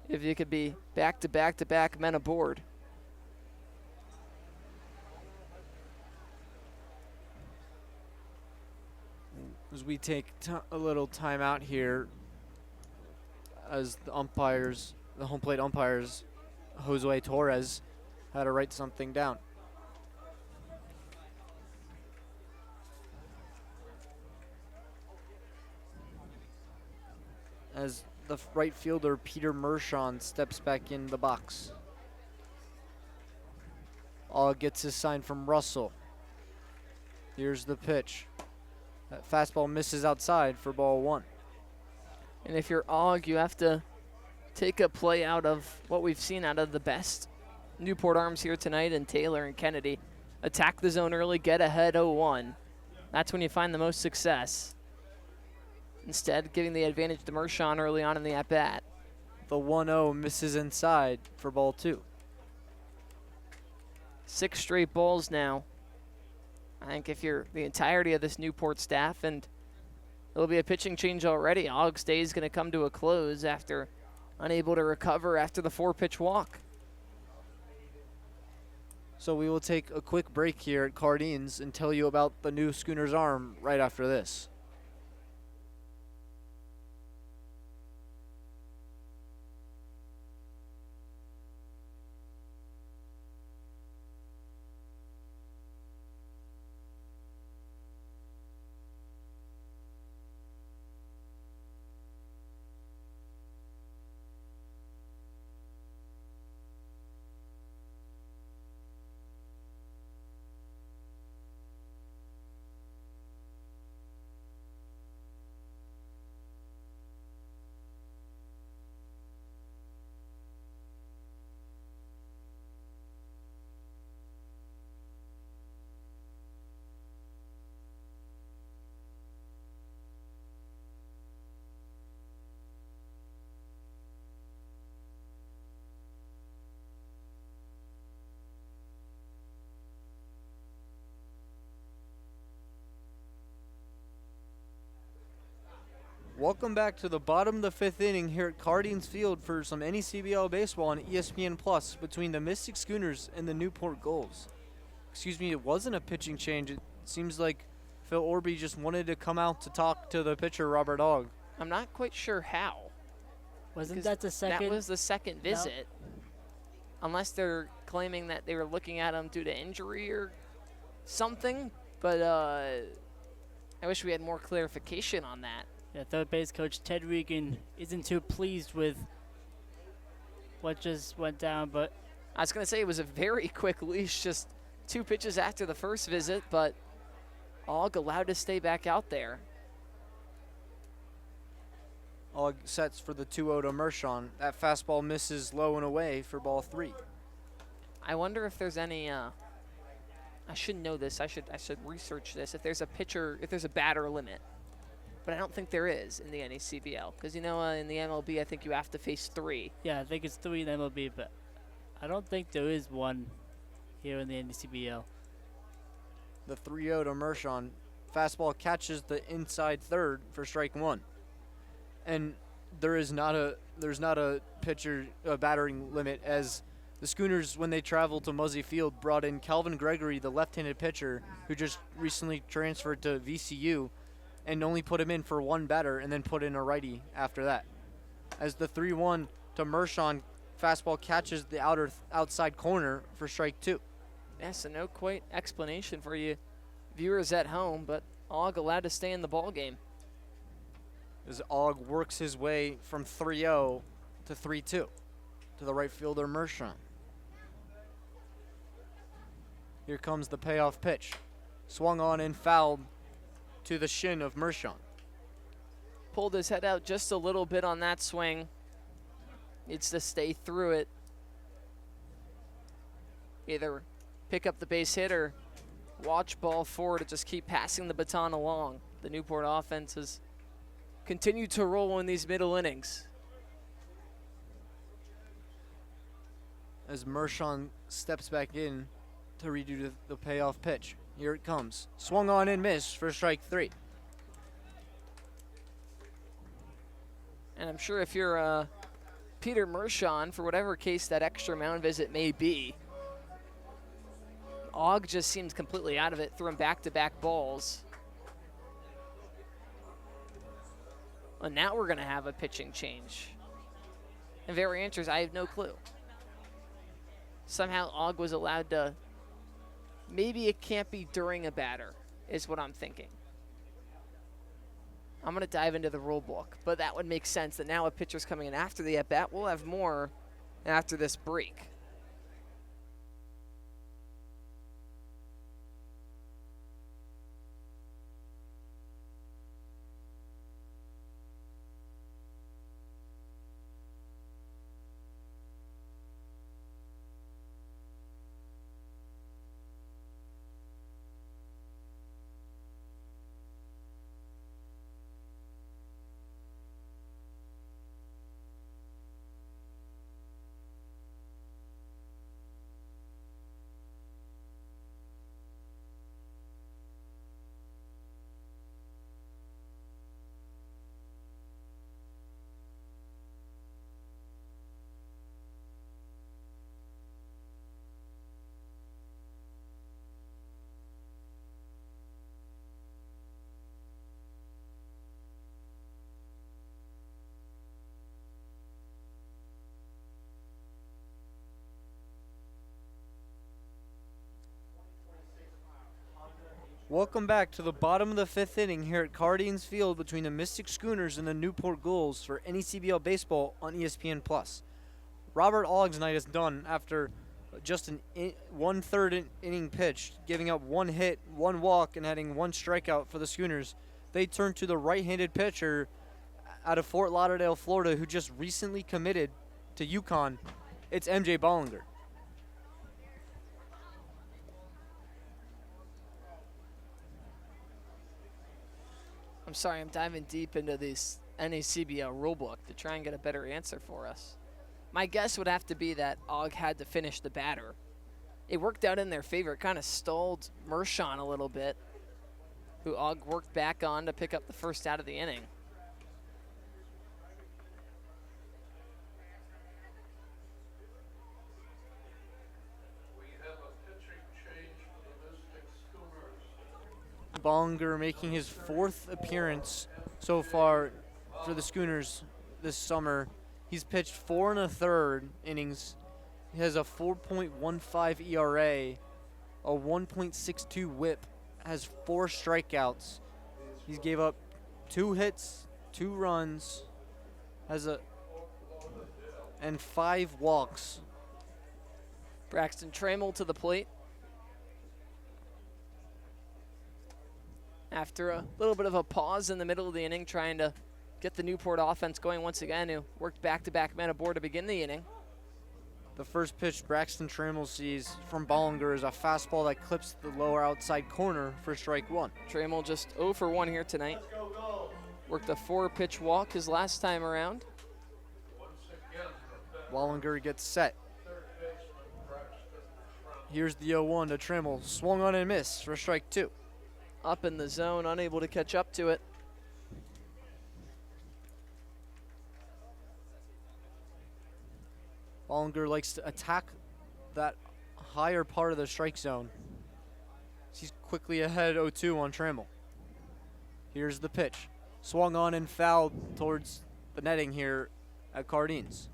If you could be back-to-back-to-back men aboard. As we take a little time out here, as the umpires, the home plate umpires, Josue Torres, had to write something down. As the right fielder, Peter Mershon, steps back in the box. Og gets his sign from Russell. Here's the pitch. That fastball misses outside for ball 1. And if you're Og, you have to take a play out of what we've seen out of the best Newport arms here tonight, and Taylor and Kennedy. Attack the zone early, get ahead 0-1. That's when you find the most success. Instead, giving the advantage to Mershon early on in the at-bat. The 1-0 misses inside for ball 2. 6 straight balls now. I think if you're the entirety of this Newport staff, and it'll be a pitching change already. Og's day is going to come to a close after unable to recover after the 4-pitch walk. So we will take a quick break here at Cardines and tell you about the new Schooners arm right after this. Welcome back to the bottom of the 5th inning here at Cardines Field for some NECBL baseball on ESPN Plus between the Mystic Schooners and the Newport Gulls. Excuse me, it wasn't a pitching change. It seems like Phil Orby just wanted to come out to talk to the pitcher, Robert Og. I'm not quite sure how. Wasn't that the second? That was the second visit. No. Unless they're claiming that they were looking at him due to injury or something. But I wish we had more clarification on that. Yeah, third base coach Ted Regan isn't too pleased with what just went down, but I was going to say it was a very quick leash, just 2 pitches after the first visit, but Og allowed to stay back out there. Og sets for the 2-0 to Mershon. That fastball misses low and away for ball 3. I wonder if there's any, I should know this, I should research this, if there's a batter limit. But I don't think there is in the NECBL. Because, in the MLB, I think you have to face 3. Yeah, I think it's 3 in MLB, but I don't think there is one here in the NECBL. The 3-0 to Mershon. Fastball catches the inside third for strike 1. And there's not a battering limit, as the Schooners, when they traveled to Muzzy Field, brought in Calvin Gregory, the left-handed pitcher, who just recently transferred to VCU, and only put him in for 1 batter and then put in a righty after that. As the 3-1 to Mershon, fastball catches the outside corner for strike 2. Yeah, so no quite explanation for you viewers at home, but Og allowed to stay in the ball game. As Og works his way from 3-0 to 3-2 to the right fielder Mershon. Here comes the payoff pitch. Swung on and fouled to the shin of Mershon. Pulled his head out just a little bit on that swing. Needs to stay through it. Either pick up the base hit or watch ball 4 to just keep passing the baton along. The Newport offense has continued to roll in these middle innings. As Mershon steps back in to redo the payoff pitch. Here it comes. Swung on and missed for strike 3. And I'm sure if you're Peter Mershon, for whatever case that extra mound visit may be, Og just seems completely out of it, throwing back-to-back balls. And now we're going to have a pitching change. And very answers, I have no clue. Somehow Og was allowed to. Maybe it can't be during a batter, is what I'm thinking. I'm going to dive into the rule book, but that would make sense that now a pitcher's coming in after the at-bat. We'll have more after this break. Welcome back to the bottom of the 5th inning here at Cardines Field between the Mystic Schooners and the Newport Gulls for NECBL Baseball on ESPN+. Robert Ogg's night is done after just an 1/3 inning pitch, giving up 1 hit, 1 walk, and having 1 strikeout for the Schooners. They turn to the right-handed pitcher out of Fort Lauderdale, Florida, who just recently committed to UConn. It's MJ Bollinger. I'm sorry, I'm diving deep into this NACBL rulebook to try and get a better answer for us. My guess would have to be that Ogg had to finish the batter. It worked out in their favor. It kind of stalled Mershon a little bit, who Ogg worked back on to pick up the first out of the inning. Bollinger making his 4th appearance so far for the Schooners this summer. He's pitched 4 1/3 innings. He has a 4.15 ERA, a 1.62 WHIP, has 4 strikeouts. He gave up 2 hits, 2 runs, and 5 walks. Braxton Trammell to the plate. After a little bit of a pause in the middle of the inning, trying to get the Newport offense going once again, who worked back-to-back men aboard to begin the inning. The first pitch Braxton Trammell sees from Bollinger is a fastball that clips the lower outside corner for strike 1. Trammell just 0 for 1 here tonight. Worked a 4-pitch walk his last time around. Bollinger gets set. Here's the 0-1 to Trammell. Swung on and missed for strike 2. Up in the zone, unable to catch up to it. Bollinger likes to attack that higher part of the strike zone. He's quickly ahead 0-2 on Trammell. Here's the pitch. Swung on and fouled towards the netting here at Cardines.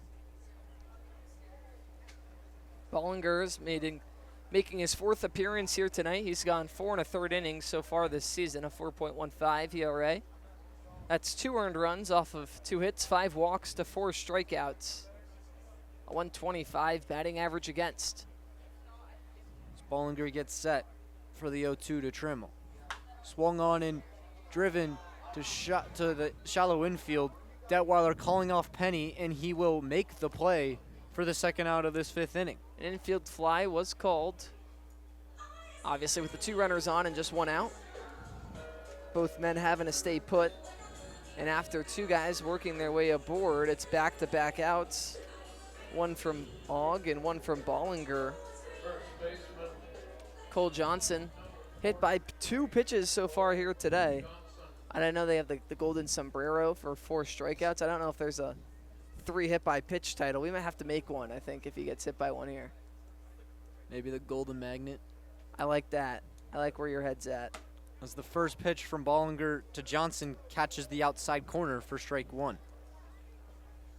Bollinger's making his 4th appearance here tonight. He's gone 4 1/3 innings so far this season, a 4.15 ERA. That's 2 earned runs off of 2 hits, 5 walks to 4 strikeouts. A 125 batting average against. As Bollinger gets set for the 0-2 to Trammell. Swung on and driven to the shallow infield. Detweiler calling off Penny, and he will make the play for the second out of this 5th inning. An infield fly was called. Obviously with the 2 runners on and just 1 out. Both men having to stay put. And after 2 guys working their way aboard, it's back-to-back outs. 1 from Ogg and 1 from Bollinger. Cole Johnson hit by 2 pitches so far here today. And I know they have the golden sombrero for 4 strikeouts. I don't know if there's a 3 hit by pitch title. We might have to make one, I think, if he gets hit by 1 here. Maybe the golden magnet. I like that. I like where your head's at. As the first pitch from Bollinger to Johnson catches the outside corner for strike 1.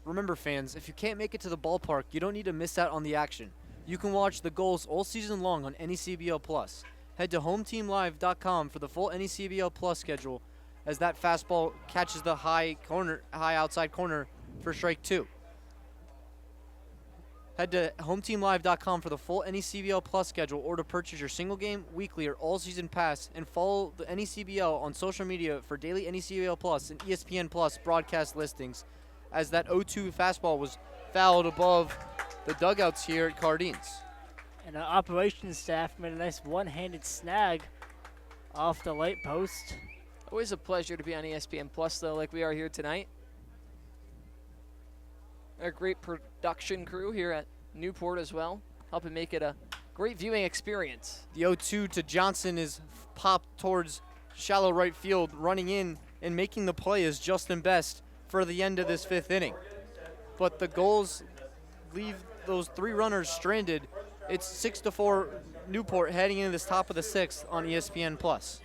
Remember, fans, if you can't make it to the ballpark, you don't need to miss out on the action. You can watch the Gulls all season long on NECBL Plus. Head to hometeamlive.com for the full NECBL Plus schedule, as that fastball catches the high outside corner for strike 2. Head to hometeamlive.com for the full NECBL Plus schedule, or to purchase your single game, weekly, or all season pass, and follow the NECBL on social media for daily NECBL Plus and ESPN Plus broadcast listings, as that 0-2 fastball was fouled above the dugouts here at Cardines. And our operations staff made a nice one-handed snag off the light post. Always a pleasure to be on ESPN Plus, though, like we are here tonight. A great production crew here at Newport as well, helping make it a great viewing experience. The 0-2 to Johnson is popped towards shallow right field. Running in and making the play is Justin Best for the end of this 5th inning. But the Gulls leave those 3 runners stranded. It's 6-4 Newport heading into this top of the 6th on ESPN Plus.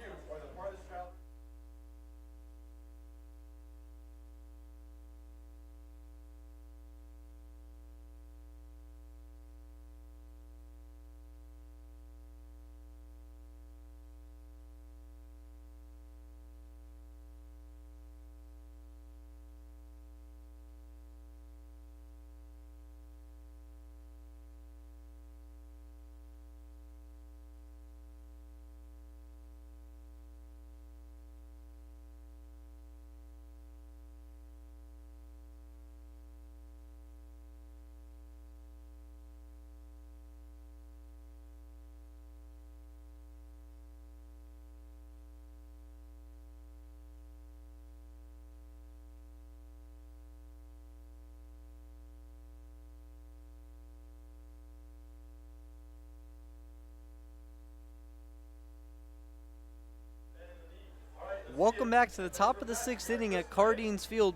Welcome back to the top of the 6th inning at Cardines Field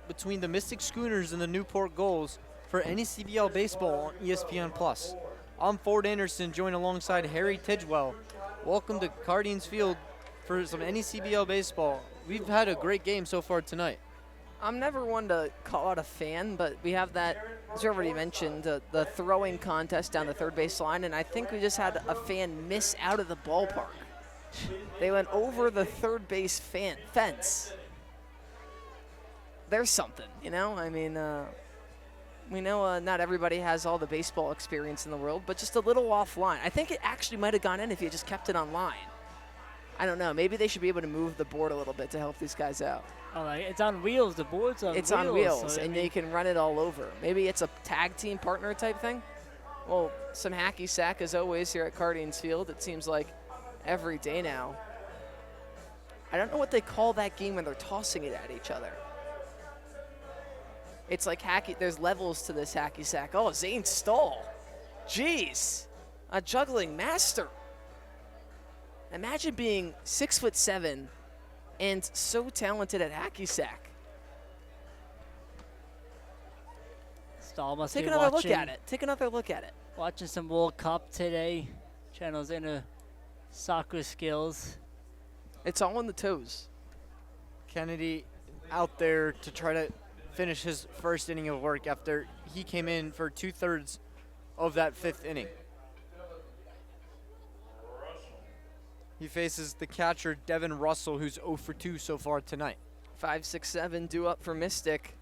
between the Mystic Schooners and the Newport Gulls for NECBL Baseball on ESPN+. I'm Ford Anderson, joined alongside Harry Tidgewell. Welcome to Cardines Field for some NECBL Baseball. We've had a great game so far tonight. I'm never one to call out a fan, but we have that, as you already mentioned, the throwing contest down the third base line, and I think we just had a fan miss out of the ballpark. They went over the third base fence. There's something, you know? I mean, we know not everybody has all the baseball experience in the world, but just a little offline. I think it actually might have gone in if you just kept it online. I don't know. Maybe they should be able to move the board a little bit to help these guys out. Oh, it's on wheels. The board's on wheels. It's on wheels, so and they can run it all over. Maybe it's a tag team partner type thing. Well, some hacky sack as always here at Cardines Field. It seems like every day now. I don't know what they call that game when they're tossing it at each other. It's like hacky. There's levels to this hacky sack. Oh, Zane Stahl. Jeez. A juggling master. Imagine being 6'7" and so talented at hacky sack. Stahl must Take be another watching, look at it. Take another look at it. Watching some World Cup today. Channel's inner soccer skills. It's all on the toes. Kennedy out there to try to finish his first inning of work after he came in for 2/3 of that 5th inning. He faces the catcher, Devin Russell, who's 0 for 2 so far tonight. 5-6-7 due up for Mystic.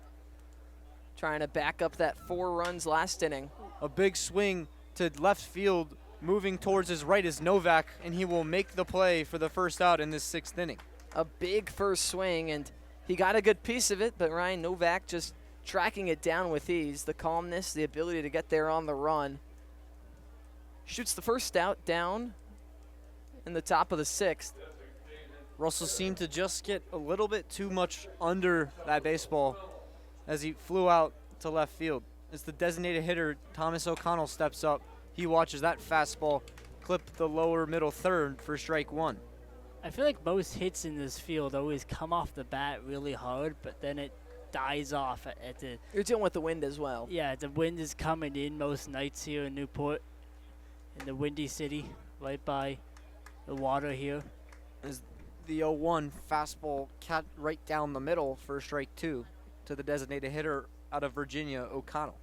Trying to back up that 4 runs last inning. A big swing to left field, moving towards his right is Novak, and he will make the play for the first out in this 6th inning. A big first swing, and he got a good piece of it, but Ryan Novak just tracking it down with ease. The calmness, the ability to get there on the run. Shoots the first out down in the top of the 6th. Russell seemed to just get a little bit too much under that baseball as he flew out to left field. As the designated hitter, Thomas O'Connell, steps up, he watches that fastball clip the lower middle third for strike 1. I feel like most hits in this field always come off the bat really hard, but then it dies off at the... You're dealing with the wind as well. Yeah, the wind is coming in most nights here in Newport, in the Windy City, right by the water here. As the 0-1 fastball cat right down the middle for strike 2 to the designated hitter out of Virginia, O'Connell.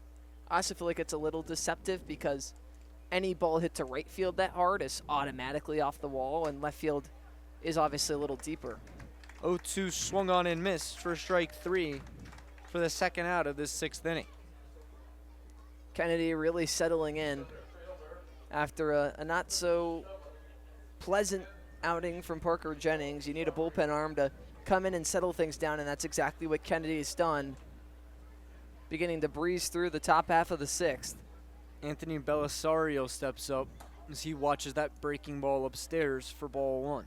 I also feel like it's a little deceptive because any ball hit to right field that hard is automatically off the wall, and left field is obviously a little deeper. 0-2 swung on and missed for strike 3 for the second out of this 6th inning. Kennedy really settling in after a not so pleasant outing from Parker Jennings. You need a bullpen arm to come in and settle things down, and that's exactly what Kennedy has done. Beginning to breeze through the top half of the 6th. Anthony Belisario steps up as he watches that breaking ball upstairs for ball 1.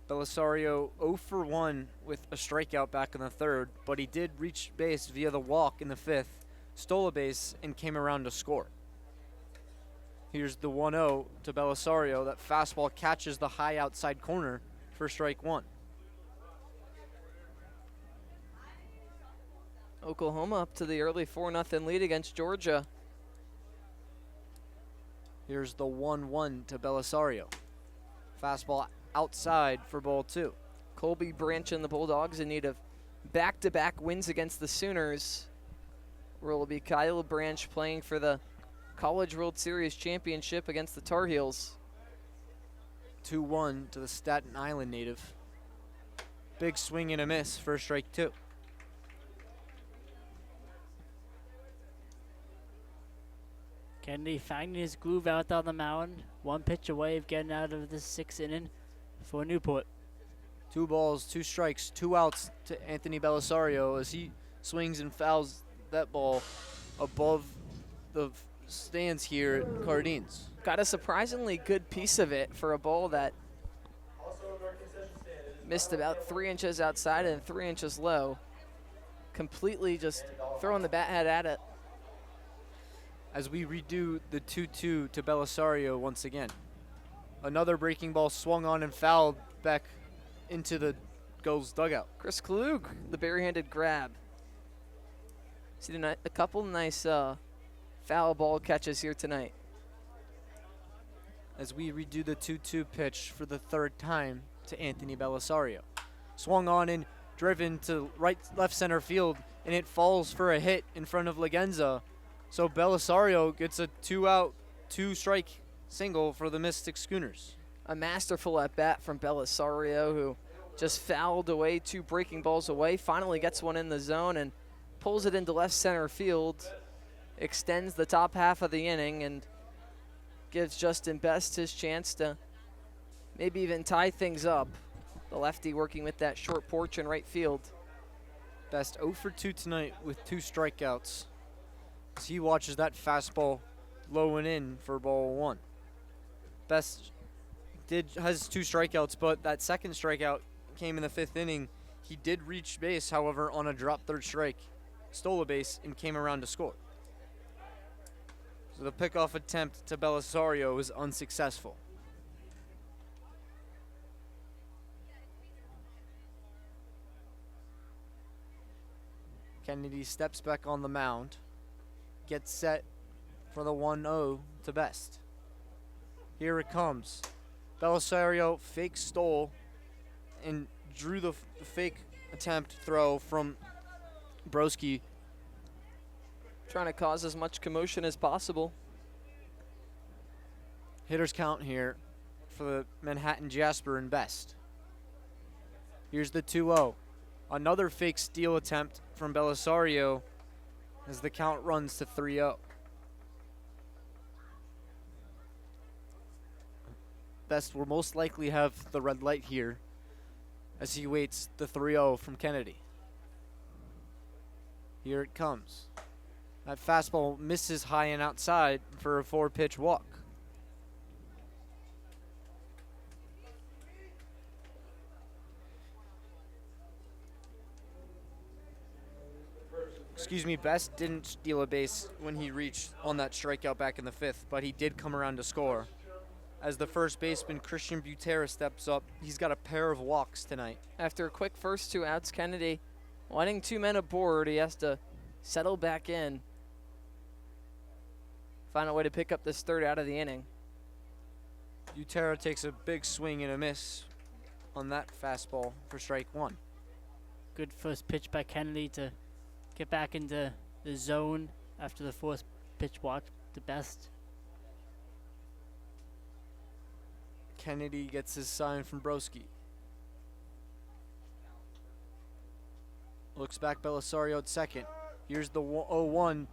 Belisario 0 for 1 with a strikeout back in the 3rd, but he did reach base via the walk in the 5th, stole a base, and came around to score. Here's the 1-0 to Belisario. That fastball catches the high outside corner for strike 1. Oklahoma up to the early 4-0 lead against Georgia. Here's the 1-1 to Belisario. Fastball outside for ball 2. Colby Branch and the Bulldogs in need of back-to-back wins against the Sooners, where it will be Kyle Branch playing for the College World Series championship against the Tar Heels. 2-1 to the Staten Island native. Big swing and a miss for strike 2. Kennedy finding his groove out on the mound. 1 pitch away of getting out of this 6th inning for Newport. 2 balls, 2 strikes, 2 outs to Anthony Belisario as he swings and fouls that ball above the stands here at Cardines. Got a surprisingly good piece of it for a ball that missed about 3 inches outside and 3 inches low. Completely just throwing the bat head at it. As we redo the 2-2 to Belisario once again. Another breaking ball swung on and fouled back into the Gulls dugout. Chris Klug, the barehanded grab. See a couple nice foul ball catches here tonight. As we redo the 2-2 pitch for the third time to Anthony Belisario. Swung on and driven to left center field, and it falls for a hit in front of Legenza. So Belisario gets a 2-out, 2-strike single for the Mystic Schooners. A masterful at bat from Belisario, who just fouled away 2 breaking balls away, finally gets one in the zone and pulls it into left center field, extends the top half of the inning, and gives Justin Best his chance to maybe even tie things up. The lefty working with that short porch in right field. Best 0 for 2 tonight with 2 strikeouts as he watches that fastball low and in for ball 1. Best has 2 strikeouts, but that second strikeout came in the 5th inning. He did reach base, however, on a drop third strike, stole a base, and came around to score. So the pickoff attempt to Belisario was unsuccessful. Kennedy steps back on the mound, gets set for the 1-0 to Best. Here it comes. Belisario fake stole and drew the fake attempt throw from Broski. Trying to cause as much commotion as possible. Hitters count here for the Manhattan Jasper and Best. Here's the 2-0. Another fake steal attempt from Belisario as the count runs to 3-0. Best will most likely have the red light here as he waits the 3-0 from Kennedy. Here it comes. That fastball misses high and outside for a 4-pitch walk. Excuse me, Best didn't steal a base when he reached on that strikeout back in the 5th, but he did come around to score. As the first baseman, Christian Butera, steps up, he's got a pair of walks tonight. After a quick first 2 outs, Kennedy wanting 2 men aboard. He has to settle back in. Find a way to pick up this third out of the inning. Butera takes a big swing and a miss on that fastball for strike 1. Good first pitch by Kennedy to get back into the zone after the first pitch walk to Best. Kennedy gets his sign from Broski. Looks back, Belisario at second. Here's the 0-1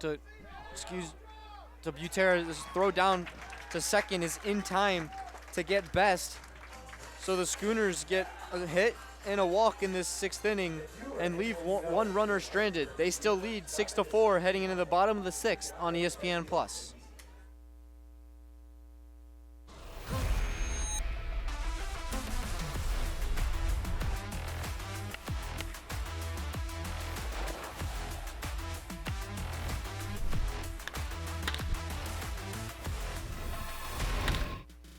to Butera. This throw down to second is in time to get Best. So the Schooners get a hit and a walk in this 6th inning and leave one runner stranded. They still lead 6-4 heading into the bottom of the 6th on ESPN+.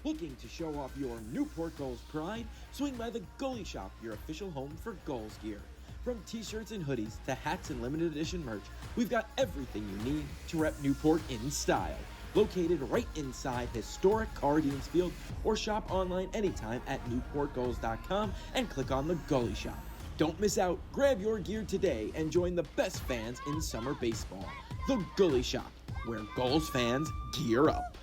Looking to show off your Newport Gulls pride? Swing by the Goalie Shop, your official home for Gulls gear. From t-shirts and hoodies to hats and limited edition merch, we've got everything you need to rep Newport in style. Located right inside historic Cardines Field, or shop online anytime at newportgulls.com and click on the Goalie Shop. Don't miss out, grab your gear today and join the best fans in summer baseball. The Goalie Shop, where Gulls fans gear up.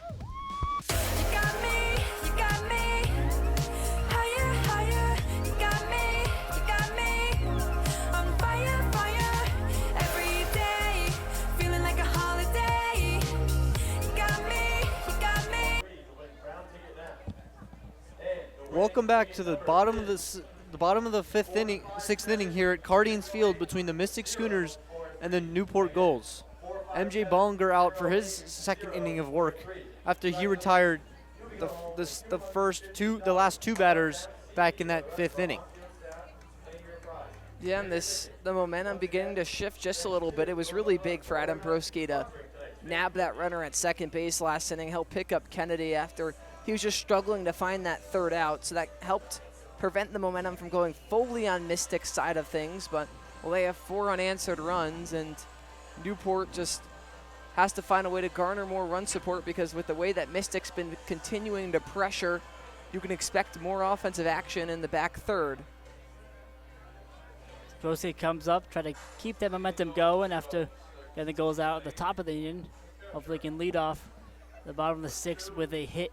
Welcome back to the bottom of the 6th inning here at Cardines Field between the Mystic Schooners and the Newport Gulls. MJ Bollinger out for his 2nd inning of work after he retired the last 2 batters back in that 5th inning. Yeah, and the momentum beginning to shift just a little bit. It was really big for Adam Broski to nab that runner at second base last inning, help pick up Kennedy after he was just struggling to find that third out. So that helped prevent the momentum from going fully on Mystic's side of things, but well, they have 4 unanswered runs, and Newport just has to find a way to garner more run support, because with the way that Mystic's been continuing to pressure, you can expect more offensive action in the back third. Broski comes up, try to keep that momentum going after getting the goals out at the top of the inning. Hopefully he can lead off the bottom of the 6th with a hit.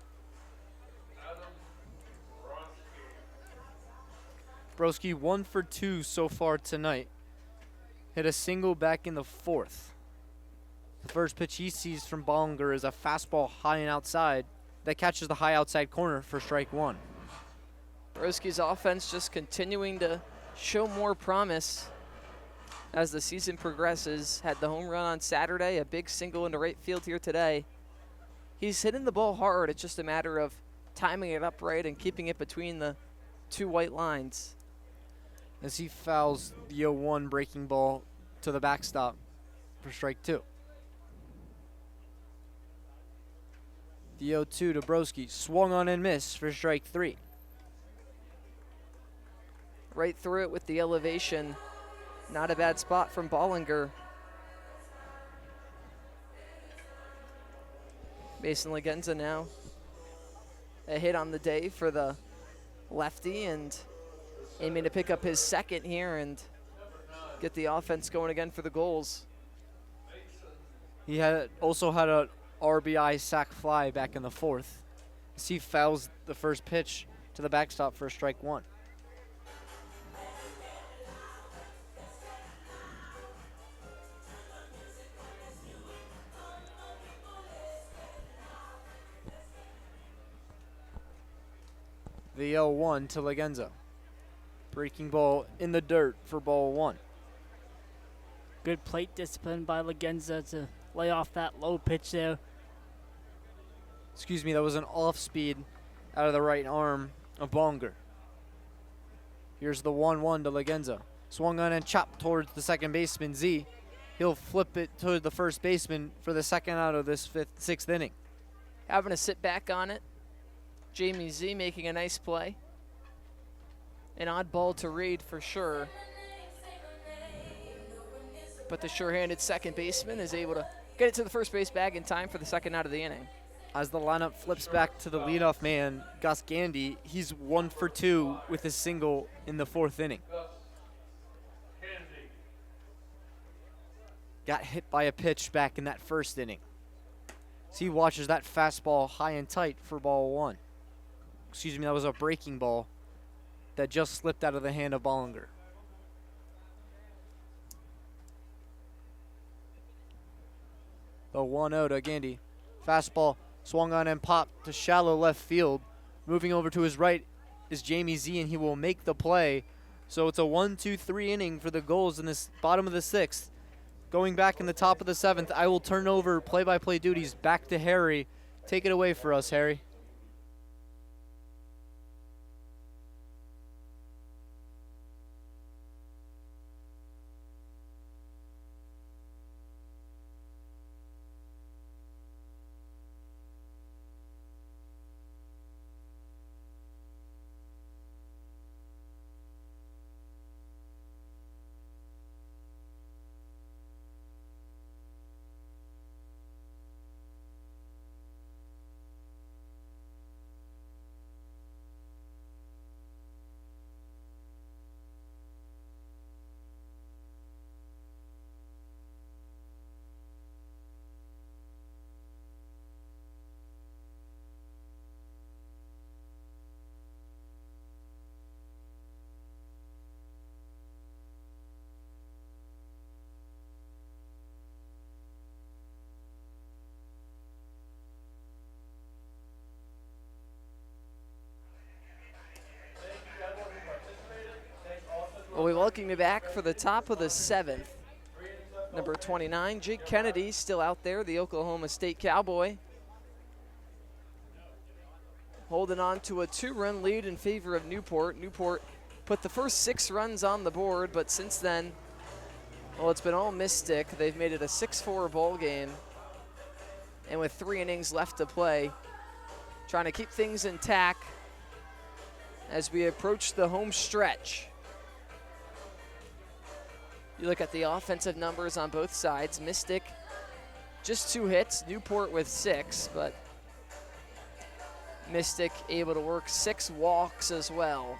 Broski 1 for 2 so far tonight. Hit a single back in the 4th. The first pitch he sees from Bollinger is a fastball high and outside that catches the high outside corner for strike 1. Broski's offense just continuing to show more promise as the season progresses. Had the home run on Saturday, a big single into right field here today. He's hitting the ball hard. It's just a matter of timing it up right and keeping it between the 2 white lines. As he fouls the 0-1 breaking ball to the backstop for strike 2. The 0-2 to Broski, swung on and missed for strike 3. Right through it with the elevation. Not a bad spot from Bollinger. Mason Legenza now a hit on the day for the lefty, and aiming to pick up his second here and get the offense going again for the Gulls. He had also had a RBI sac fly back in the 4th. As he fouls the first pitch to the backstop for strike 1. The 0-1 to Legenza. Breaking ball in the dirt for ball 1. Good plate discipline by Legenza to lay off that low pitch there. Excuse me, that was an off speed out of the right arm of Bollinger. Here's the 1-1 to Legenza. Swung on and chopped towards the second baseman, Z. He'll flip it to the first baseman for the second out of this 6th inning. Having to sit back on it. Jamie Z making a nice play. An odd ball to read for sure. But the sure-handed second baseman is able to get it to the first base bag in time for the second out of the inning. As the lineup flips back to the leadoff man, Gus Gandy, he's 1 for 2 with a single in the 4th inning. Got hit by a pitch back in that 1st inning. So he watches that fastball high and tight for ball 1. Excuse me, that was a breaking ball that just slipped out of the hand of Bollinger. The 1-0 to Gandy. Fastball swung on and popped to shallow left field. Moving over to his right is Jamie Z, and he will make the play. So it's a 1-2-3 inning for the Gulls in this bottom of the 6th. Going back in the top of the 7th, I will turn over play-by-play duties back to Harry. Take it away for us, Harry. Well, we welcome you back for the top of the 7th. Number 29, Jake Kennedy, still out there, the Oklahoma State Cowboy. Holding on to a 2-run lead in favor of Newport. Newport put the first 6 runs on the board, but since then, well, it's been all Mystic. They've made it a 6-4 ball game. And with 3 innings left to play, trying to keep things intact. as we approach the home stretch. You look at the offensive numbers on both sides. Mystic, just 2 hits. Newport with 6, but Mystic able to work 6 walks as well.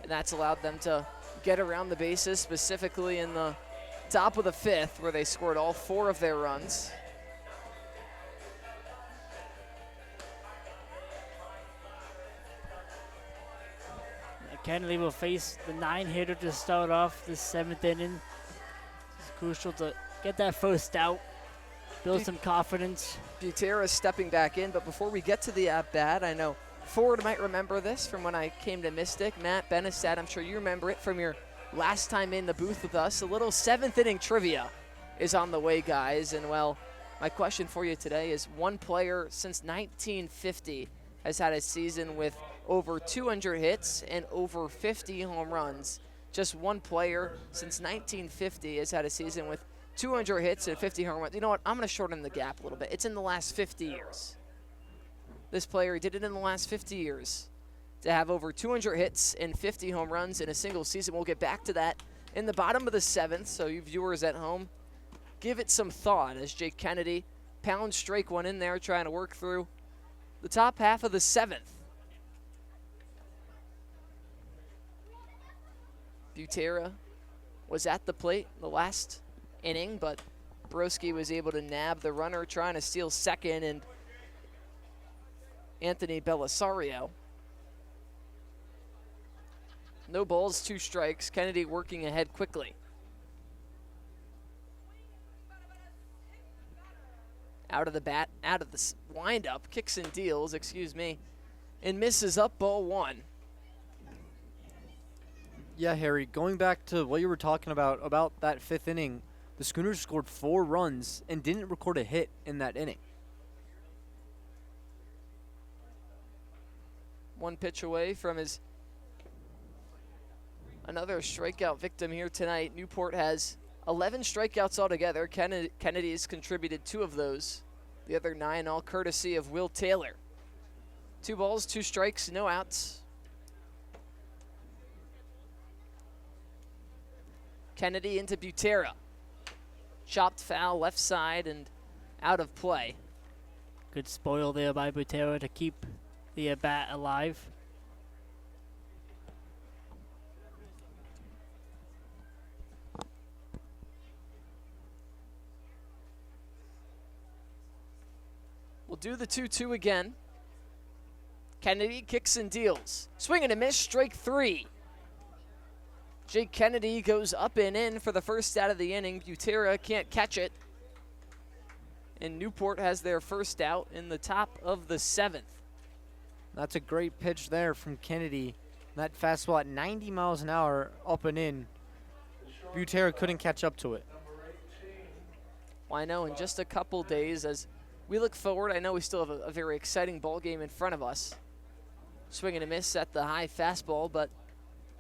And that's allowed them to get around the bases, specifically in the top of the 5th, where they scored all 4 of their runs. Kennedy will face the 9-hitter to start off the 7th inning. It's crucial to get that first out, build some confidence. Butera stepping back in, but before we get to the at-bat, I know Ford might remember this from when I came to Mystic. Matt Benestad, I'm sure you remember it from your last time in the booth with us. A little 7th inning trivia is on the way, guys. And, well, my question for you today is, one player since 1950 has had a season with over 200 hits and over 50 home runs. Just one player since 1950 has had a season with 200 hits and 50 home runs. You know what? I'm going to shorten the gap a little bit. It's in the last 50 years. This player did it in the last 50 years to have over 200 hits and 50 home runs in a single season. We'll get back to that in the bottom of the 7th, so you viewers at home, give it some thought as Jake Kennedy pounds strike one in there, trying to work through the top half of the 7th. Butera was at the plate the last inning, but Broski was able to nab the runner trying to steal second, and Anthony Belisario. No balls, 2 strikes. Kennedy working ahead quickly. Out of the bat, out of the windup, kicks and deals, and misses up, ball 1. Yeah, Harry, going back to what you were talking about that 5th inning, the Schooners scored 4 runs and didn't record a hit in that inning. 1 pitch away from another strikeout victim here tonight. Newport has 11 strikeouts altogether. Kennedy's contributed 2 of those. The other 9 all courtesy of Will Taylor. 2 balls, 2 strikes, no outs. Kennedy into Butera. Chopped foul left side and out of play. Good spoil there by Butera to keep the bat alive. We'll do the 2-2 again. Kennedy kicks and deals. Swing and a miss, strike 3. Jake Kennedy goes up and in for the first out of the inning. Butera can't catch it. And Newport has their first out in the top of the 7th. That's a great pitch there from Kennedy. That fastball at 90 miles an hour up and in. Butera couldn't catch up to it. Well, I know in just a couple days as we look forward, I know we still have a very exciting ball game in front of us. Swing and a miss at the high fastball, but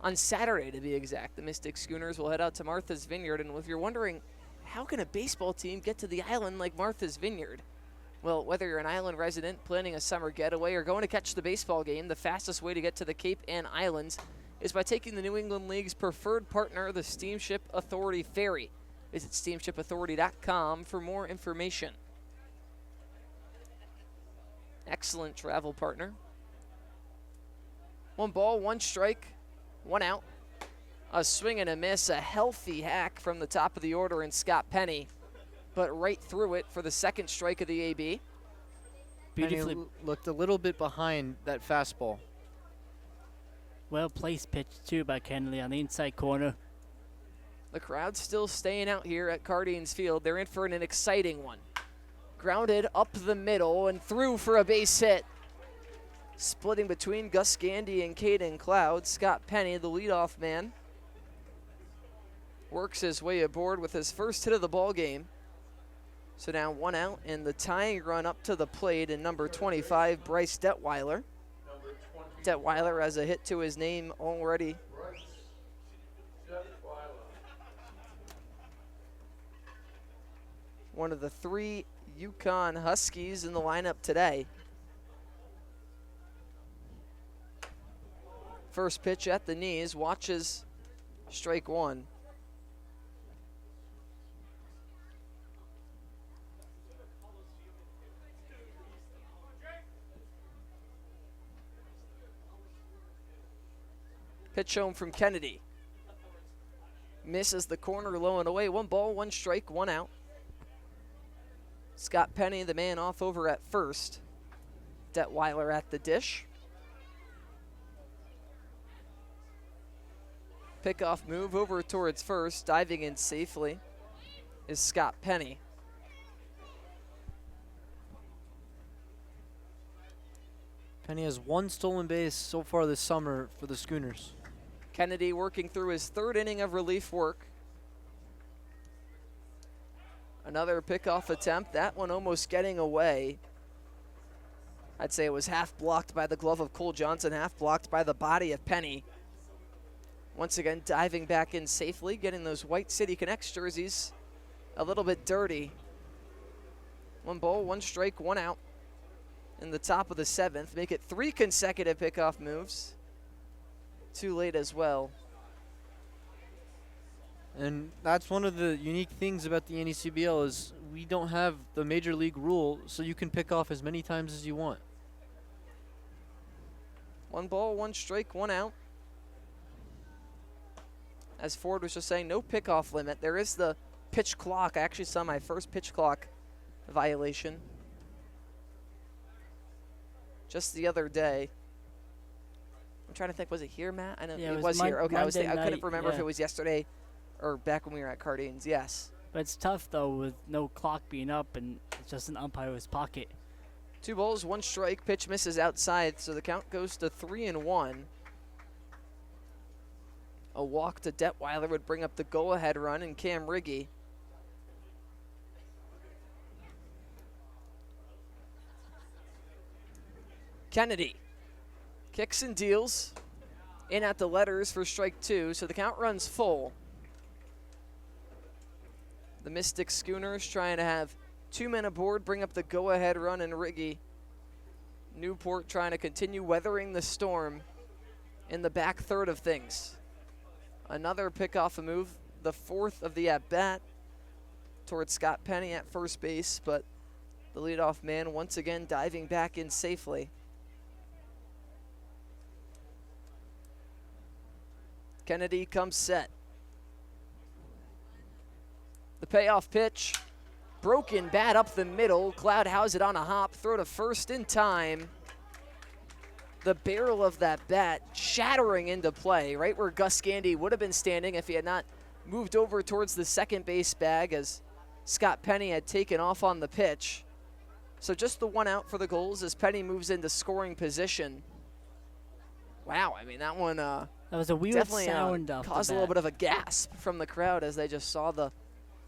on Saturday, to be exact, the Mystic Schooners will head out to Martha's Vineyard. And if you're wondering, how can a baseball team get to the island like Martha's Vineyard? Well, whether you're an island resident planning a summer getaway or going to catch the baseball game, the fastest way to get to the Cape and Islands is by taking the New England League's preferred partner, the Steamship Authority Ferry. Visit steamshipauthority.com for more information. Excellent travel partner. 1 ball, 1 strike. 1 out. A swing and a miss, a healthy hack from the top of the order in Scott Penny, but right through it for the 2nd strike of the AB. Beautifully looked a little bit behind that fastball. Well placed pitch too by Kennedy on the inside corner. The crowd's still staying out here at Cardines Field. They're in for an exciting one. Grounded up the middle and through for a base hit. Splitting between Gus Gandy and Caden Cloud, Scott Penny, the leadoff man, works his way aboard with his first hit of the ball game. So now 1 out and the tying run up to the plate in number 25, Bryce Detweiler. Detweiler has a hit to his name already. One of the 3 Yukon Huskies in the lineup today. First pitch at the knees, watches strike one. Pitch home from Kennedy. Misses the corner, low and away. 1 ball, 1 strike, 1 out. Scott Penny, the man off over at first. Detweiler at the dish. Pickoff move over towards first. Diving in safely is Scott Penny. Penny has 1 stolen base so far this summer for the Schooners. Kennedy working through his 3rd inning of relief work. Another pickoff attempt, that one almost getting away. I'd say it was half blocked by the glove of Cole Johnson, half blocked by the body of Penny. Once again, diving back in safely, getting those White City Connects jerseys a little bit dirty. 1 ball, 1 strike, 1 out in the top of the 7th. Make it 3 consecutive pickoff moves. Too late as well. And that's one of the unique things about the NECBL is we don't have the major league rule, so you can pick off as many times as you want. 1 ball, 1 strike, 1 out. As Ford was just saying, no pickoff limit. There is the pitch clock. I actually saw my first pitch clock violation just the other day. I'm trying to think, was it here, Matt? I know Yeah, it was here. Okay, I couldn't night, remember if it was yesterday or back when we were at Cardines. Yes. But it's tough, though, with no clock being up and it's just an umpire's pocket. 2 balls, 1 strike. Pitch misses outside, so the count goes to 3-1. A walk to Detweiler would bring up the go-ahead run, and Cam Riggy Kennedy kicks and deals in at the letters for strike 2, so the count runs full. The Mystic Schooners trying to have 2 men aboard, bring up the go-ahead run, and Riggy. Newport trying to continue weathering the storm in the back third of things. Another pickoff move, the 4th of the at-bat towards Scott Penny at first base, but the leadoff man once again diving back in safely. Kennedy comes set. The payoff pitch, broken bat up the middle. Cloud has it on a hop, throw to first in time. The barrel of that bat shattering into play, right where Gus Gandy would have been standing if he had not moved over towards the second base bag as Scott Penny had taken off on the pitch. So just the 1 out for the Gulls as Penny moves into scoring position. Wow, I mean, that one that was a weird definitely sound off caused the a little bat. bit of a gasp from the crowd as they just saw the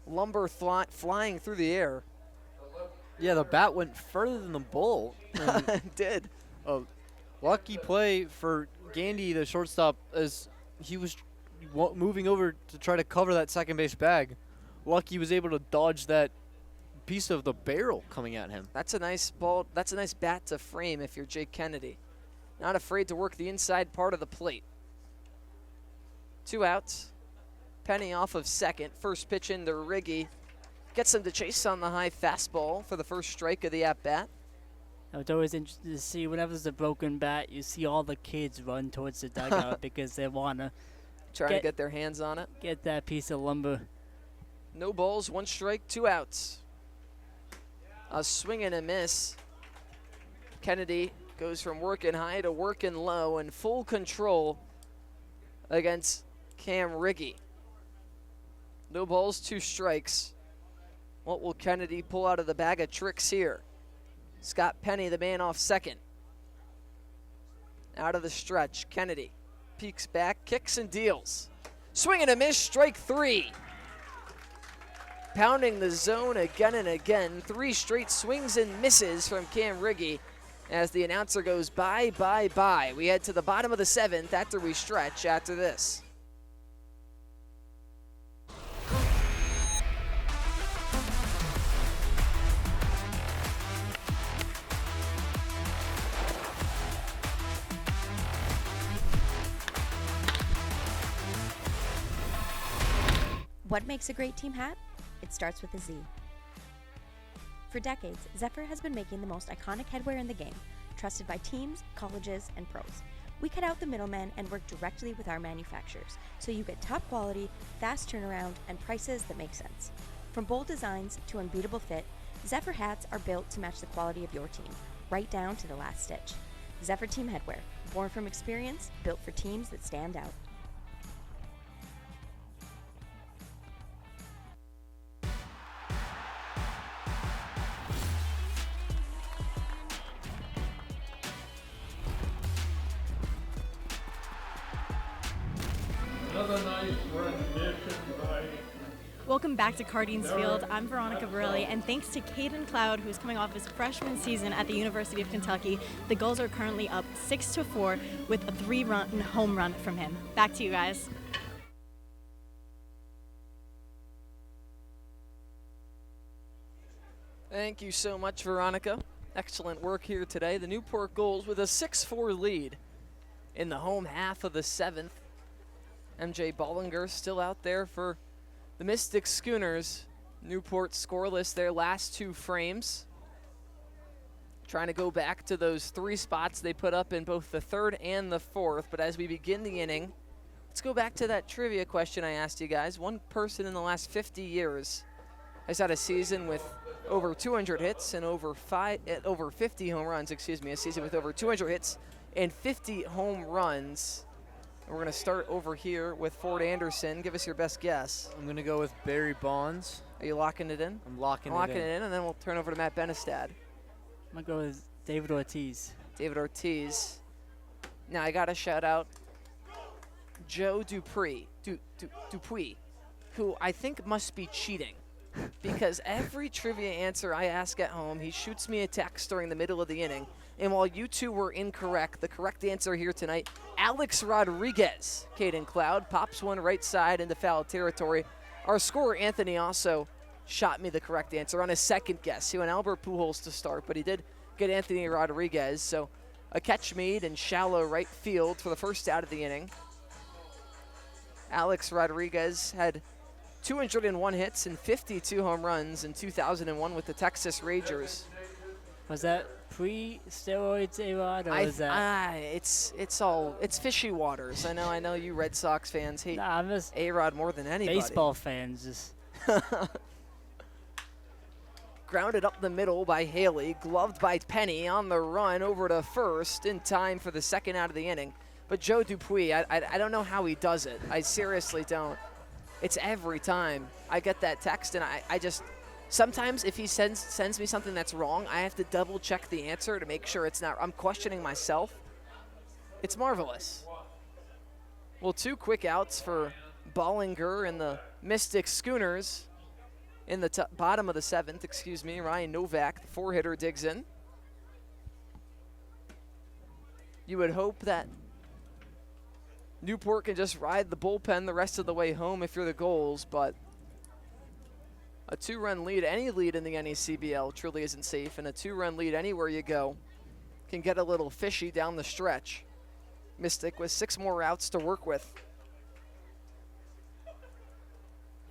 lumber flying through the air. Yeah, the bat went further than the ball. It did. Lucky play for Gandy, the shortstop, as he was moving over to try to cover that second base bag. Lucky was able to dodge that piece of the barrel coming at him. That's a nice ball. That's a nice bat to frame if you're Jake Kennedy. Not afraid to work the inside part of the plate. 2 outs. Penny off of second. First pitch into Riggy. Gets him to chase on the high fastball for the first strike of the at-bat. It's always interesting to see whenever there's a broken bat, you see all the kids run towards the dugout because they want to Trying to get their hands on it. Get that piece of lumber. No balls, 1 strike, 2 outs. A swing and a miss. Kennedy goes from working high to working low in full control against Cam Riggy. No balls, 2 strikes. What will Kennedy pull out of the bag of tricks here? Scott Penny, the man off second. Out of the stretch, Kennedy peeks back, kicks and deals. Swing and a miss, strike 3. Pounding the zone again and again. 3 straight swings and misses from Cam Riggy as the announcer goes bye, bye, bye. We head to the bottom of the 7th after we stretch after this. What makes a great team hat? It starts with a Z. For decades, Zephyr has been making the most iconic headwear in the game, trusted by teams, colleges, and pros. We cut out the middleman and work directly with our manufacturers, so you get top quality, fast turnaround, and prices that make sense. From bold designs to unbeatable fit, Zephyr hats are built to match the quality of your team, right down to the last stitch. Zephyr Team Headwear, born from experience, built for teams that stand out. Another nice rendition by... Welcome back to Cardines Field. I'm Veronica Borelli, and thanks to Caden Cloud, who's coming off his freshman season at the University of Kentucky, the Gulls are currently up 6-4 with a 3-run home run from him. Back to you guys. Thank you so much, Veronica. Excellent work here today. The Newport Gulls with a 6-4 lead in the home half of the 7th. MJ Bollinger still out there for the Mystic Schooners. Newport scoreless their last 2 frames. Trying to go back to those 3 spots they put up in both the 3rd and the 4th. But as we begin the inning, let's go back to that trivia question I asked you guys. One person in the last 50 years has had a season with over 200 hits and over 50 home runs, a season with over 200 hits and 50 home runs. And we're going to start over here with Ford Anderson. Give us your best guess. I'm going to go with Barry Bonds. Are you locking it in? I'm locking it in, and then we'll turn over to Matt Benestad. I'm going to go with David Ortiz. David Ortiz. Now I got to shout out Joe Dupuis, who I think must be cheating. Because every trivia answer I ask at home, he shoots me a text during the middle of the inning. And while you two were incorrect, the correct answer here tonight, Alex Rodriguez. Caden Cloud pops one right side into foul territory. Our scorer, Anthony, also shot me the correct answer on his second guess. He went Albert Pujols to start, but he did get Anthony Rodriguez. So a catch made in shallow right field for the first out of the inning. Alex Rodriguez had 201 hits and 52 home runs in 2001 with the Texas Rangers. Was that pre-steroids, A-Rod, or was that? It's fishy waters. I know you Red Sox fans hate A-Rod more than anybody. Baseball fans just. Grounded up the middle by Haley, gloved by Penny on the run over to first in time for the second out of the inning. But Joe Dupuis, I don't know how he does it. I seriously don't. It's every time I get that text, and I just sometimes if he sends me something that's wrong, I have to double check the answer to make sure it's not. I'm questioning myself. It's marvelous. Well, 2 quick outs for Bollinger and the Mystic Schooners in the bottom of the 7th. Ryan Novak, the 4-hitter, digs in. You would hope that Newport can just ride the bullpen the rest of the way home if you're the Gulls, but a 2-run lead, any lead in the NECBL truly isn't safe, and a 2-run lead anywhere you go can get a little fishy down the stretch. Mystic with 6 more outs to work with.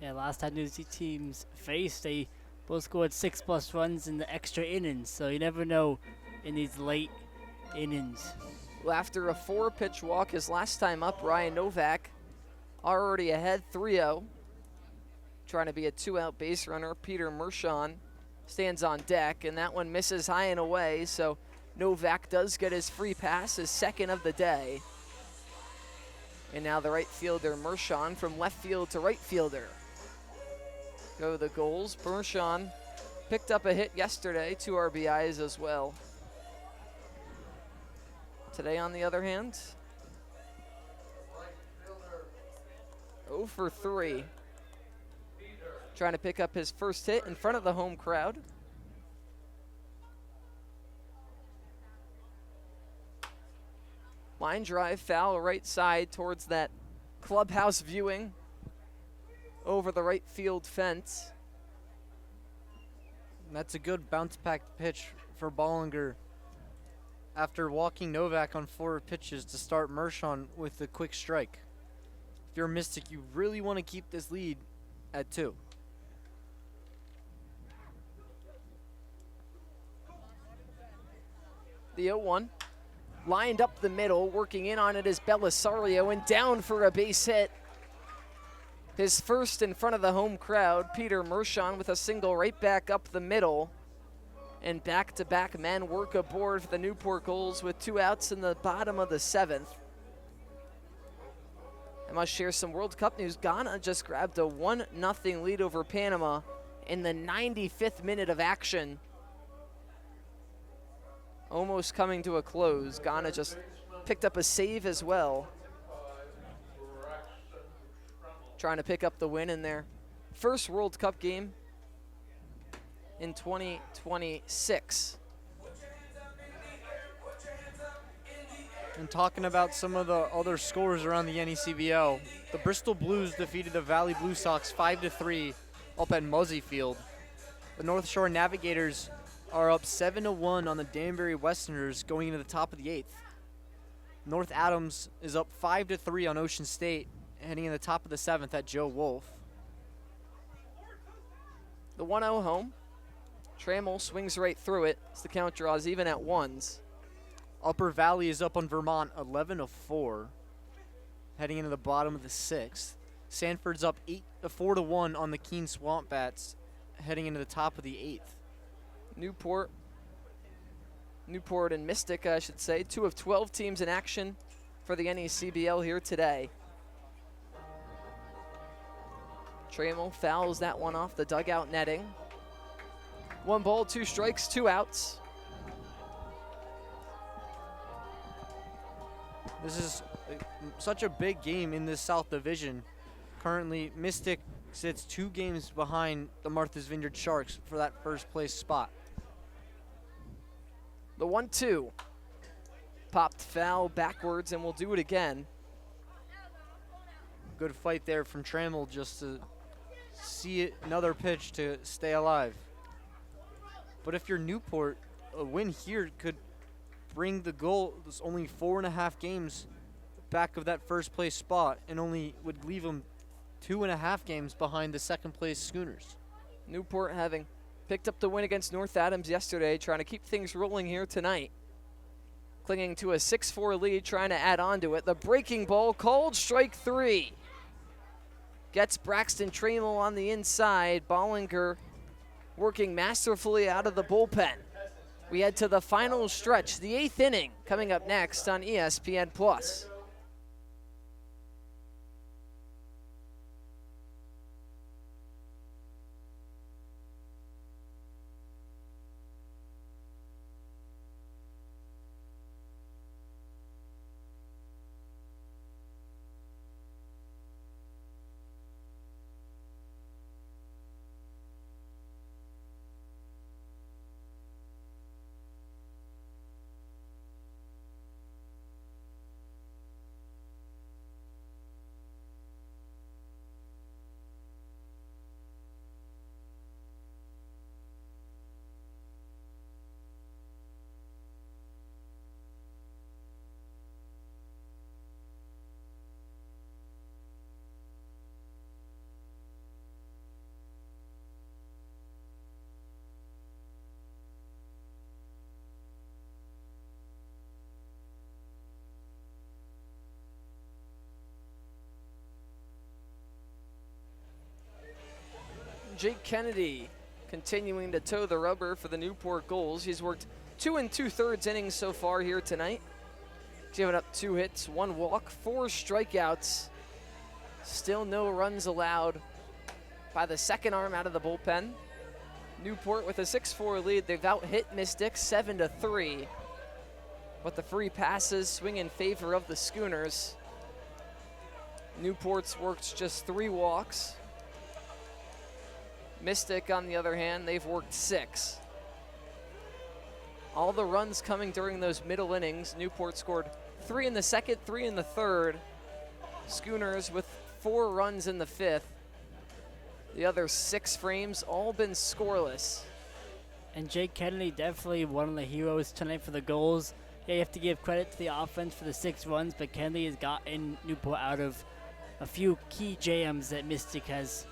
Yeah, last time these teams faced, they both scored 6+ runs in the extra innings, so you never know in these late innings. Well, after a 4-pitch walk his last time up, Ryan Novak already ahead 3-0. Trying to be a 2-out base runner. Peter Mershon stands on deck, and that one misses high and away, so Novak does get his free pass, his second of the day. And now the right fielder, Mershon, from left field to right fielder. Go the Gulls. Mershon picked up a hit yesterday, 2 RBIs as well. Today, on the other hand, 0 for 3. Trying to pick up his first hit in front of the home crowd. Line drive foul right side towards that clubhouse viewing over the right field fence. That's a good bounce-back pitch for Bollinger after walking Novak on 4 pitches to start Mershon with a quick strike. If you're a Mystic, you really want to keep this lead at 2. The 0-1. Lined up the middle, working in on it is Belisario, and down for a base hit. His first in front of the home crowd, Peter Mershon with a single right back up the middle. And back-to-back men work aboard for the Newport Gulls with 2 outs in the bottom of the 7th. I must share some World Cup news. Ghana just grabbed a 1-0 lead over Panama in the 95th minute of action. Almost coming to a close. Ghana just picked up a save as well. Trying to pick up the win in their first World Cup game in 2026. And talking about some of the other scores around the NECBL, the Bristol Blues defeated the Valley Blue Sox 5-3 up at Muzzy Field. The North Shore Navigators are up 7-1 on the Danbury Westerners going into the top of the 8th. North Adams is up 5-3 on Ocean State, heading in the top of the 7th at Joe Wolf. The 1-0 home. Trammell swings right through it as the count draws even at 1s. Upper Valley is up on Vermont 11-4, heading into the bottom of the 6th. Sanford's up 4-1 on the Keene Swamp Bats, heading into the top of the 8th. Newport and Mystic, I should say, 2 of 12 teams in action for the NECBL here today. Trammell fouls that one off the dugout netting. 1 ball, 2 strikes, 2 outs. This is such a big game in this South Division. Currently, Mystic sits 2 games behind the Martha's Vineyard Sharks for that first place spot. The 1-2. Popped foul backwards, and we'll do it again. Good fight there from Trammell just to see another pitch to stay alive. But if you're Newport, a win here could bring the Gulls only 4.5 games back of that first place spot and only would leave them 2.5 games behind the second place Schooners. Newport having picked up the win against North Adams yesterday, trying to keep things rolling here tonight. Clinging to a 6-4 lead, trying to add on to it. The breaking ball called strike 3. Gets Braxton Trammell on the inside. Bollinger working masterfully out of the bullpen. We head to the final stretch, the 8th inning, coming up next on ESPN+. Jake Kennedy continuing to toe the rubber for the Newport Gulls. He's worked 2 2/3 innings so far here tonight. He's given up 2 hits, 1 walk, 4 strikeouts. Still no runs allowed by the second arm out of the bullpen. Newport with a 6-4 lead. They've out-hit Mystic 7-3. But the free passes swing in favor of the Schooners. Newport's worked just 3 walks. Mystic, on the other hand, they've worked 6. All the runs coming during those middle innings. Newport scored 3 in the second, 3 in the third. Schooners with 4 runs in the 5th. The other 6 frames all been scoreless. And Jake Kennedy definitely one of the heroes tonight for the Gulls. Yeah, you have to give credit to the offense for the 6 runs, but Kennedy has gotten Newport out of a few key jams that Mystic has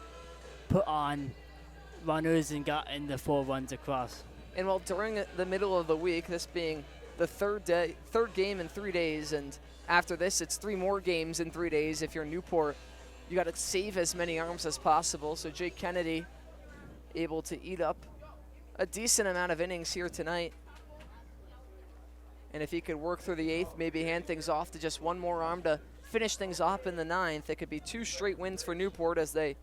put on runners and gotten the 4 runs across. And well, during the middle of the week, this being the third game in 3 days, and after this, it's 3 more games in 3 days. If you're Newport, you got to save as many arms as possible. So Jake Kennedy able to eat up a decent amount of innings here tonight. And if he could work through the 8th, maybe hand things off to just one more arm to finish things off in the 9th, it could be 2 straight wins for Newport as they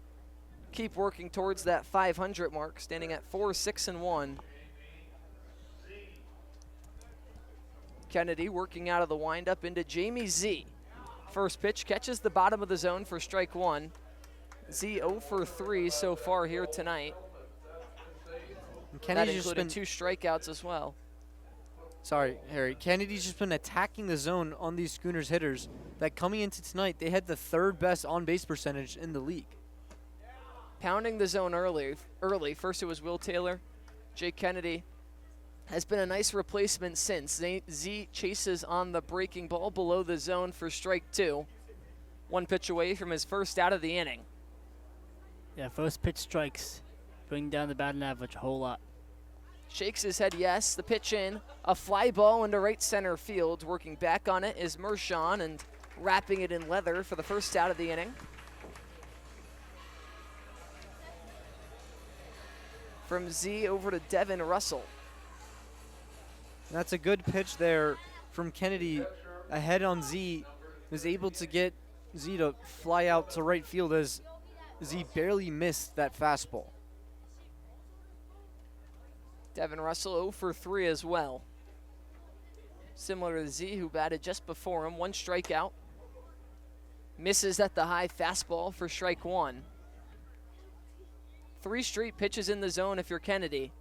keep working towards that 500 mark, standing at 4-6-1. Kennedy working out of the windup into Jamie Z. First pitch catches the bottom of the zone for strike 1. Z 0 for 3 so far here tonight. That including 2 strikeouts as well. Sorry, Harry. Kennedy's just been attacking the zone on these Schooners hitters that coming into tonight, they had the 3rd best on-base percentage in the league. Pounding the zone early. First it was Will Taylor. Jake Kennedy has been a nice replacement since. Z chases on the breaking ball below the zone for strike 2. 1 pitch away from his first out of the inning. Yeah, first pitch strikes. Bring down the batting average a whole lot. Shakes his head yes. The pitch in. A fly ball into right center field. Working back on it is Mershon and wrapping it in leather for the first out of the inning. From Z over to Devin Russell. That's a good pitch there from Kennedy ahead on Z. Was able to get Z to fly out to right field as Z barely missed that fastball. Devin Russell 0 for 3 as well. Similar to Z, who batted just before him. 1 strikeout. Misses at the high fastball for strike 1. 3 straight pitches in the zone if you're Kennedy.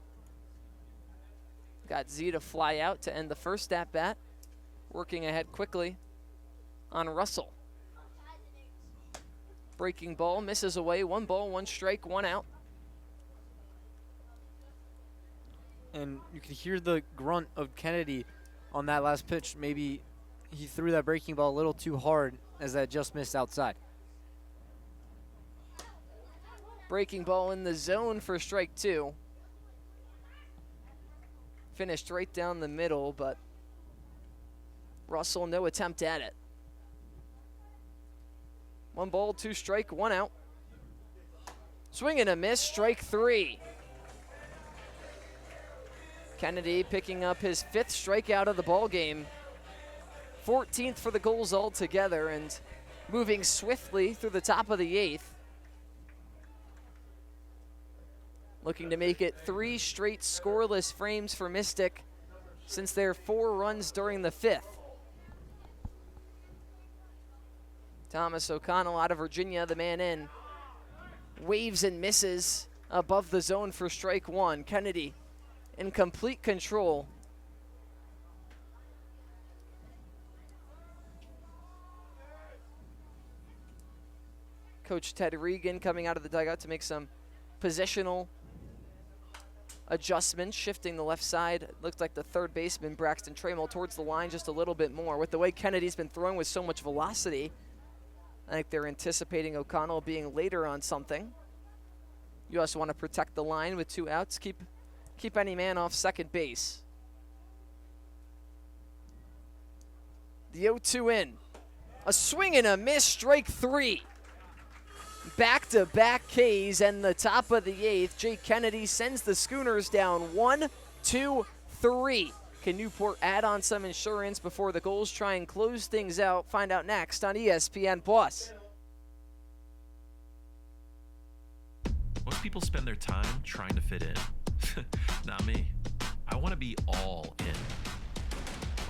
Got Z to fly out to end the first at bat. Working ahead quickly on Russell. Breaking ball misses away. 1 ball, 1 strike, 1 out. And you can hear the grunt of Kennedy on that last pitch. Maybe he threw that breaking ball a little too hard as that just missed outside. Breaking ball in the zone for strike 2. Finished right down the middle, but Russell, no attempt at it. 1 ball, 2 strike, 1 out. Swing and a miss, strike 3. Kennedy picking up his 5th strikeout of the ball game. 14th for the Gulls altogether, and moving swiftly through the top of the 8th. Looking to make it 3 straight scoreless frames for Mystic since their 4 runs during the 5th. Thomas O'Connell out of Virginia, the man in. Waves and misses above the zone for strike 1. Kennedy in complete control. Coach Ted Regan coming out of the dugout to make some positional adjustments, shifting the left side. It looked like the 3rd baseman, Braxton Trammell, towards the line just a little bit more. With the way Kennedy's been throwing with so much velocity, I think they're anticipating O'Connell being later on something. You also want to protect the line with 2 outs. Keep any man off second base. The 0-2 in. A swing and a miss, strike 3. Back-to-back Ks and the top of the 8th. Jake Kennedy sends the Schooners down 1-2-3. Can Newport add on some insurance before the Gulls try and close things out? Find out next on ESPN+. Most people spend their time trying to fit in. Not me. I want to be all in.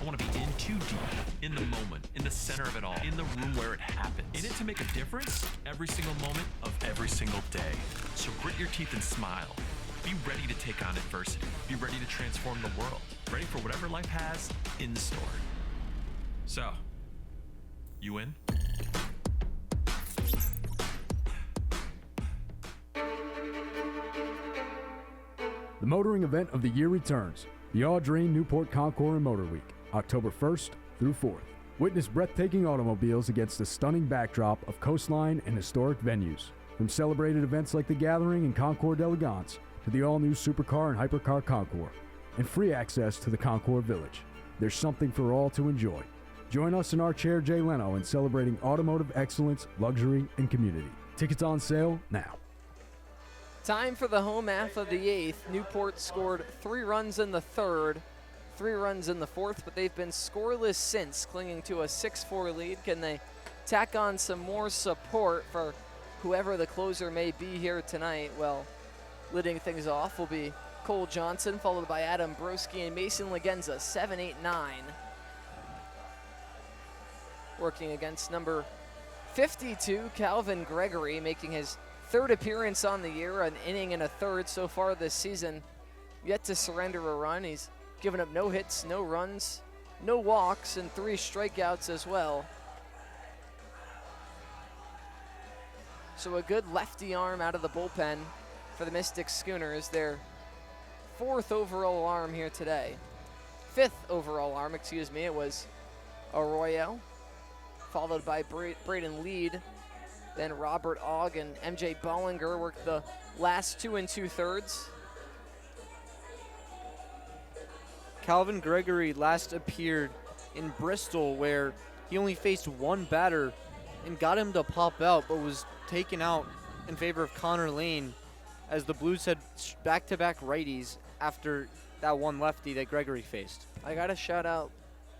I want to be in too deep, in the moment, in the center of it all, in the room where it happens. In it to make a difference every single moment of every single day. So grit your teeth and smile. Be ready to take on adversity. Be ready to transform the world. Ready for whatever life has in store. So, you in? The motoring event of the year returns. The Audrey Newport Concours and Motor Week, October 1st through 4th. Witness breathtaking automobiles against the stunning backdrop of coastline and historic venues. From celebrated events like the Gathering and Concours d'Elegance to the all-new Supercar and Hypercar Concours, and free access to the Concours Village. There's something for all to enjoy. Join us in our Chair Jay Leno in celebrating automotive excellence, luxury, and community. Tickets on sale now. Time for the home half of the 8th. Newport scored 3 runs in the 3rd, 3 runs in the 4th, but they've been scoreless since, clinging to a 6-4 lead. Can they tack on some more support for whoever the closer may be here tonight? Well, leading things off will be Cole Johnson, followed by Adam Broski and Mason Legenza, 7, 8, 9. Working against number 52, Calvin Gregory, making his 3rd appearance on the year, an inning and a 3rd so far this season. Yet to surrender a run. He's given up no hits, no runs, no walks, and 3 strikeouts as well. So a good lefty arm out of the bullpen for the Mystic Schooners. Their 4th overall arm here today. 5th overall arm, excuse me. It was Arroyo, followed by Braden Lead. Then Robert Ogg and MJ Bollinger worked the last 2 2/3. Calvin Gregory last appeared in Bristol, where he only faced 1 batter and got him to pop out, but was taken out in favor of Connor Lane, as the Blues had back-to-back righties after that 1 lefty that Gregory faced. I got to shout out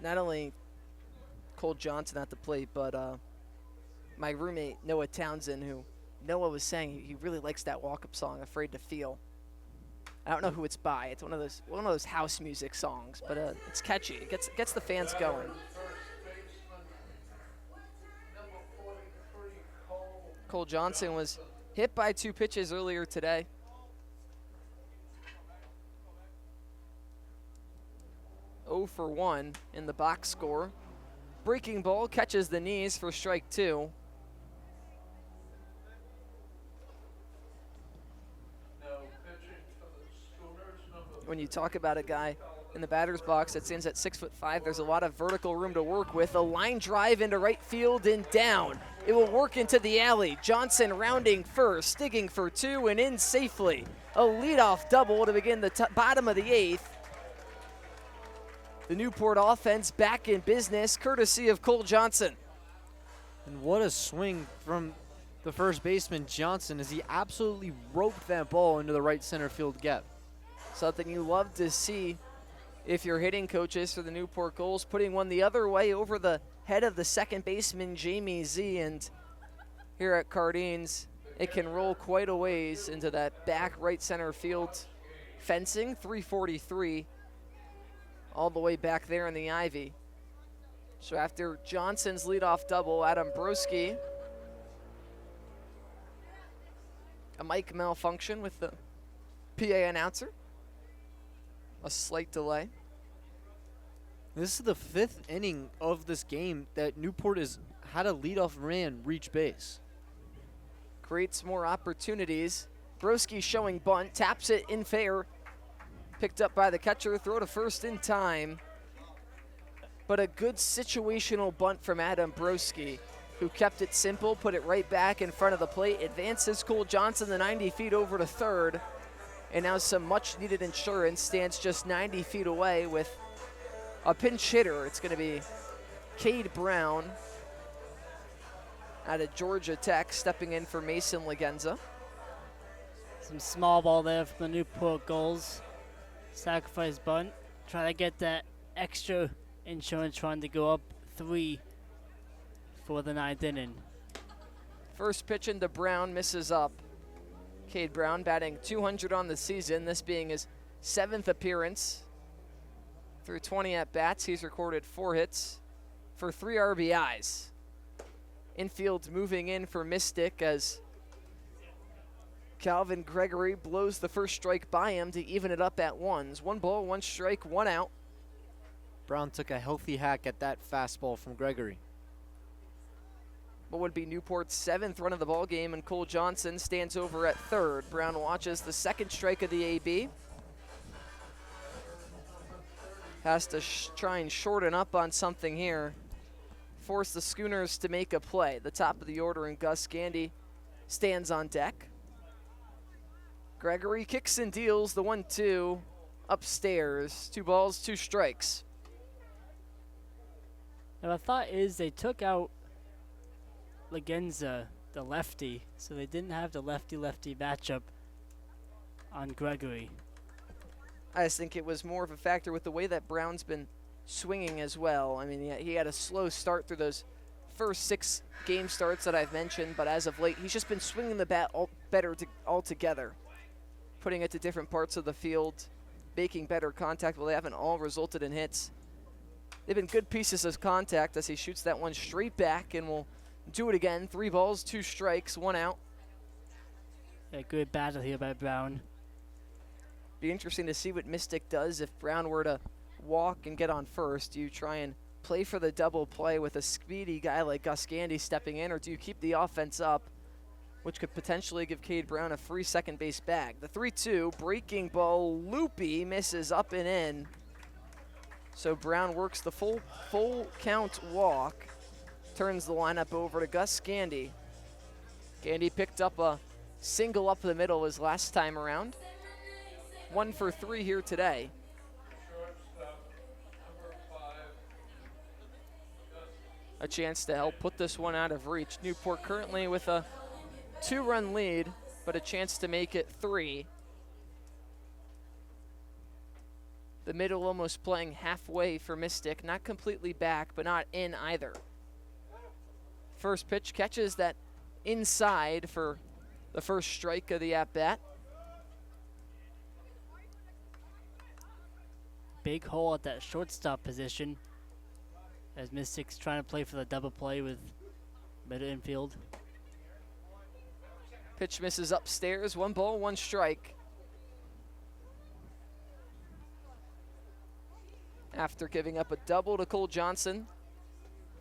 not only Cole Johnson at the plate, but my roommate Noah Townsend, who Noah was saying he really likes that walk-up song, "Afraid to Feel." I don't know who it's by. It's one of those house music songs, but it's catchy. It gets the fans going. Cole Johnson was hit by 2 pitches earlier today. Oh for 1 in the box score. Breaking ball catches the knees for strike 2. When you talk about a guy in the batter's box that stands at 6'5", there's a lot of vertical room to work with. A line drive into right field and down. It will work into the alley. Johnson rounding first, digging for 2 and in safely. A leadoff double to begin the bottom of the 8th. The Newport offense back in business, courtesy of Cole Johnson. And what a swing from the first baseman, Johnson, as he absolutely roped that ball into the right center field gap. Something you love to see if you're hitting coaches for the Newport Gulls, putting one the other way over the head of the second baseman, Jamie Z. And here at Cardines, it can roll quite a ways into that back right center field fencing, 343, all the way back there in the ivy. So after Johnson's leadoff double, Adam Broski, a mic malfunction with the PA announcer. A slight delay. This is the 5th inning of this game that Newport has had a leadoff man reach base. Creates more opportunities. Broski showing bunt, taps it in fair. Picked up by the catcher, throw to first in time. But a good situational bunt from Adam Broski, who kept it simple, put it right back in front of the plate, advances Cole Johnson the 90 feet over to third. And now some much-needed insurance, stands just 90 feet away with a pinch hitter. It's going to be Cade Brown out of Georgia Tech, stepping in for Mason Legenza. Some small ball there from the Newport Gulls. Sacrifice bunt. Try to get that extra insurance, trying to go up 3 for the 9th inning. First pitch into Brown, misses up. Cade Brown batting .200 on the season, this being his 7th appearance. Through 20 at-bats, he's recorded 4 hits for 3 RBIs. Infield moving in for Mystic as Calvin Gregory blows the first strike by him to even it up at 1s. 1 ball, 1 strike, 1 out. Brown took a healthy hack at that fastball from Gregory. What would be Newport's 7th run of the ball game, and Cole Johnson stands over at third. Brown watches the 2nd strike of the AB. Has to try and shorten up on something here. Force the Schooners to make a play. The top of the order, and Gus Gandy stands on deck. Gregory kicks and deals the 1-2 upstairs. 2 balls, 2 strikes. Now the thought is they took out Lagenza, the lefty, so they didn't have the lefty-lefty matchup on Gregory. I just think it was more of a factor with the way that Brown's been swinging as well. I mean, he had a slow start through those first 6 game starts that I've mentioned, but as of late, he's just been swinging the bat better altogether, putting it to different parts of the field, making better contact. Well, they haven't all resulted in hits. They've been good pieces of contact as he shoots that one straight back and will do it again. 3 balls, 2 strikes, 1 out. A good battle here by Brown. Be interesting to see what Mystic does if Brown were to walk and get on first. Do you try and play for the double play with a speedy guy like Gus Gandy stepping in, or do you keep the offense up, which could potentially give Cade Brown a free second base bag? The 3-2, breaking ball, loopy, misses up and in. So Brown works the full count walk, turns the lineup over to Gus Gandy. Gandy picked up a single up the middle his last time around. 1 for 3 here today. A chance to help put this one out of reach. Newport currently with a 2-run lead, but a chance to make it 3. The middle almost playing halfway for Mystic. Not completely back, but not in either. First pitch catches that inside for the first strike of the at-bat. Big hole at that shortstop position as Mystic's trying to play for the double play with mid infield. Pitch misses upstairs. 1 ball, 1 strike. After giving up a double to Cole Johnson,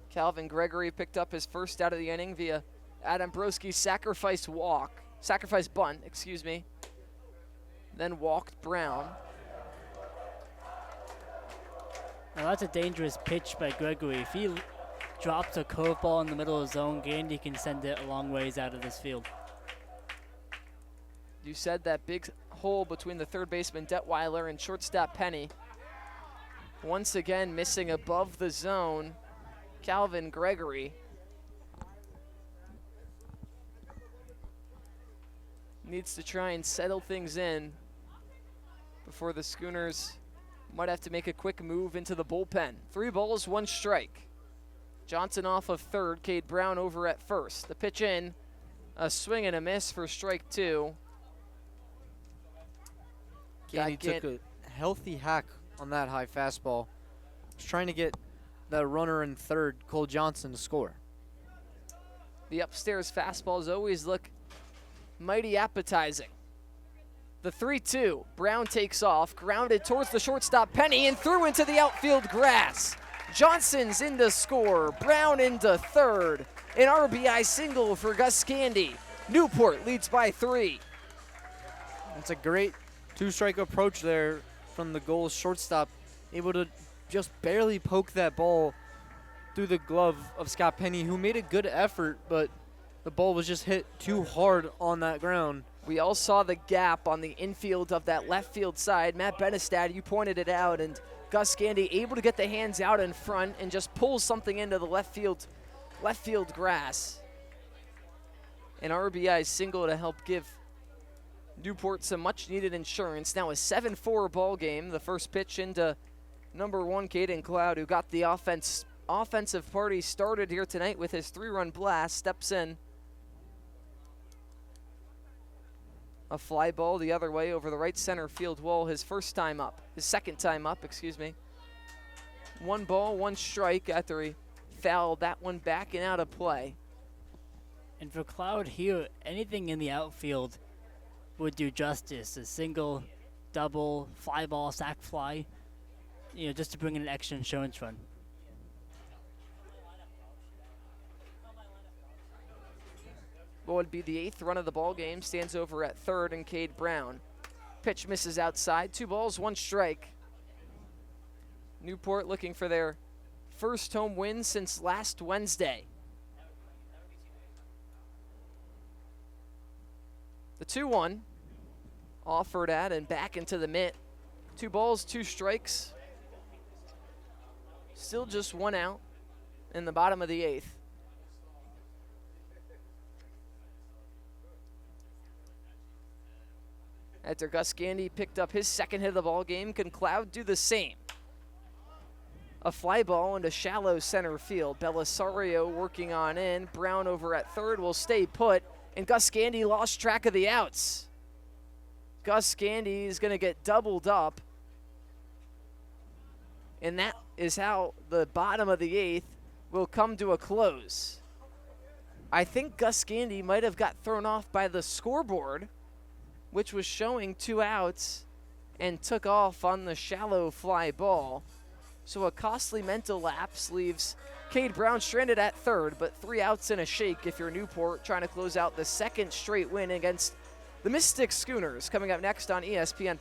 Calvin Gregory picked up his first out of the inning via Adam Broski's sacrifice bunt, then walked Brown. Now that's a dangerous pitch by Gregory. If he drops a curveball in the middle of the zone, Gandy can send it a long ways out of this field. You said that big hole between the third baseman Detweiler and shortstop Penny. Once again missing above the zone, Calvin Gregory. Needs to try and settle things in before the Schooners might have to make a quick move into the bullpen. 3 balls, 1 strike. Johnson off of third, Cade Brown over at first. The pitch in, a swing and a miss for strike 2. Gandy took a healthy hack on that high fastball. Was trying to get the runner in third, Cole Johnson, to score. The upstairs fastballs always look mighty appetizing. The 3-2, Brown takes off, grounded towards the shortstop Penny and threw into the outfield grass. Johnson's in to score, Brown into third. An RBI single for Gus Gandy. Newport leads by 3. It's a great 2-strike approach there from the Gulls shortstop, able to just barely poke that ball through the glove of Scott Penny, who made a good effort, but the ball was just hit too hard on that ground. We all saw the gap on the infield of that left field side. Matt Benestad, you pointed it out, and Gus Gandy able to get the hands out in front and just pull something into the left field grass. An RBI single to help give Newport some much-needed insurance. Now a 7-4 ball game. The first pitch into number 1, Caden Cloud, who got the offensive party started here tonight with his 3-run blast, steps in. A fly ball the other way over the right center field wall, his second time up, 1 ball, 1 strike after he fouled that one back and out of play. And for Cloud here, anything in the outfield would do justice. A single, double, fly ball, sac fly, just to bring in an extra insurance run. What would be the 8th run of the ball game, stands over at third, and Cade Brown. Pitch misses outside, 2 balls, 1 strike. Newport looking for their first home win since last Wednesday. The 2-1 offered at and back into the mitt. 2 balls, 2 strikes. Still just 1 out in the bottom of the 8th. After Gus Gandy picked up his second hit of the ball game, can Cloud do the same? A fly ball into shallow center field. Belisario working on in. Brown over at third will stay put, and Gus Gandy lost track of the outs. Gus Gandy is going to get doubled up, and that is how the bottom of the 8th will come to a close. I think Gus Gandy might have got thrown off by the scoreboard, which was showing 2 outs, and took off on the shallow fly ball. So a costly mental lapse leaves Cade Brown stranded at third, but 3 outs and a shake if you're Newport, trying to close out the second straight win against the Mystic Schooners. Coming up next on ESPN+.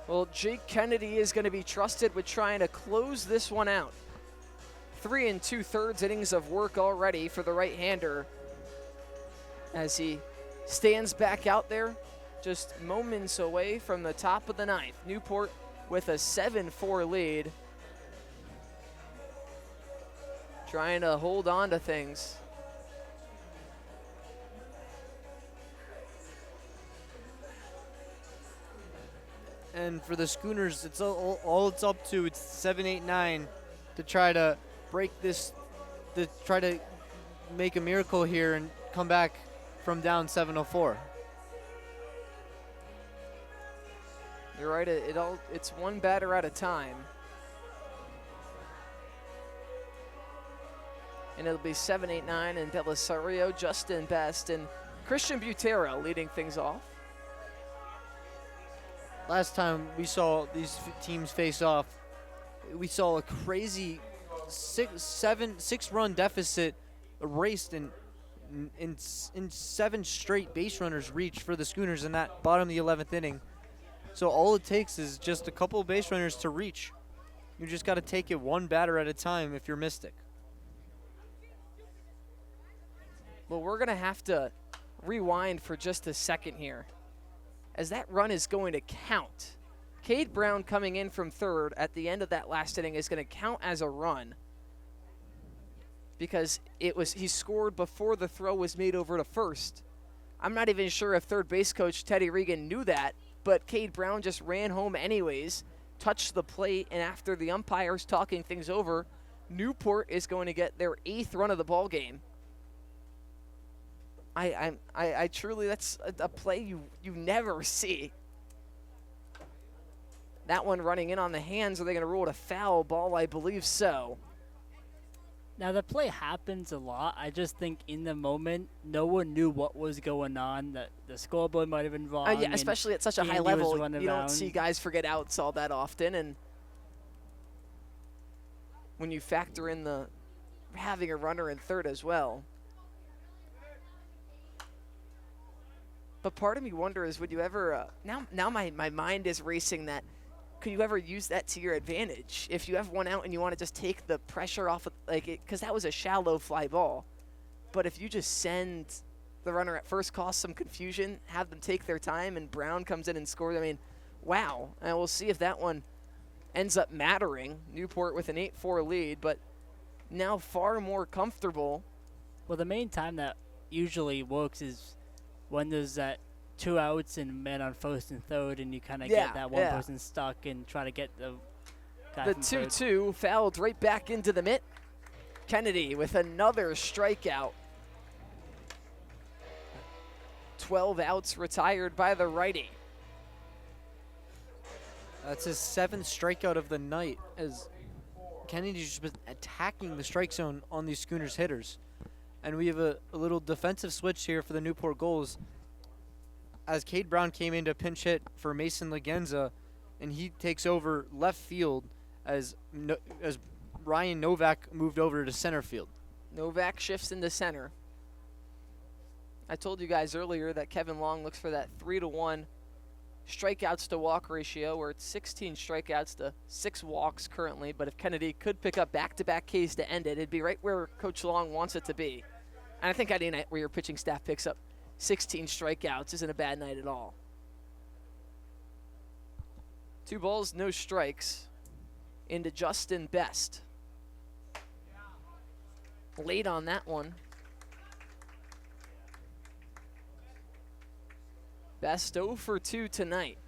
Well, Jake Kennedy is going to be trusted with trying to close this one out. 3 2/3 innings of work already for the right-hander as he stands back out there just moments away from the top of the 9th. Newport with a 7-4 lead, trying to hold on to things. And for the Schooners, it's all it's up to. It's 7-8-9 to try to break this, to try to make a miracle here and come back from down 7-4. You're right. It's one batter at a time, and it'll be 7-8-9, and Belisario, Justin Best, and Christian Butera leading things off. Last time we saw these teams face off, we saw a crazy 6-run deficit erased in 7 straight base runners reached for the Schooners in that bottom of the 11th inning. So all it takes is just a couple of base runners to reach. You just got to take it one batter at a time if you're Mystic. Well, we're going to have to rewind for just a second here, as that run is going to count. Cade Brown coming in from third at the end of that last inning is going to count as a run because he scored before the throw was made over to first. I'm not even sure if third base coach Teddy Regan knew that, but Cade Brown just ran home anyways, touched the plate, and after the umpires talking things over, Newport is going to get their 8th run of the ball game. I truly, that's a play you never see. That one running in on the hands. Are they going to rule it a foul ball? I believe so. Now, the play happens a lot. I just think in the moment, no one knew what was going on. The scoreboard might have been wrong. Yeah, especially at such a high level. You don't see guys forget outs all that often. And when you factor in the having a runner in third as well. But part of me wonders, would you ever, now my mind is racing that, could you ever use that to your advantage? If you have one out and you want to just take the pressure off, because that was a shallow fly ball. But if you just send the runner at first, cause some confusion, have them take their time, and Brown comes in and scores, I mean, wow. And we'll see if that one ends up mattering. Newport with an 8-4 lead, but now far more comfortable. Well, the main time that usually works is when there's that 2 outs and men on first and third, and you kind of get that one person stuck and try to get the guy The from third. 2-2 fouled right back into the mitt. Kennedy with another strikeout. 12 outs retired by the righty. That's his 7th strikeout of the night, as Kennedy's just been attacking the strike zone on these Schooners hitters. And we have a little defensive switch here for the Newport Gulls, as Cade Brown came in to pinch hit for Mason Legenza, and he takes over left field as Ryan Novak moved over to center field. Novak shifts into center. I told you guys earlier that Kevin Long looks for that 3-to-1 strikeouts to walk ratio, where it's 16 strikeouts to 6 walks currently, but if Kennedy could pick up back-to-back Ks to end it, it'd be right where Coach Long wants it to be. And I think any night where your pitching staff picks up 16 strikeouts isn't a bad night at all. 2 balls, no strikes into Justin Best. Late on that one. Best 0 for 2 tonight.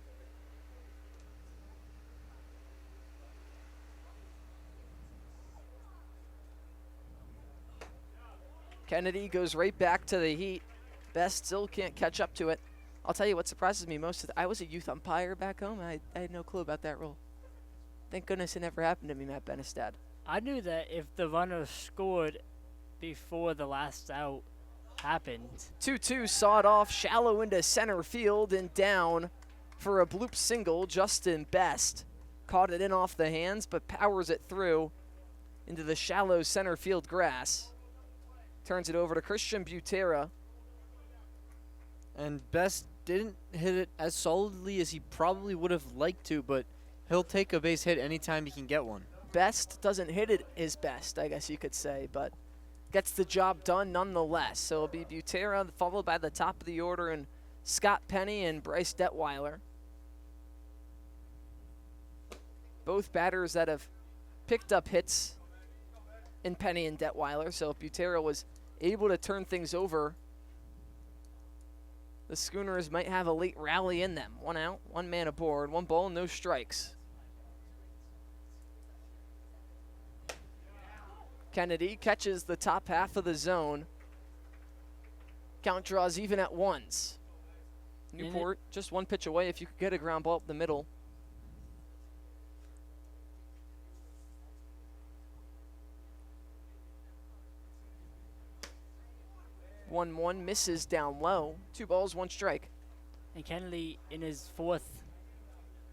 Kennedy goes right back to the heat. Best still can't catch up to it. I'll tell you what surprises me most. I was a youth umpire back home. I had no clue about that rule. Thank goodness it never happened to me, Matt Benestad. I knew that if the runner scored before the last out happened. 2-2 sawed off, shallow into center field and down for a bloop single. Justin Best caught it in off the hands, but powers it through into the shallow center field grass. Turns it over to Christian Butera. And Best didn't hit it as solidly as he probably would have liked to, but he'll take a base hit anytime he can get one. Best doesn't hit it his best, I guess you could say, but gets the job done nonetheless. So it'll be Butera followed by the top of the order and Scott Penny and Bryce Detweiler. Both batters that have picked up hits in Penny and Detweiler, so if Butera was able to turn things over, the Schooners might have a late rally in them. 1 out, 1 man aboard, 1 ball, no strikes. Kennedy catches the top half of the zone. Count draws even at 1s. Newport just 1 pitch away if you could get a ground ball up the middle. One misses down low. 2 balls, 1 strike. And Kennedy in his 4th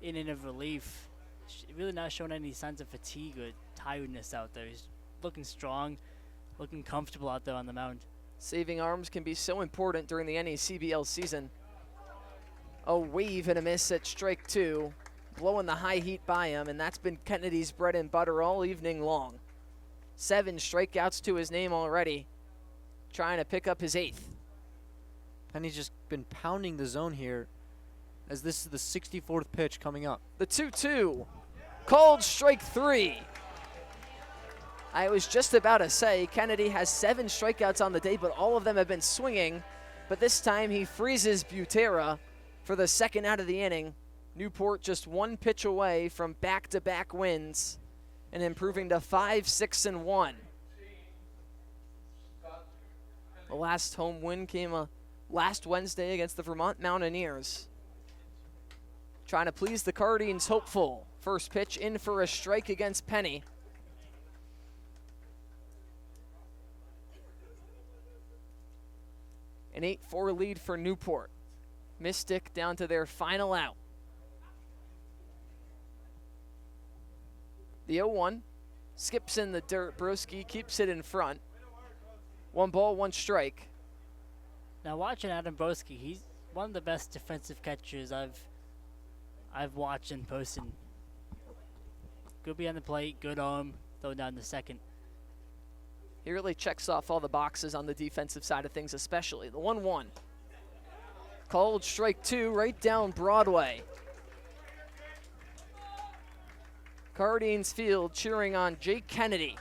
inning of relief, really not showing any signs of fatigue or tiredness out there. He's looking strong, looking comfortable out there on the mound. Saving arms can be so important during the NACBL season. A wave and a miss at strike 2, blowing the high heat by him, and that's been Kennedy's bread and butter all evening long. 7 strikeouts to his name already, trying to pick up his 8th. Penny's just been pounding the zone here, as this is the 64th pitch coming up. The 2-2, called strike 3. I was just about to say Kennedy has 7 strikeouts on the day, but all of them have been swinging. But this time he freezes Butera for the 2nd out of the inning. Newport just 1 pitch away from back-to-back wins and improving to 5-6-1. The last home win came last Wednesday against the Vermont Mountaineers. Trying to please the Cardines hopeful. First pitch in for a strike against Penny. An 8-4 lead for Newport. Mystic down to their final out. The 0-1 skips in the dirt. Broski keeps it in front. 1 ball, 1 strike. Now watching Adam Broski, he's one of the best defensive catchers I've watched in person. Good behind the plate, good arm, throw down the second. He really checks off all the boxes on the defensive side of things, especially. The 1-1. Called strike 2 right down Broadway. Cardines Field cheering on Jake Kennedy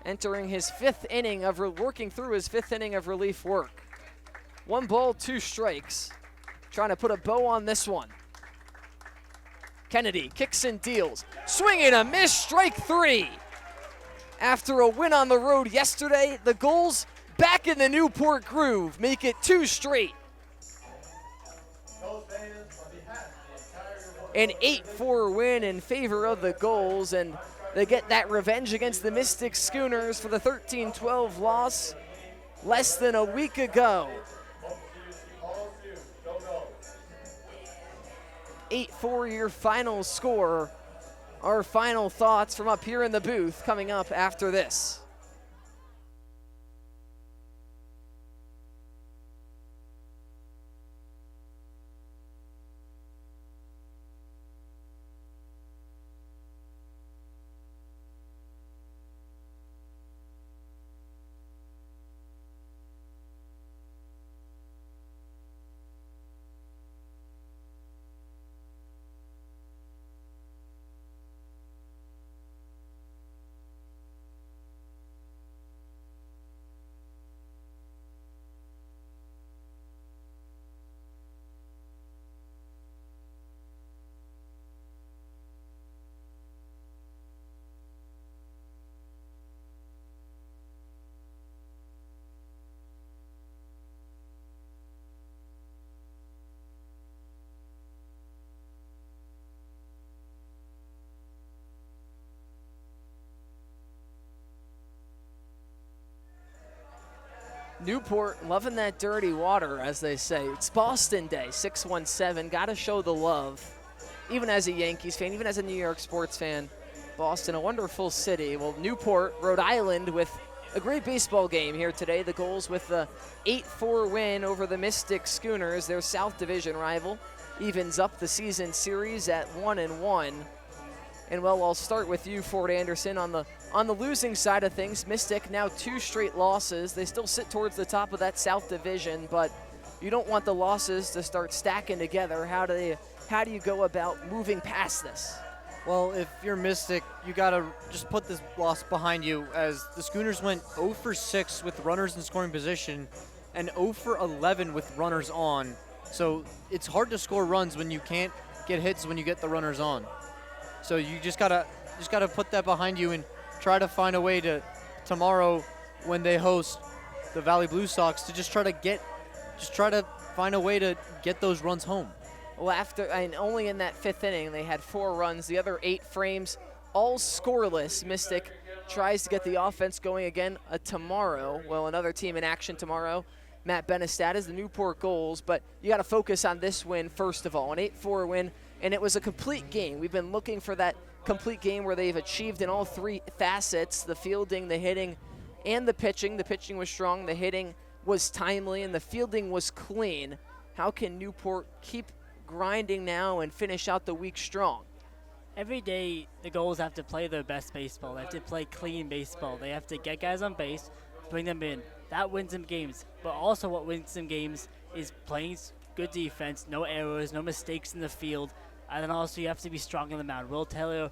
entering his fifth inning of working through his fifth inning of relief work. 1 ball, 2 strikes. Trying to put a bow on this one. Kennedy kicks and deals. Swing and a miss, strike 3. After a win on the road yesterday, the Gulls back in the Newport groove, make it 2 straight. An 8-4 win in favor of the Gulls, and they get that revenge against the Mystic Schooners for the 13-12 loss less than a week ago. 8-4 your final score. Our final thoughts from up here in the booth coming up after this. Newport loving that dirty water, as they say. It's Boston Day, 617. Got to show the love. Even as a Yankees fan, even as a New York sports fan, Boston, a wonderful city. Well, Newport, Rhode Island, with a great baseball game here today. The Gulls with the 8-4 win over the Mystic Schooners, their South Division rival. Evens up the season series at 1-1. And well, I'll start with you, Ford Anderson, on the losing side of things. Mystic now 2 straight losses. They still sit towards the top of that South Division, but you don't want the losses to start stacking together. How do you go about moving past this? Well, if you're Mystic, you got to just put this loss behind you, as the Schooners went 0 for 6 with runners in scoring position and 0 for 11 with runners on. So it's hard to score runs when you can't get hits when you get the runners on. So you just gotta put that behind you and try to find a way to tomorrow when they host the Valley Blue Sox to just try to find a way to get those runs home. Well, only in that 5th inning they had 4 runs. The other 8 frames all scoreless. Mystic tries to get the offense going again tomorrow. Well, another team in action tomorrow. Matt Benestad is the Newport Gulls, but you got to focus on this win first of all. An 8-4 win, and it was a complete game. We've been looking for that complete game where they've achieved in all 3 facets: the fielding, the hitting, and the pitching. The pitching was strong, the hitting was timely, and the fielding was clean. How can Newport keep grinding now and finish out the week strong? Every day, the Gulls have to play their best baseball. They have to play clean baseball. They have to get guys on base, bring them in. That wins them games. But also what wins them games is playing good defense, no errors, no mistakes in the field. And then also you have to be strong on the mound. Will Taylor,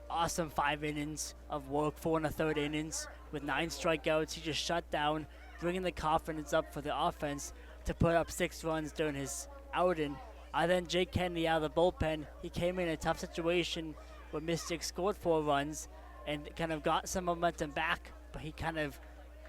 awesome 5 innings of work, 4 1/3 innings with 9 strikeouts. He just shut down, bringing the confidence up for the offense to put up 6 runs during his outing. And then Jake Kennedy out of the bullpen, he came in a tough situation where Mystic scored 4 runs and kind of got some momentum back, but he kind of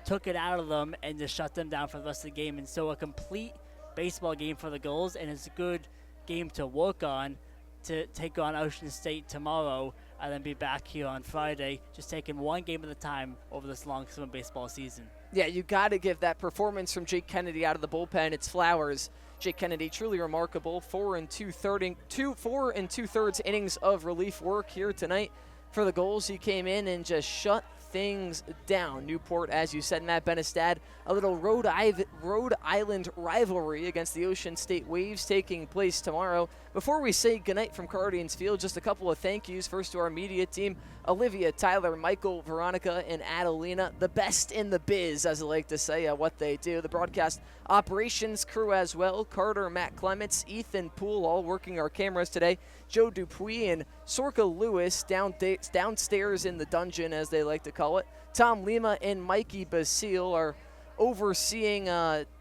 took it out of them and just shut them down for the rest of the game. And so a complete baseball game for the Gulls, and it's a good game to work on to take on Ocean State tomorrow and then be back here on Friday, just taking one game at a time over this long summer baseball season. Yeah, you got to give that performance from Jake Kennedy out of the bullpen its flowers. Jake Kennedy, truly remarkable. 4 2/3 innings of relief work here tonight for the Gulls. He came in and just shut things down. Newport, as you said, Matt Benestad, a little Rhode Island rivalry against the Ocean State Waves taking place tomorrow. Before we say goodnight from Guardians Field, just a couple of thank yous. First to our media team, Olivia, Tyler, Michael, Veronica, and Adelina, the best in the biz, as I like to say, at what they do. The broadcast operations crew as well, Carter, Matt Clements, Ethan Poole, all working our cameras today. Joe Dupuis and Sorka Lewis downstairs in the dungeon, as they like to call it. Tom Lima and Mikey Basile are overseeing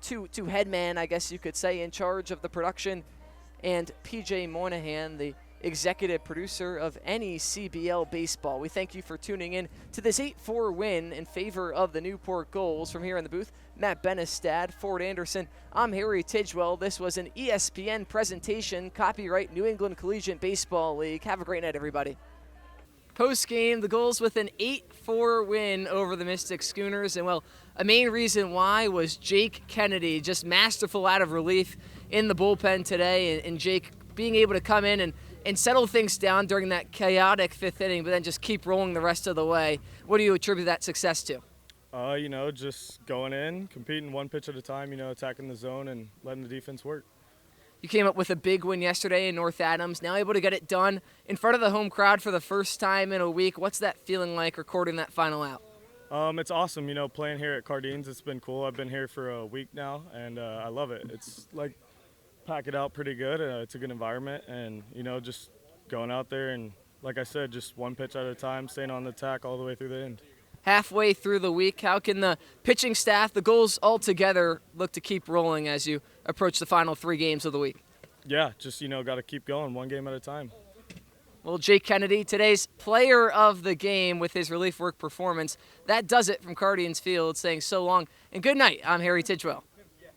two headmen, I guess you could say, in charge of the production. And PJ Moynihan, the executive producer of any CBL baseball. We thank you for tuning in to this 8-4 win in favor of the Newport Gulls. From here in the booth, Matt Benestad, Ford Anderson, I'm Harry Tidgewell. This was an ESPN presentation, copyright New England Collegiate Baseball League. Have a great night, everybody. Post-game, the Gulls with an 8-4 win over the Mystic Schooners. And, well, a main reason why was Jake Kennedy, just masterful out of relief in the bullpen today. And Jake being able to come in and settle things down during that chaotic fifth inning, but then just keep rolling the rest of the way. What do you attribute that success to? Just going in, competing one pitch at a time, attacking the zone and letting the defense work. You came up with a big win yesterday in North Adams, now able to get it done in front of the home crowd for the first time in a week. What's that feeling like recording that final out? It's awesome, playing here at Cardines. It's been cool. I've been here for a week now, and I love it. It's like pack it out pretty good. It's a good environment, and, just going out there and, like I said, just one pitch at a time, staying on the attack all the way through the end. Halfway through the week, how can the pitching staff, the Gulls all together, look to keep rolling as you approach the final 3 games of the week? Yeah, just, got to keep going one game at a time. Well, Jake Kennedy, today's player of the game with his relief work performance. That does it from Cardines Field, saying so long and good night. I'm Harry Tidgewell.